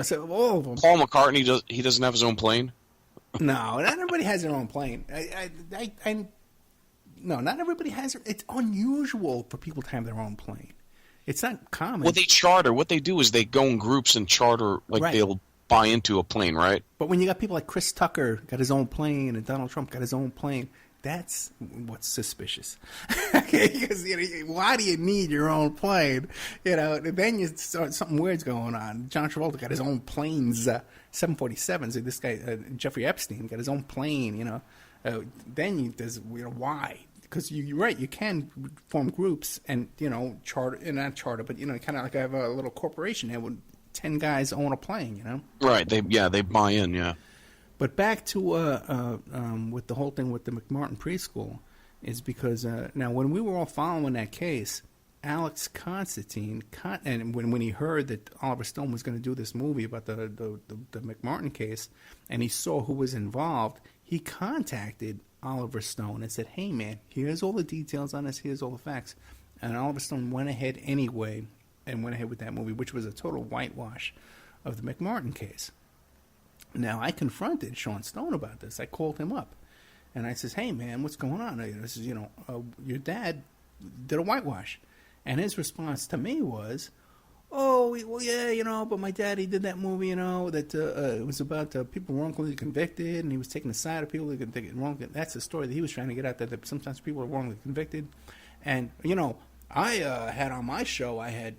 So all of them. Paul McCartney doesn't have his own plane. No, not everybody has their own plane. No, not everybody has. It's unusual for people to have their own plane. It's not common. Well, they charter. What they do is they go in groups and charter, they'll buy into a plane, right? But when you got people like Chris Tucker got his own plane and Donald Trump got his own plane, that's what's suspicious. Because why do you need your own plane? Then you start something weird's going on. John Travolta got his own planes, 747s. This guy Jeffrey Epstein got his own plane. Then there's why? Because you're right, you can form groups and charter, not charter, but kind of like I have a little corporation there with 10 guys own a plane. Right? They buy in, yeah. But back to with the whole thing with the McMartin preschool is because now when we were all following that case, Alex Constantine, and when he heard that Oliver Stone was going to do this movie about the McMartin case, and he saw who was involved, he contacted Oliver Stone and said, "Hey man, here's all the details on this, here's all the facts." And Oliver Stone went ahead anyway and went ahead with that movie, which was a total whitewash of the McMartin case. Now, I confronted Sean Stone about this. I called him up, and I says, "Hey, man, what's going on?" This is, your dad did a whitewash. And his response to me was, "Oh, well, yeah, but my daddy did that movie, that it was about people wrongfully convicted, and he was taking the side of people that convicted wrongly. That's the story that he was trying to get out there, that sometimes people are wrongly convicted. And, I had on my show, I had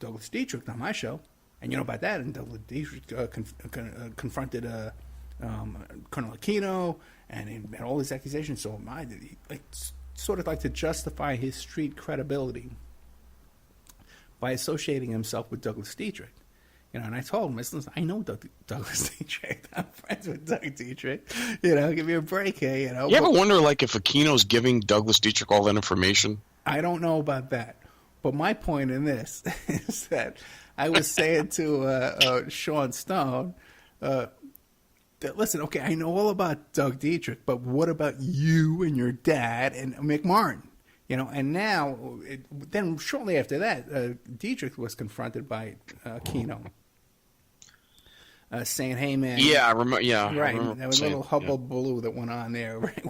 Douglas Dietrich on my show, and you know about that, and Douglas Dietrich confronted Colonel Aquino, and he had all these accusations, so he sort of like to justify his street credibility by associating himself with Douglas Dietrich. And I told him, listen, I know Douglas Dietrich. I'm friends with Doug Dietrich. Give me a break here, You ever wonder, if Aquino's giving Douglas Dietrich all that information? I don't know about that. But my point in this is that I was saying to Sean Stone that, listen, okay, I know all about Doug Dietrich, but what about you and your dad and Mick Martin? And now, then shortly after that, Dietrich was confronted by Aquino, saying, "Hey, man." Yeah, I remember. Yeah, right. There was a little hullabaloo that went on there, right?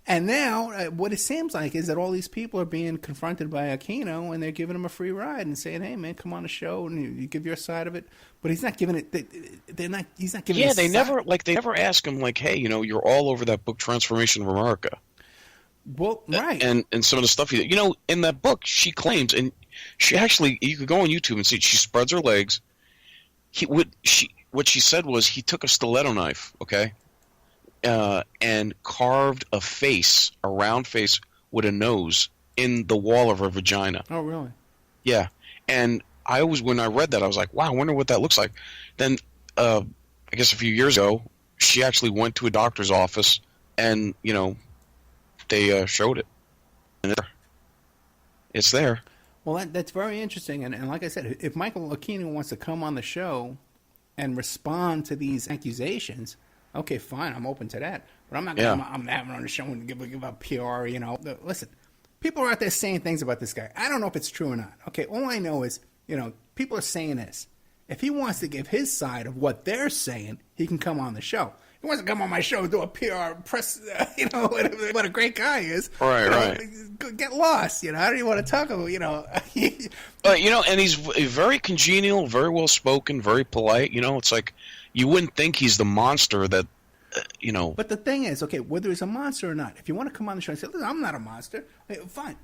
And now, what it seems like is that all these people are being confronted by Aquino, and they're giving him a free ride and saying, "Hey, man, come on the show and you give your side of it." But he's not giving it. They're not. He's not giving. Yeah, his they side. never ask him "Hey, you're all over that book, Transformation of America." Well, right. And some of the stuff in that book, she claims, and she actually, you could go on YouTube and see it, she spreads her legs. What she said was he took a stiletto knife, okay, and carved a round face with a nose in the wall of her vagina. Oh, really? Yeah. And when I read that, I was like, wow, I wonder what that looks like. Then, I guess a few years ago, she actually went to a doctor's office and, they showed it. And it's there. Well, that's very interesting. And like I said, if Michael Aquino wants to come on the show and respond to these accusations, okay, fine, I'm open to that. But I'm not going to I'm having on the show and give up PR, Listen, people are out there saying things about this guy. I don't know if it's true or not. Okay, all I know is, people are saying this. If he wants to give his side of what they're saying, he can come on the show. He wants to come on my show and do a PR press, what a great guy he is. Right. Get lost, How do you want to talk about, and he's very congenial, very well spoken, very polite. It's like you wouldn't think he's the monster that, But the thing is, okay, whether he's a monster or not, if you want to come on the show and say, listen, I'm not a monster, fine.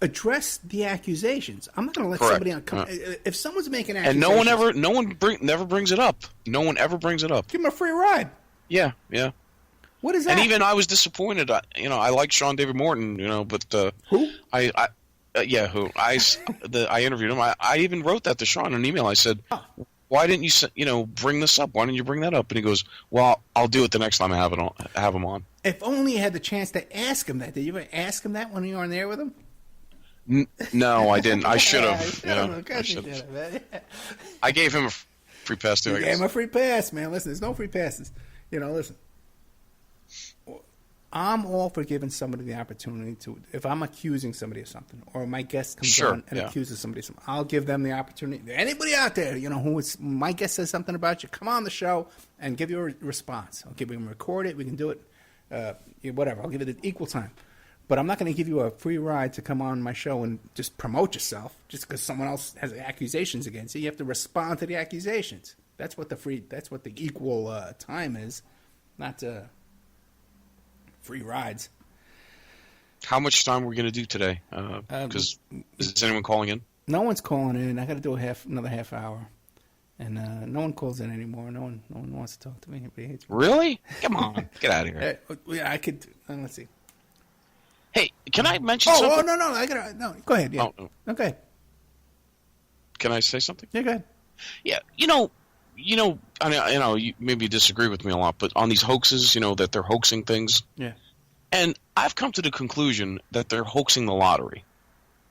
Address the accusations. I'm not going to let somebody on come. If someone's making accusations. And no one never brings it up. No one ever brings it up. Give him a free ride. Yeah. What is that? And even I was disappointed. I like Sean David Morton, but who? I interviewed him. I even wrote that to Sean in an email. I said, "Why didn't you bring this up? Why didn't you bring that up?" And he goes, "Well, I'll do it the next time I have him on." If only you had the chance to ask him that. Did you ever ask him that when you were on there with him? No, I didn't. I should have. I should have. I gave him a free pass too. You gave him a free pass, man. Listen, there's no free passes. Listen. I'm all for giving somebody the opportunity to, if I'm accusing somebody of something, or my guest comes on and accuses somebody of something, I'll give them the opportunity. Anybody out there, my guest says something about you, come on the show and give you a response. Okay, we can record it, we can do it, whatever. I'll give it an equal time. But I'm not going to give you a free ride to come on my show and just promote yourself just because someone else has accusations against you. You have to respond to the accusations. That's what the equal time is, not free rides. How much time are we going to do today? Because is anyone calling in? No one's calling in. I got to do another half hour, and no one calls in anymore. No one wants to talk to me. Everybody hates me. Really? Come on, get out of here. Yeah, I could. Let's see. Hey, can I mention something? No. I got no. Go ahead. Yeah. Oh. Okay. Can I say something? Yeah, go ahead. Yeah, I know you maybe disagree with me a lot, but on these hoaxes, that they're hoaxing things. Yeah. And I've come to the conclusion that they're hoaxing the lottery,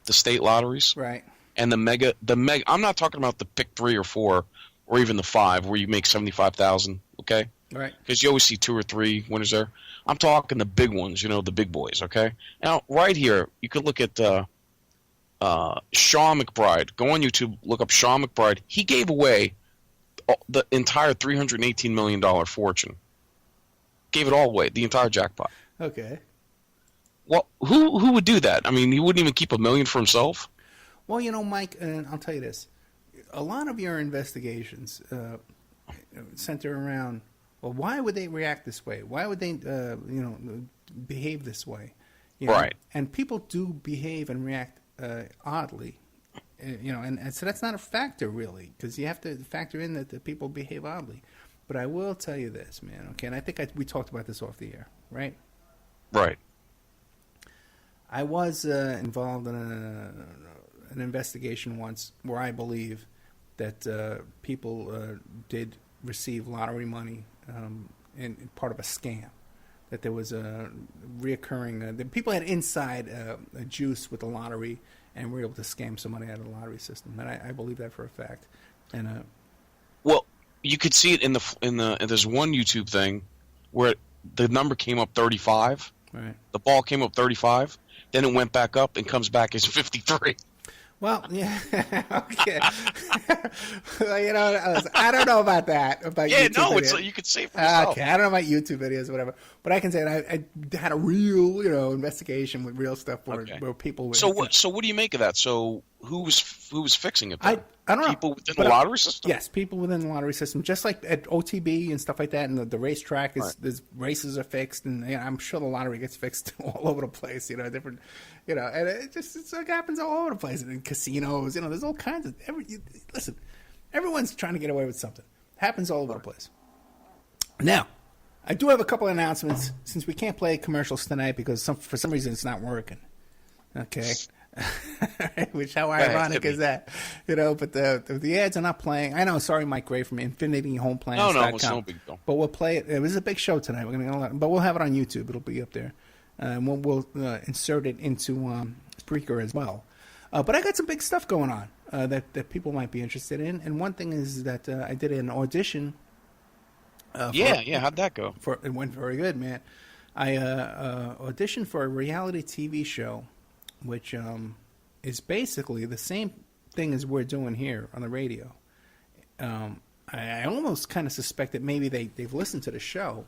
the state lotteries. Right. And the mega. I'm not talking about the pick 3 or 4 or even the 5 where you make $75,000. Okay. Right. Because you always see 2 or 3 winners there. I'm talking the big ones, the big boys. Okay. Now, right here, you could look at Sean McBride. Go on YouTube, look up Sean McBride. He gave away the entire $318 million fortune. Gave it all away, the entire jackpot. Okay. Well, who would do that? I mean, he wouldn't even keep $1 million for himself. Well, Mike, I'll tell you this: a lot of your investigations center around, well, why would they react this way? Why would they, behave this way? Right. And people do behave and react oddly, and so that's not a factor really, because you have to factor in that the people behave oddly. But I will tell you this, man. Okay, and I think we talked about this off the air, right? Right. I was involved in an investigation once where I believe that people did receive lottery money in part of a scam. That there was a reoccurring that people had inside juice with the lottery and were able to scam some money out of the lottery system. And I believe that for a fact. And well, you could see it in there's one YouTube thing where the number came up 35. Right. The ball came up 35. Then it went back up and comes back as 53. Well, yeah, okay. I don't know about that. About yeah, YouTube no, videos. it's you could say for yourself. Okay, I don't know about YouTube videos or whatever, but I can say that I had a real, investigation with real stuff where people. Were, so what do you make of that? So who was fixing it? Then? I don't know. People within the lottery system. Yes, people within the lottery system, just like at OTB and stuff like that, and the racetrack is races are fixed, and I'm sure the lottery gets fixed all over the place. Different, and it like happens all over the place. And in casinos, there's all kinds of listen. Everyone's trying to get away with something. Happens all over the place. Now, I do have a couple of announcements since we can't play commercials tonight because for some reason it's not working. Okay. Which how ironic is that? But the ads are not playing. I know. Sorry, Mike Gray from InfinityHomePlans.com. No, it's no big deal. But we'll play it. It was a big show tonight. But we'll have it on YouTube. It'll be up there. And we'll insert it into Spreaker as well. But I got some big stuff going on that people might be interested in. And one thing is that I did an audition. How'd that go? It went very good, man. I auditioned for a reality TV show, which is basically the same thing as we're doing here on the radio. I almost kind of suspect that maybe they've listened to the show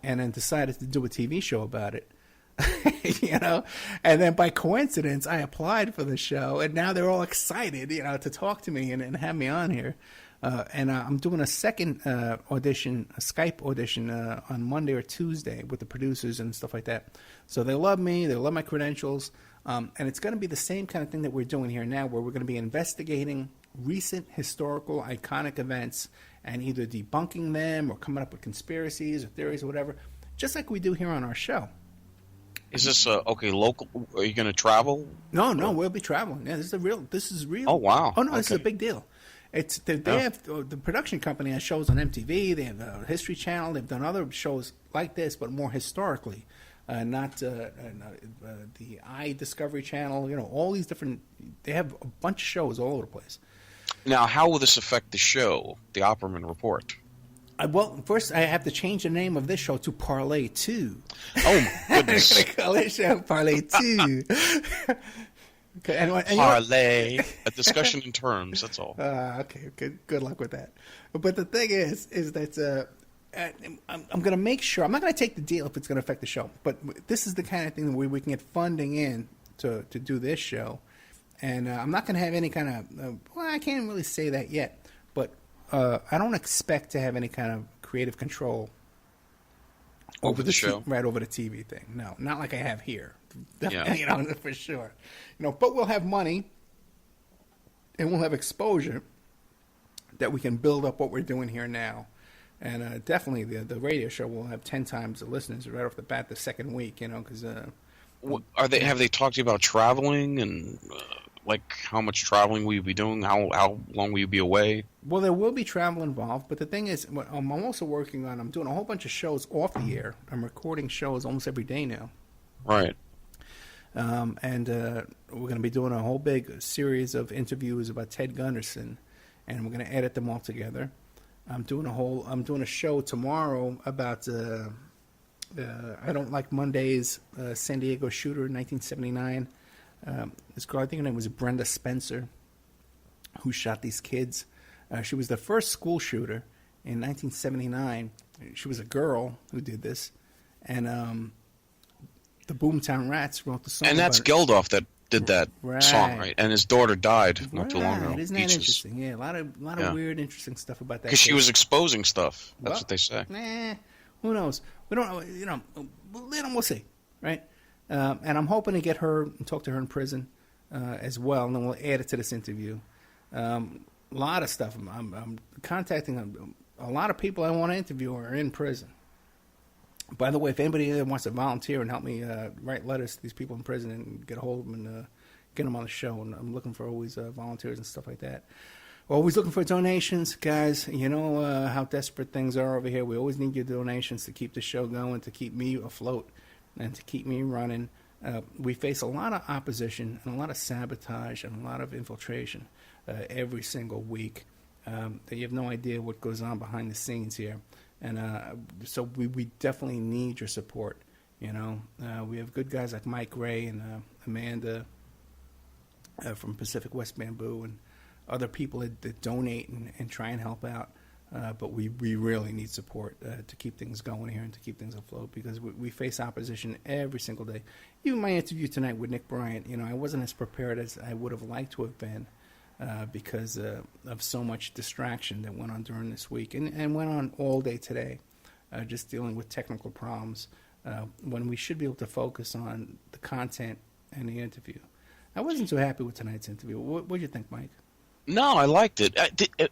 and then decided to do a TV show about it. And then by coincidence, I applied for the show, and now they're all excited, to talk to me and have me on here. And I'm doing a second audition, a Skype audition on Monday or Tuesday with the producers and stuff like that. So they love me, they love my credentials, and it's going to be the same kind of thing that we're doing here now, where we're going to be investigating recent historical iconic events and either debunking them or coming up with conspiracies or theories or whatever, just like we do here on our show. Is this local? Are you going to travel? No, we'll be traveling. Yeah, this is real. Oh, wow. Oh, no, This is a big deal. They have the production company has shows on MTV. They have a History Channel. They've done other shows like this, but more historically, not the Discovery Channel. All these different. They have a bunch of shows all over the place. Now, how will this affect the show, the Opperman Report? Well, first I have to change the name of this show to Parlay 2. Oh my goodness! I'm gonna call this show Parlay 2. Okay, and parlay, a discussion in terms. That's all. Okay, good luck with that. But the thing is that I'm going to make sure. I'm not going to take the deal if it's going to affect the show. But this is the kind of thing where we can get funding in to do this show, and I'm not going to have any kind of. Well, I can't really say that yet, but I don't expect to have any kind of creative control over the show, right over the TV thing. No, not like I have here. Yeah. For sure. But we'll have money and we'll have exposure that we can build up what we're doing here now. And definitely the radio show will have 10 times the listeners right off the bat the second week, because have they talked to you about traveling and like how much traveling will you be doing? How long will you be away? Well, there will be travel involved, but the thing is, I'm also working on. I'm doing a whole bunch of shows off the air. I'm recording shows almost every day now. Right. And we're going to be doing a whole big series of interviews about Ted Gunderson, and we're going to edit them all together. I'm doing a show tomorrow about I Don't Like Mondays, San Diego shooter in 1979. This girl, I think her name was Brenda Spencer, who shot these kids. She was the first school shooter in 1979. She was a girl who did this, and the Boomtown Rats wrote the song. And that's Geldof that did that song, right? And his daughter died not too long ago. Isn't that interesting? Yeah, a lot of weird, interesting stuff about that. Because she was exposing stuff. That's what they say. Who knows? We don't know. We'll see, right? And I'm hoping to get her and talk to her in prison as well, and then we'll add it to this interview. A lot of stuff. I'm contacting a lot of people I want to interview are in prison. By the way, if anybody wants to volunteer and help me write letters to these people in prison and get a hold of them and get them on the show, and I'm looking for always volunteers and stuff like that. We're always looking for donations, guys. You know how desperate things are over here. We always need your donations to keep the show going, to keep me afloat, and to keep me running. We face a lot of opposition and a lot of sabotage and a lot of infiltration every single week. You have no idea what goes on behind the scenes here. And so we definitely need your support. You know, we have good guys like Mike Ray and Amanda from Pacific West Bamboo and other people that donate and try and help out. But we really need support to keep things going here and to keep things afloat, because we face opposition every single day. Even my interview tonight with Nick Bryant, you know, I wasn't as prepared as I would have liked to have been because of so much distraction that went on during this week and went on all day today, just dealing with technical problems when we should be able to focus on the content and the interview. I wasn't too happy with tonight's interview. What did you think, Mike? No, I liked it.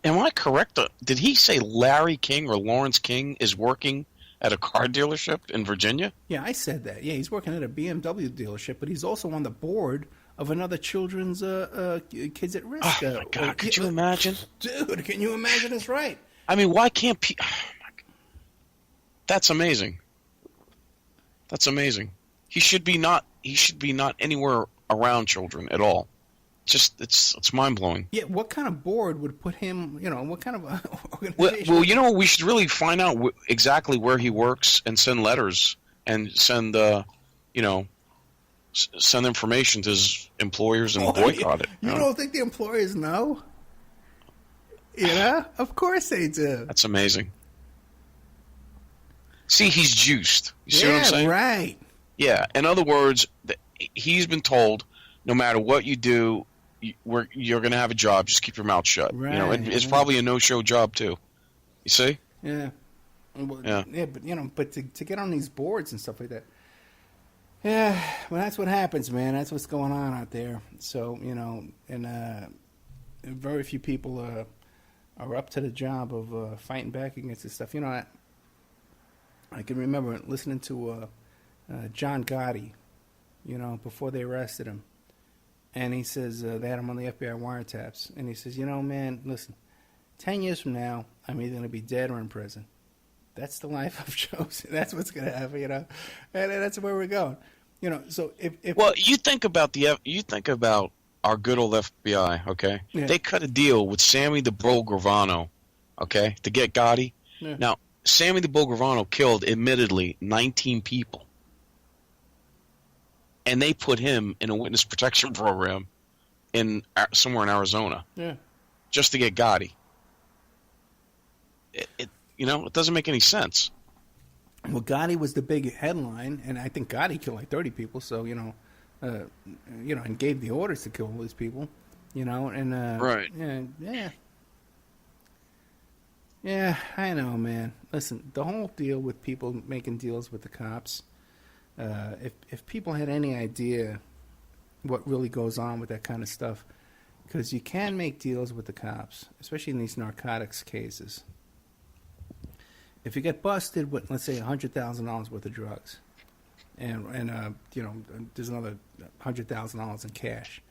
Am I correct? Did he say Larry King or Lawrence King is working at a car dealership in Virginia? Yeah, I said that. Yeah, he's working at a BMW dealership, but he's also on the board of another children's Kids at Risk. Oh, my God. Could you imagine? Dude, can you imagine? It's right. I mean, why can't people... Oh, my God. That's amazing. That's amazing. He should be not anywhere around children at all. Just it's mind-blowing. Yeah, what kind of board would put him, you know, what kind of organization? Well, you know, we should really find out exactly where he works and send letters and send, send information to his employers and boycott it. You don't think the employers know? You know? Of course they do. That's amazing. See, he's juiced. You see what I'm saying? Right. Yeah. In other words, he's been told, no matter what you do, you're going to have a job. Just keep your mouth shut. Right. You know, it's probably a no-show job too. You see? Yeah. Well, yeah, but but to get on these boards and stuff like that. Yeah, well, that's what happens, man. That's what's going on out there. So, and very few people are up to the job of fighting back against this stuff. You know, I can remember listening to John Gotti, before they arrested him. And he says, they had him on the FBI wiretaps. And he says, man, listen, 10 years from now, I'm either going to be dead or in prison. That's the life I've chosen. That's what's going to happen, And that's where we're going. So if well, you think about our good old FBI, okay? Yeah. They cut a deal with Sammy the Bull Gravano, okay, to get Gotti. Yeah. Now, Sammy the Bull Gravano killed, admittedly, 19 people. And they put him in a witness protection program somewhere in Arizona, just to get Gotti. It doesn't make any sense. Well, Gotti was the big headline, and I think Gotti killed like 30 people. So and gave the orders to kill all these people. Right. Yeah, I know, man. Listen, the whole deal with people making deals with the cops. If people had any idea what really goes on with that kind of stuff, because you can make deals with the cops, especially in these narcotics cases. If you get busted with, let's say, $100,000 worth of drugs, and there's another $100,000 in cash,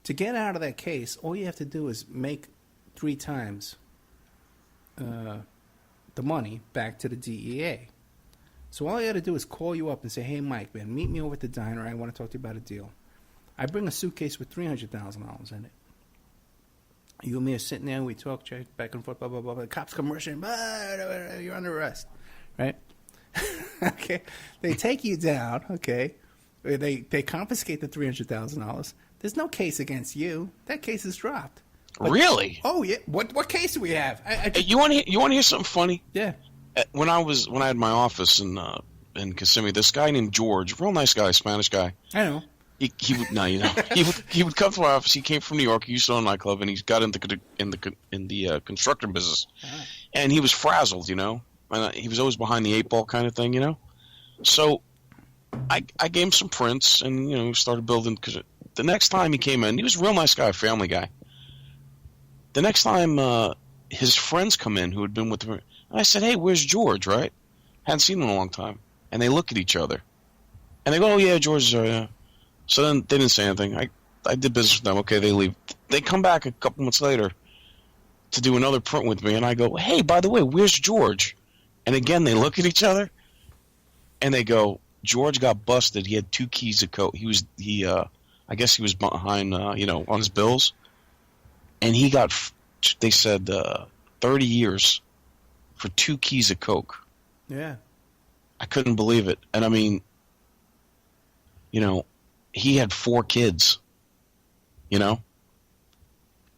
to get out of that case, all you have to do is make 3 times the money back to the DEA. So all I got to do is call you up and say, hey, Mike, man, meet me over at the diner. I want to talk to you about a deal. I bring a suitcase with $300,000 in it. You and me are sitting there, we talk, check back and forth, blah, blah, blah. The cops come rushing, blah, you're under arrest, right? Okay. They take you down, okay? They confiscate the $300,000. There's no case against you. That case is dropped. But, really? Oh, yeah. What case do we have? You want to hear something funny? Yeah. When I had my office in in Kissimmee. This guy named George, real nice guy, Spanish guy. I know. He would no, you know, he would come to my office. He came from New York. He used to own a nightclub, and he's got in the construction business. Ah. And he was frazzled, you know. And he was always behind the eight ball kind of thing, you know. So I gave him some prints, and you know, we started building. Because the next time he came in, he was a real nice guy, family guy. The next time his friends come in who had been with him, I said, "Hey, where's George?" Right? Hadn't seen him in a long time, and they look at each other, and they go, "Oh yeah, George is there." Yeah. So then they didn't say anything. I did business with them. Okay, they leave. They come back a couple months later to do another print with me, and I go, "Hey, by the way, where's George?" And again, they look at each other, and they go, "George got busted. He had 2 keys of coke. I guess he was behind, you know, on his bills, and he got." They said 30 years for 2 keys of coke. Yeah. I couldn't believe it, and I mean, you know, he had 4 kids. You know,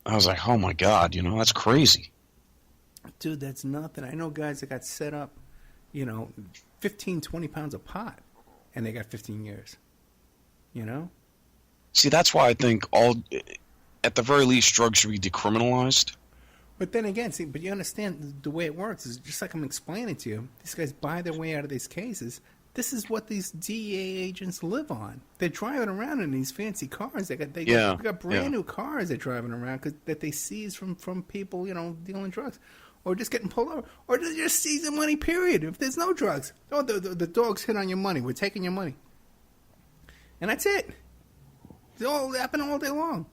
I was like, "Oh my God, you know, that's crazy." Dude, that's nothing. I know guys that got set up, you know, 15, 20 pounds of pot, and they got 15 years. You know? See, that's why I think at the very least, drugs should be decriminalized. But then again, see, but you understand the way it works is just like I'm explaining to you. These guys buy their way out of these cases. This is what these DEA agents live on. They're driving around in these fancy cars. They got brand new cars they're driving around that they seize from people, you know, dealing drugs, or just getting pulled over, or they're just seizing money. Period. If there's no drugs, oh, the dogs hit on your money. We're taking your money, and that's it. It's all happening all day long.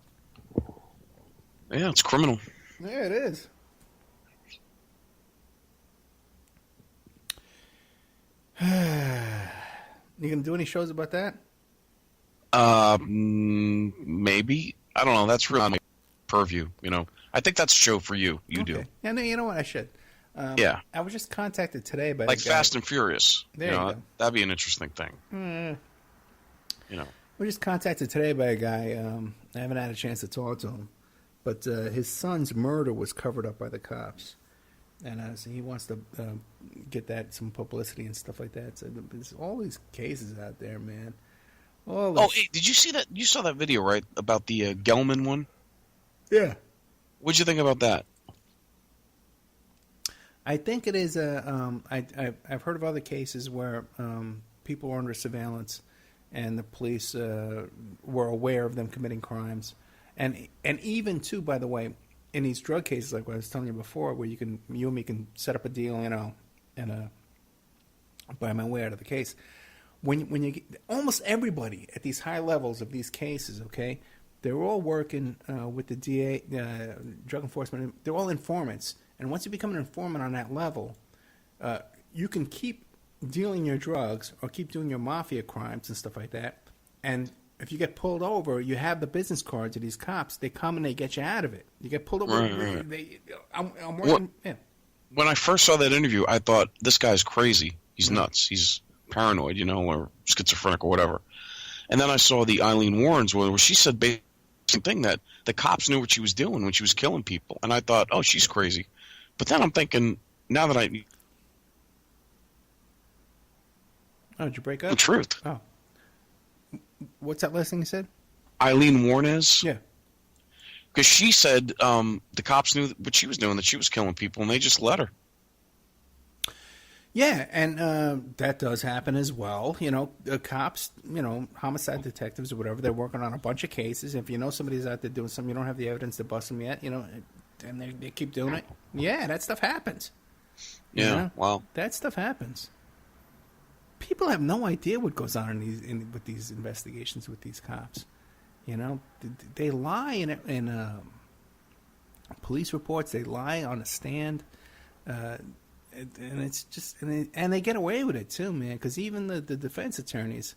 Yeah, it's criminal. Yeah, it is. You gonna do any shows about that? Maybe. I don't know. That's really my purview. You know, I think that's a show for you. You do. Yeah, no, you know what? I should. Yeah. I was just contacted today by like Fast and Furious. There you go. That'd be an interesting thing. You know. We were just contacted today by a guy. I haven't had a chance to talk to him, but his son's murder was covered up by the cops, and so he wants to get that some publicity and stuff like that. So there's all these cases out there, man. Hey, did you see that? You saw that video, right, about the Gelman one? Yeah. What'd you think about that? I think it is I've heard of other cases where people were under surveillance, and the police were aware of them committing crimes, and even too, by the way, in these drug cases, like what I was telling you before, where you and me can set up a deal, you know, and buy my way out of the case. When you get, almost everybody at these high levels of these cases, okay, they're all working with the DA, drug enforcement. They're all informants, and once you become an informant on that level, you can keep dealing your drugs or keep doing your mafia crimes and stuff like that. And if you get pulled over, you have the business cards of these cops. They come and they get you out of it. You get pulled over. Right. I'm working. Yeah. When I first saw that interview, I thought, this guy's crazy. He's nuts. He's paranoid, you know, or schizophrenic or whatever. And then I saw the Eileen Warren's one where she said basically the same thing, that the cops knew what she was doing when she was killing people. And I thought, oh, she's crazy. But then I'm thinking, now that Oh, did you break up? the truth. Oh. What's that last thing you said? Eileen Warren is? Yeah. Because she said the cops knew what she was doing, that she was killing people, and they just let her. Yeah, and that does happen as well. You know, cops, you know, homicide detectives or whatever, they're working on a bunch of cases. If you know somebody's out there doing something, you don't have the evidence to bust them yet, you know, and they keep doing it. Yeah, that stuff happens. Yeah, you know? wow. That stuff happens. People have no idea what goes on with these investigations with these cops. You know, they lie in police reports. They lie on a stand. And it's just, and they get away with it too, man. Because even the defense attorneys,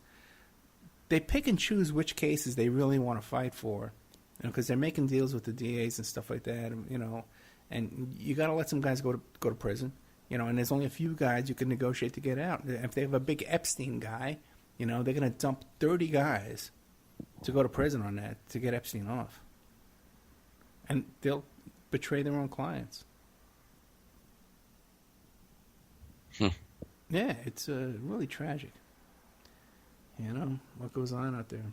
they pick and choose which cases they really want to fight for, because they're making deals with the DAs and stuff like that. You know, and you got to let some guys go to prison. You know, and there's only a few guys you can negotiate to get out. If they have a big Epstein guy, you know, they're going to dump 30 guys to go to prison on that to get Epstein off, and they'll betray their own clients. Yeah, it's really tragic. You know, what goes on out there.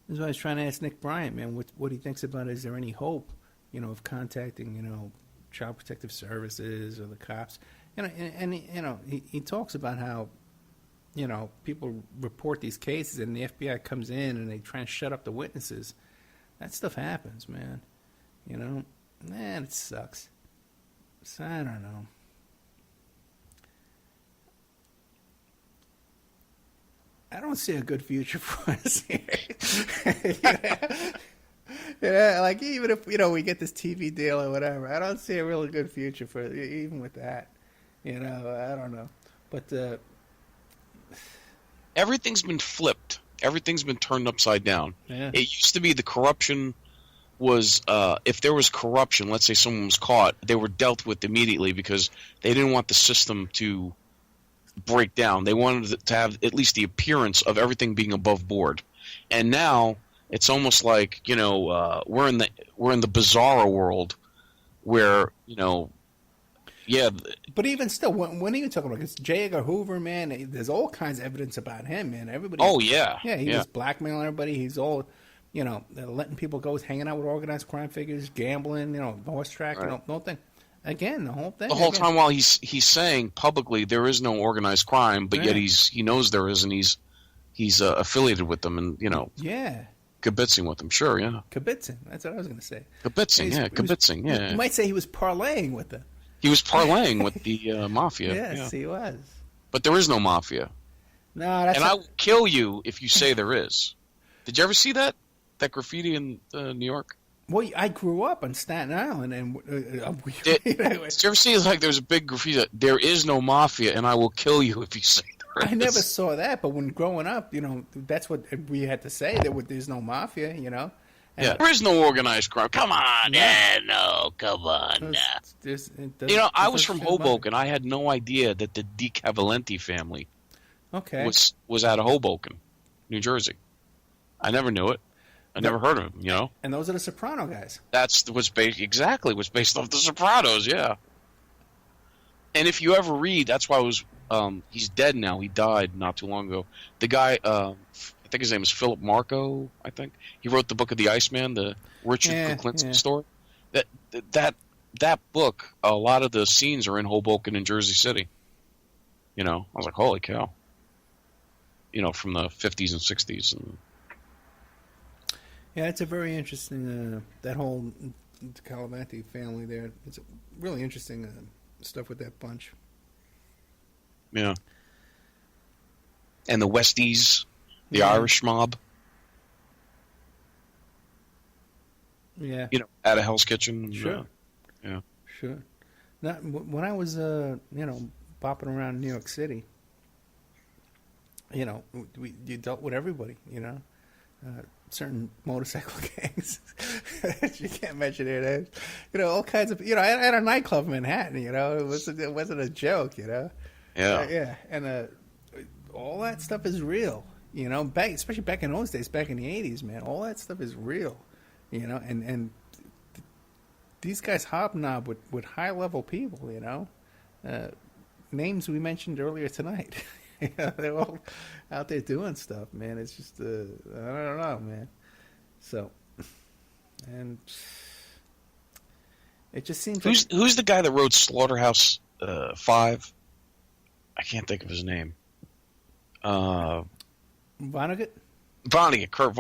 That's why I was trying to ask Nick Bryant, man, what he thinks about it. Is there any hope, of contacting, Child Protective Services or the cops? He talks about how, people report these cases and the FBI comes in and they try and shut up the witnesses. That stuff happens, man. Man, it sucks. So, I don't know. I don't see a good future for us here. Like even if we get this TV deal or whatever, I don't see a really good future for even with that. I don't know, but everything's been flipped. Everything's been turned upside down. Yeah. It used to be the corruption was if there was corruption, let's say someone was caught, they were dealt with immediately because they didn't want the system to break down. They wanted to have at least the appearance of everything being above board. And now it's almost like we're in the bizarro world where yeah. But even still, when are you talking about? Because J. Edgar Hoover, man, there's all kinds of evidence about him, man. Everybody. Oh yeah. Yeah, he was blackmailing everybody. He's all, letting people go, hanging out with organized crime figures, gambling, horse track, Right. The whole thing. Again, the whole thing. The whole time while he's saying publicly there is no organized crime, but yet he knows there is, and he's affiliated with them, and Yeah. kibitzing with them. Sure, yeah. Kibitzing. That's what I was going to say. Kibitzing, kibitzing, yeah. You might say he was parlaying with them. He was parlaying with the mafia. Yes, yeah. he was. But there is no mafia. No, that's. And I will kill you if you say there is. Did you ever see that graffiti in New York? Well, I grew up on Staten Island, and Did you ever see there's a big graffiti that there is no mafia, and I will kill you if you say there is? I never saw that, but when growing up, that's what we had to say. There's no mafia, And Yeah, there is no organized crime. Come on, come on. I was from Hoboken. I had no idea that the DiCavalenti family was out of Hoboken, New Jersey. I never knew it. I never heard of him, And those are the Soprano guys. That's what's based off the Sopranos, yeah. And if you ever read, that's why he's dead now. He died not too long ago. The guy, I think his name is Philip Marco, I think. He wrote the book of the Iceman, the Richard Kuklinski story. That book, a lot of the scenes are in Hoboken and Jersey City. I was like, holy cow. From the 50s and 60s. And yeah, it's a very interesting, that whole Cavalcanti family there. It's really interesting stuff with that bunch. Yeah. And the Westies, the Irish mob. Yeah. Out of Hell's Kitchen. Sure. Yeah. Sure. Now, when I was, bopping around New York City, you dealt with everybody, certain motorcycle gangs. You can't mention their names. All kinds of, I had a nightclub in Manhattan, it wasn't a joke, Yeah. Yeah. And all that stuff is real, especially back in those days, back in the 80s, man, all that stuff is real, and these guys hobnob with high level people, names we mentioned earlier tonight. They're all out there doing stuff, man. It's just, I don't know, man. So, and it just seems who's the guy that wrote Slaughterhouse 5? I can't think of his name. Vonnegut? Vonnegut. Kurt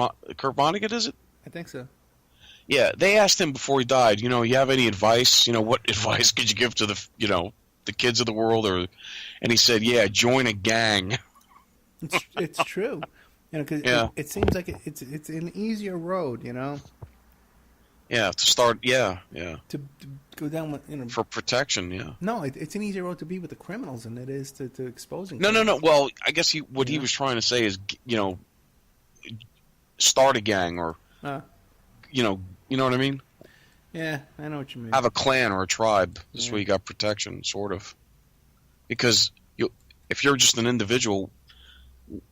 Vonnegut, is it? I think so. Yeah, they asked him before he died, you have any advice? What advice could you give to the kids of the world? And he said, yeah, join a gang. It's true. Because it seems like it's an easier road, Yeah, to start, yeah. To go down with, For protection, yeah. No, it's an easier road to be with the criminals than it is to exposing No. Well, I guess he was trying to say is, start a gang or, you know what I mean? Yeah, I know what you mean. Have a clan or a tribe. This way you got protection, sort of. Because if you're just an individual,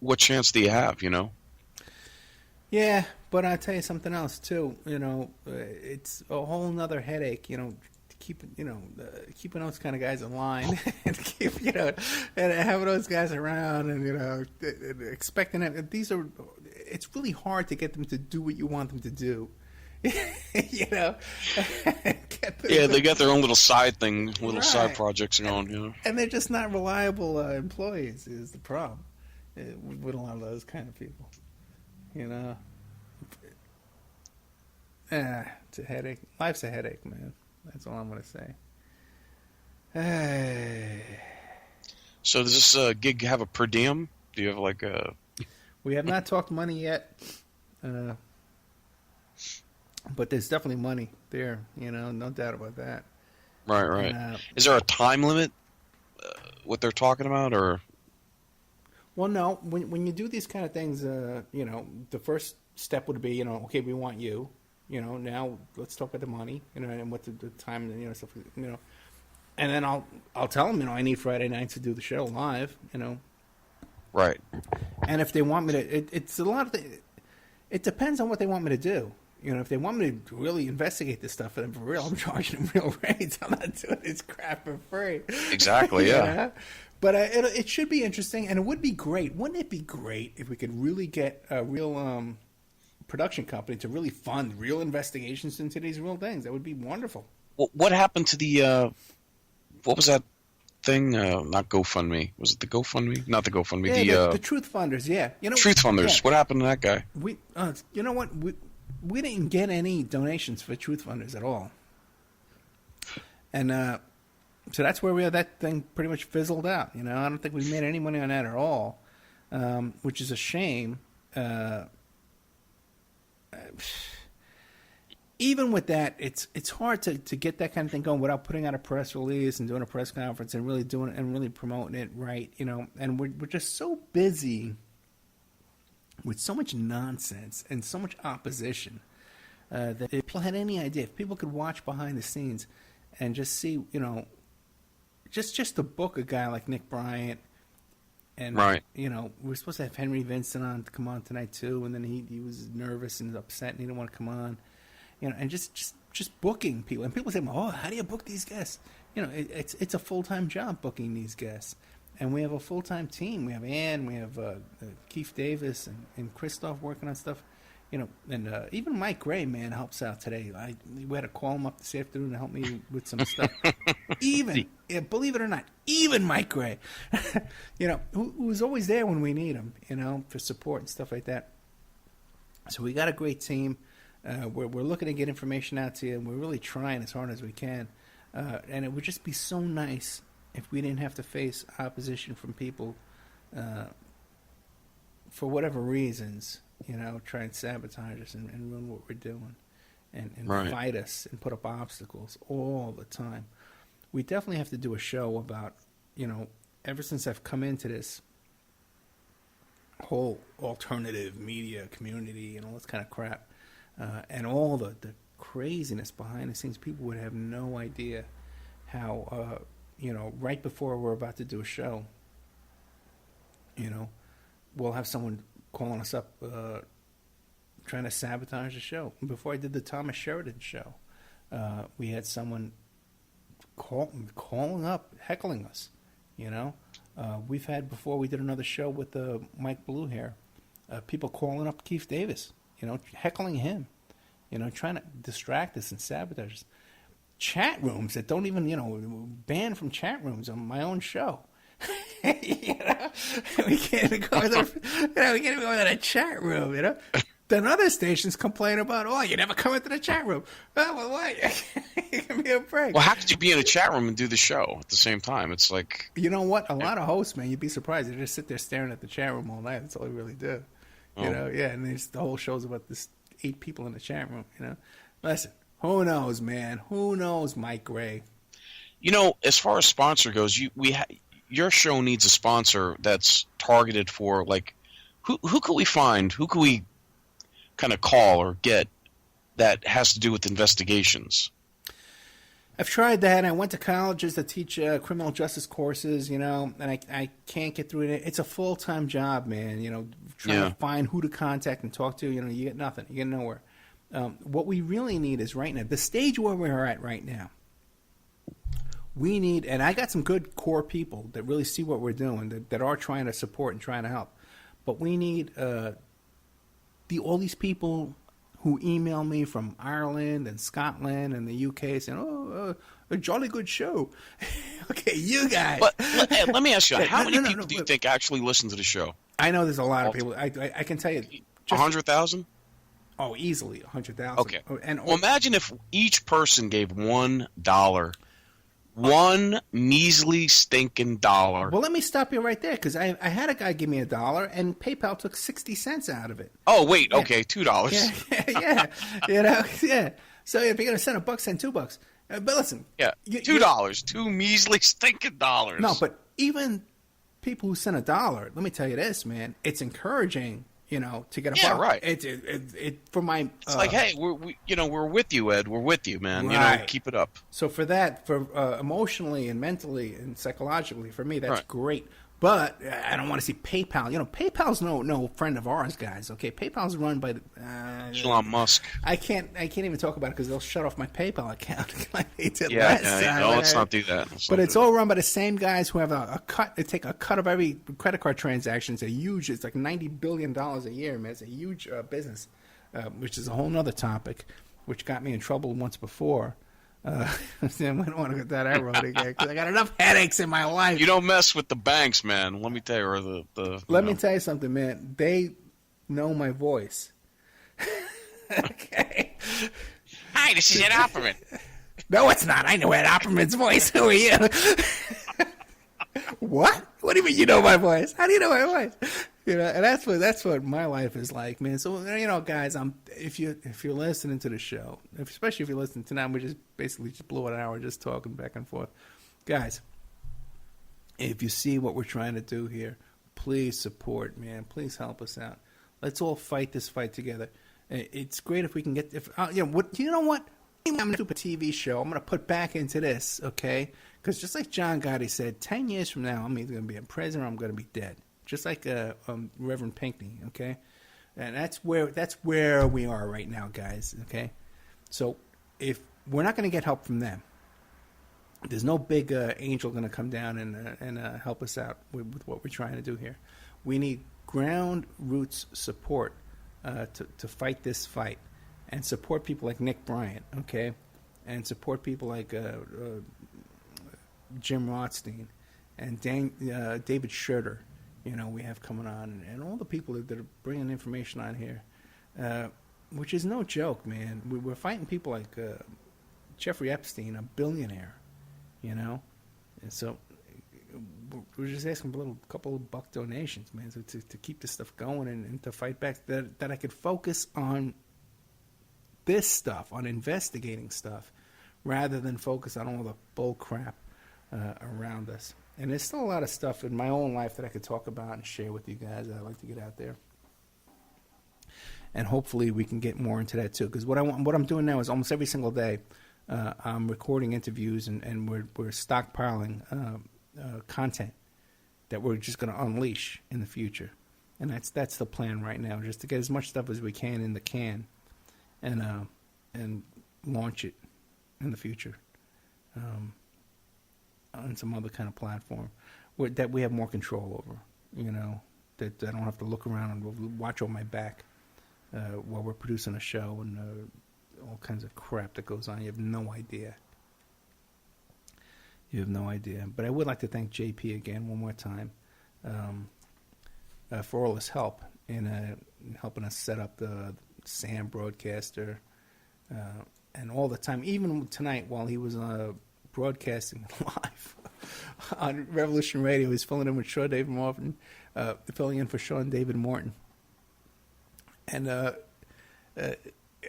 what chance do you have, Yeah, but I'll tell you something else, too. It's a whole nother headache, keeping those kind of guys in line and and having those guys around and expecting that it's really hard to get them to do what you want them to do. Yeah, they got their own little side thing, side projects going. And they're just not reliable employees is the problem with a lot of those kind of people. It's a headache. Life's a headache, man. That's all I'm going to say. So does this gig have a per diem? Do you have like a... We have not talked money yet. But there's definitely money there, no doubt about that. Right. Is there a time limit, what they're talking about, or? Well, no. When you do these kind of things, the first step would be, okay, we want you. Now let's talk about the money, and what the time, stuff, and then I'll tell them, I need Friday nights to do the show live, Right. And if they want me to, it's a lot of it depends on what they want me to do. If they want me to really investigate this stuff for them for real, I'm charging them real rates. I'm not doing this crap for free. Exactly, yeah. But it should be interesting, and it would be great. Wouldn't it be great if we could really get a real production company to really fund real investigations into these real things? That would be wonderful. Well, what happened to the what was that thing? Not GoFundMe. Was it the GoFundMe? Not the GoFundMe. Yeah, the Truth Funders. Yeah, Truth Funders. Yeah. What happened to that guy? You know what? We didn't get any donations for Truth Funders at all, and so that's where that thing pretty much fizzled out. I don't think we made any money on that at all, which is a shame. Even with that, it's hard to get that kind of thing going without putting out a press release and doing a press conference and really doing it and really promoting it right. And we're just so busy with so much nonsense and so much opposition that if people had any idea, if people could watch behind the scenes and just see, just to book a guy like Nick Bryant, and right. We're supposed to have Henry Vincent on to come on tonight too, and then he was nervous and upset and he didn't want to come on, and just booking people, and people say, "Oh, how do you book these guests?" It's a full-time job booking these guests. And we have a full-time team. We have Ann, we have Keith Davis and Christoph working on stuff. And even Mike Gray, man, helps out today. We had to call him up this afternoon to help me with some stuff. Believe it or not, even Mike Gray, who's always there when we need him, for support and stuff like that. So we got a great team. We're looking to get information out to you, and we're really trying as hard as we can. And it would just be so nice if we didn't have to face opposition from people for whatever reasons, try and sabotage us and ruin what we're doing and right. Fight us and put up obstacles all the time. We definitely have to do a show about, ever since I've come into this whole alternative media community and all this kind of crap, and all the craziness behind the scenes, people would have no idea how... right before we're about to do a show, we'll have someone calling us up trying to sabotage the show. Before I did the Thomas Sheridan show, we had someone calling up, heckling us, We've had, before we did another show with Mike Bluehair, people calling up Keith Davis, heckling him, trying to distract us and sabotage us. Chat rooms that don't even, banned from chat rooms on my own show. We can't go in a chat room, Then other stations complain about, you never come into the chat room. Oh, well, what? Give me a break. Well, how could you be in a chat room and do the show at the same time? It's like... You know what? A lot of hosts, man, you'd be surprised. They just sit there staring at the chat room all night. That's all they really do. And the whole show's about this 8 people in the chat room, Listen. Who knows, man? Who knows, Mike Gray? As far as sponsor goes, your show needs a sponsor that's targeted for, like, who could we find? Who could we kind of call or get that has to do with investigations? I've tried that. I went to colleges that teach criminal justice courses, and I can't get through it. It's a full-time job, man, trying to find who to contact and talk to. You get nothing. You get nowhere. What we really need is right now, the stage where we're at right now, we need, and I got some good core people that really see what we're doing, that are trying to support and trying to help. But we need all these people who email me from Ireland and Scotland and the UK saying, "Oh, a jolly good show." Okay, you guys. But let me ask you, how many people do you think actually listen to the show? I know there's a lot of people. I can tell you, 100,000. Oh, easily 100,000. Okay. And well, imagine if each person gave $1, one measly stinking dollar. Well, let me stop you right there, because I had a guy give me $1, and PayPal took 60 cents out of it. Oh, wait, okay, $2. Yeah, yeah. So if you're gonna send $1, send $2. But listen, yeah, $2, two measly stinking dollars. No, but even people who send $1, let me tell you this, man, it's encouraging. To get a yeah, right. It for my. It's like, hey, we're with you, Ed. We're with you, man. Right. Keep it up. So for that, for emotionally and mentally and psychologically, for me, that's great. But I don't want to see PayPal. PayPal's no friend of ours, guys. Okay, PayPal's run by Elon Musk. I can't even talk about it because they'll shut off my PayPal account. Like they did let's not do that. But it's all run by the same guys who have a cut. They take a cut of every credit card transaction. It's a huge. It's like $90 billion a year, man. It's a huge business, which is a whole other topic, which got me in trouble once before. We don't want to go down that road again because I got enough headaches in my life. You don't mess with the banks, man. Let me tell you, or Let me tell you something, man. They know my voice. Okay. Hi, this is Ed Opperman. No, it's not. I know Ed Opperman's voice. Who are you? What? What do you mean you know my voice? How do you know my voice? And that's what my life is like, man. So guys, if you're listening to the show, especially if you're listening tonight, we just basically blew an hour just talking back and forth, guys. If you see what we're trying to do here, please support, man. Please help us out. Let's all fight this fight together. It's great if we can get. You know what? I'm going to do a TV show. I'm going to put back into this, okay? Because just like John Gotti said, 10 years from now, I'm either going to be in prison or I'm going to be dead. Just like Reverend Pinckney, okay? And that's where we are right now, guys, okay? So if we're not going to get help from them, there's no big angel going to come down and help us out with what we're trying to do here. We need ground roots support to fight this fight, and support people like Nick Bryant, okay? And support people like Jim Rothstein and David Schroeder. We have coming on, and all the people that are bringing information on here, which is no joke, man. We're fighting people like Jeffrey Epstein, a billionaire, and so we're just asking for a couple of buck donations, man, to keep this stuff going and to fight back, that I could focus on this stuff, on investigating stuff, rather than focus on all the bull crap around us. And there's still a lot of stuff in my own life that I could talk about and share with you guys that I'd like to get out there. And hopefully we can get more into that too. Because what I'm doing now is almost every single day, I'm recording interviews and we're stockpiling content that we're just going to unleash in the future. And that's the plan right now, just to get as much stuff as we can in the can, and launch it in the future. On some other kind of platform that we have more control over, that I don't have to look around and watch on my back while we're producing a show and all kinds of crap that goes on. You have no idea. But I would like to thank JP again one more time for all his help in helping us set up the SAM broadcaster and all the time, even tonight while he was broadcasting live on Revolution Radio. He's filling in with Sean David Morton, filling in for Sean David Morton. And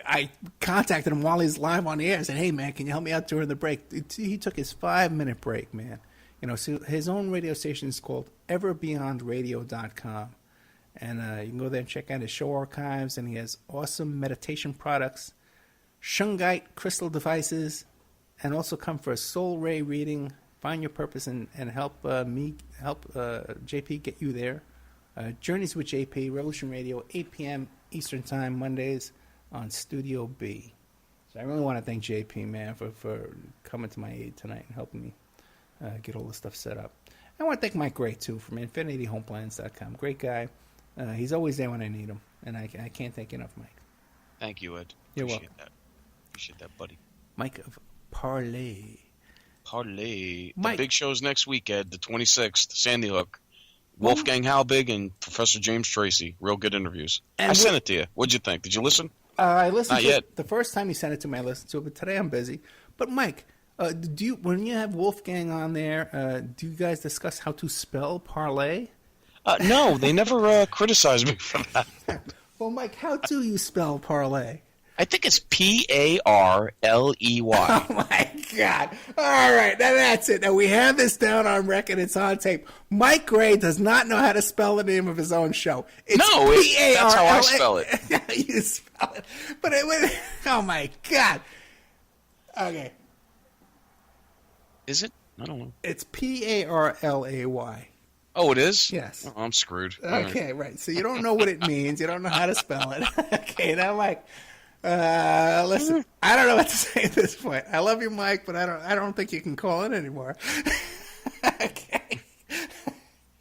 I contacted him while he's live on the air. I said, "Hey, man, can you help me out during the break?" He took his 5-minute break, man. So his own radio station is called everbeyondradio.com. And you can go there and check out his show archives. And he has awesome meditation products, shungite crystal devices, and also come for a soul ray reading, find your purpose, and help JP get you there. Journeys with JP, Revolution Radio, 8 p.m. Eastern Time, Mondays on Studio B. So I really want to thank JP, man, for coming to my aid tonight and helping me get all the stuff set up. I want to thank Mike Gray, too, from InfinityHomeplans.com. Great guy. He's always there when I need him, and I can't thank you enough, Mike. Thank you, Ed. You're Appreciate welcome. Appreciate that, buddy. Mike of Parlay. Parlay. Mike. The big show's next week, Ed, the 26th, Sandy Hook. Wolfgang Halbig and Professor James Tracy. Real good interviews. And I sent it to you. What'd you think? Did you listen? I listened Not to yet. it. The first time you sent it to me, I listened to it, but today I'm busy. But Mike, do you, when you have Wolfgang on there, do you guys discuss how to spell parlay? No, they never criticized me for that. Well, Mike, how do you spell parlay? I think it's Parley. Oh my God! All right, now that's it. Now we have this down on record. It's on tape. Mike Gray does not know how to spell the name of his own show. It's that's how I spell it. You spell it, but it was. Oh my God! Okay, Is it? I don't know. it's Parlay. Oh, it is? Yes. Oh, I'm screwed. Okay, right. So you don't know what it means. You don't know how to spell it. Okay, now Mike. Listen, I don't know what to say at this point. I love you, Mike, but I don't think you can call in anymore. Okay.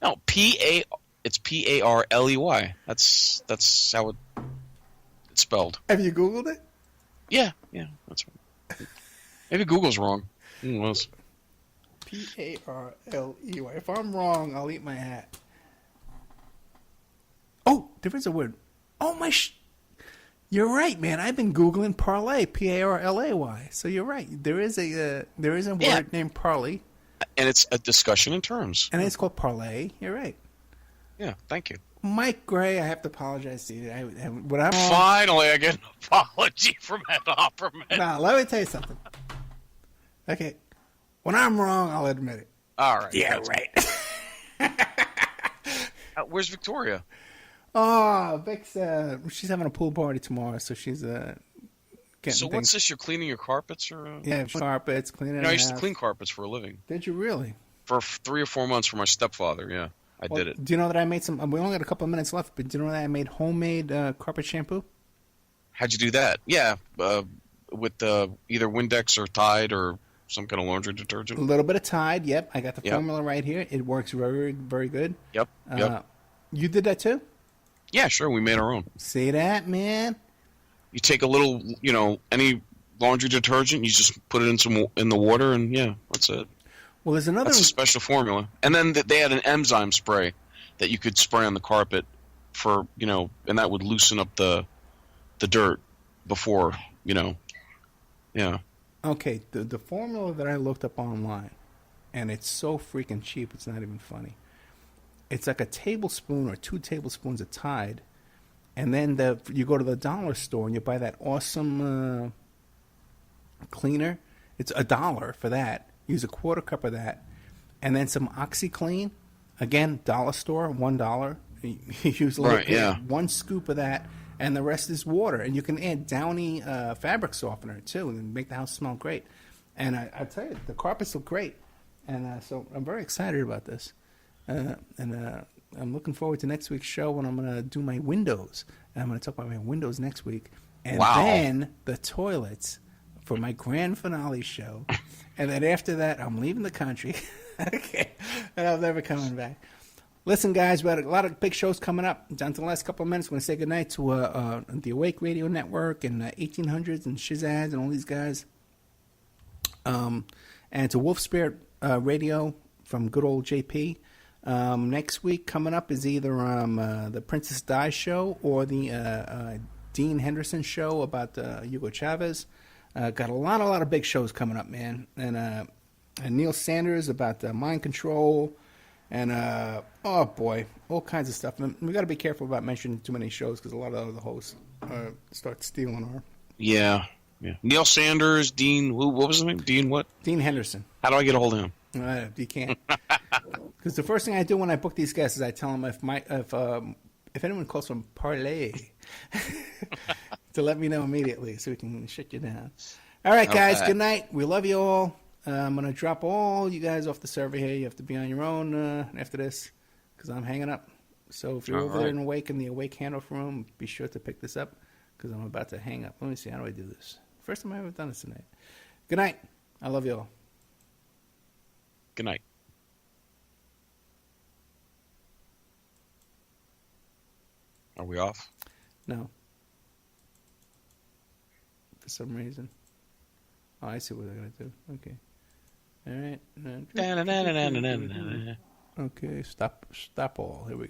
No, it's Parley. That's how it's spelled. Have you Googled it? Yeah, that's right. Maybe Google's wrong. Who knows? Parley. If I'm wrong, I'll eat my hat. Oh, there is a word. Oh my! You're right, man. I've been Googling parlay, Parlay. So you're right. There is a word named parlay, And it's a discussion in terms. and it's called parlay. You're right. Yeah, thank you. Mike Gray, I have to apologize to you. What I'm Finally, I get an apology from Ed Opperman. Now, let me tell you something. Okay. When I'm wrong, I'll admit it. All right. Yeah, that's- right. Where's Victoria? Oh, Vic's, she's having a pool party tomorrow, so she's getting So things. what's this? You're cleaning your carpets, or? Yeah, carpets, cleaning I the used to house. clean carpets for a living. Did you really? For 3 or 4 months for my stepfather. Yeah, I did it. Do you know that I made some? We only got a couple of minutes left, but do you know that I made homemade carpet shampoo? How'd you do that? Yeah, with either Windex or Tide or some kind of laundry A detergent. little bit of Tide. Yep, I got the Yep. formula right here. It works very, very good. Yep. You did that too? Yeah, sure. We made our own. See that, man? You take a little, any laundry detergent, you just put it in the water, and yeah, that's it. Well, there's another. That's a special formula. And then they had an enzyme spray that you could spray on the carpet for, and that would loosen up the dirt before, yeah. Okay, the formula that I looked up online, and it's so freaking cheap, it's not even funny. It's like a tablespoon or 2 tablespoons of Tide, and then you go to the dollar store and you buy that awesome cleaner. It's $1 for that. Use a 1/4 cup of that, and then some OxyClean. Again, dollar store, $1. You use a little Right, yeah. 1 scoop of that, and the rest is water. And you can add Downy fabric softener too, and make the house smell great. And I tell you, the carpets look great, and so I'm very excited about this. And I'm looking forward to next week's show when I'm going to do my windows. And I'm going to talk about my windows next week. And Wow. then the toilets for my grand finale show. And then after that, I'm leaving the country. Okay. And I'm never coming back. Listen, guys, we had a lot of big shows coming up. Down to the last couple of minutes, we're going to say goodnight to the Awake Radio Network and 1800s and Shizaz and all these guys. And to Wolf Spirit Radio from good old JP. Next week coming up is either the Princess Di show or the Dean Henderson show about Hugo Chavez. Got a lot of big shows coming up, man. And Neil Sanders about mind control. And, oh boy, all kinds of stuff. And we got to be careful about mentioning too many shows because a lot of other hosts start stealing our. Yeah. Neil Sanders, Dean, what was his name? Dean what? Dean Henderson. How do I get a hold of him? You can't. Because the first thing I do when I book these guests is I tell them if anyone calls from Parlay to let me know immediately so we can shut you down. All right, guys. Okay. Good night. We love you all. I'm going to drop all you guys off the server here. You have to be on your own after this because I'm hanging up. So if you're All over there right. in Awake in the Awake handoff room, be sure to pick this up because I'm about to hang up. Let me see. How do I do this? First time I've ever done this tonight. Good night. I love you all. Good night. Are we off? No. For some reason. Oh, I see what they're going to do. Okay. All right. Okay, stop all. Here we go.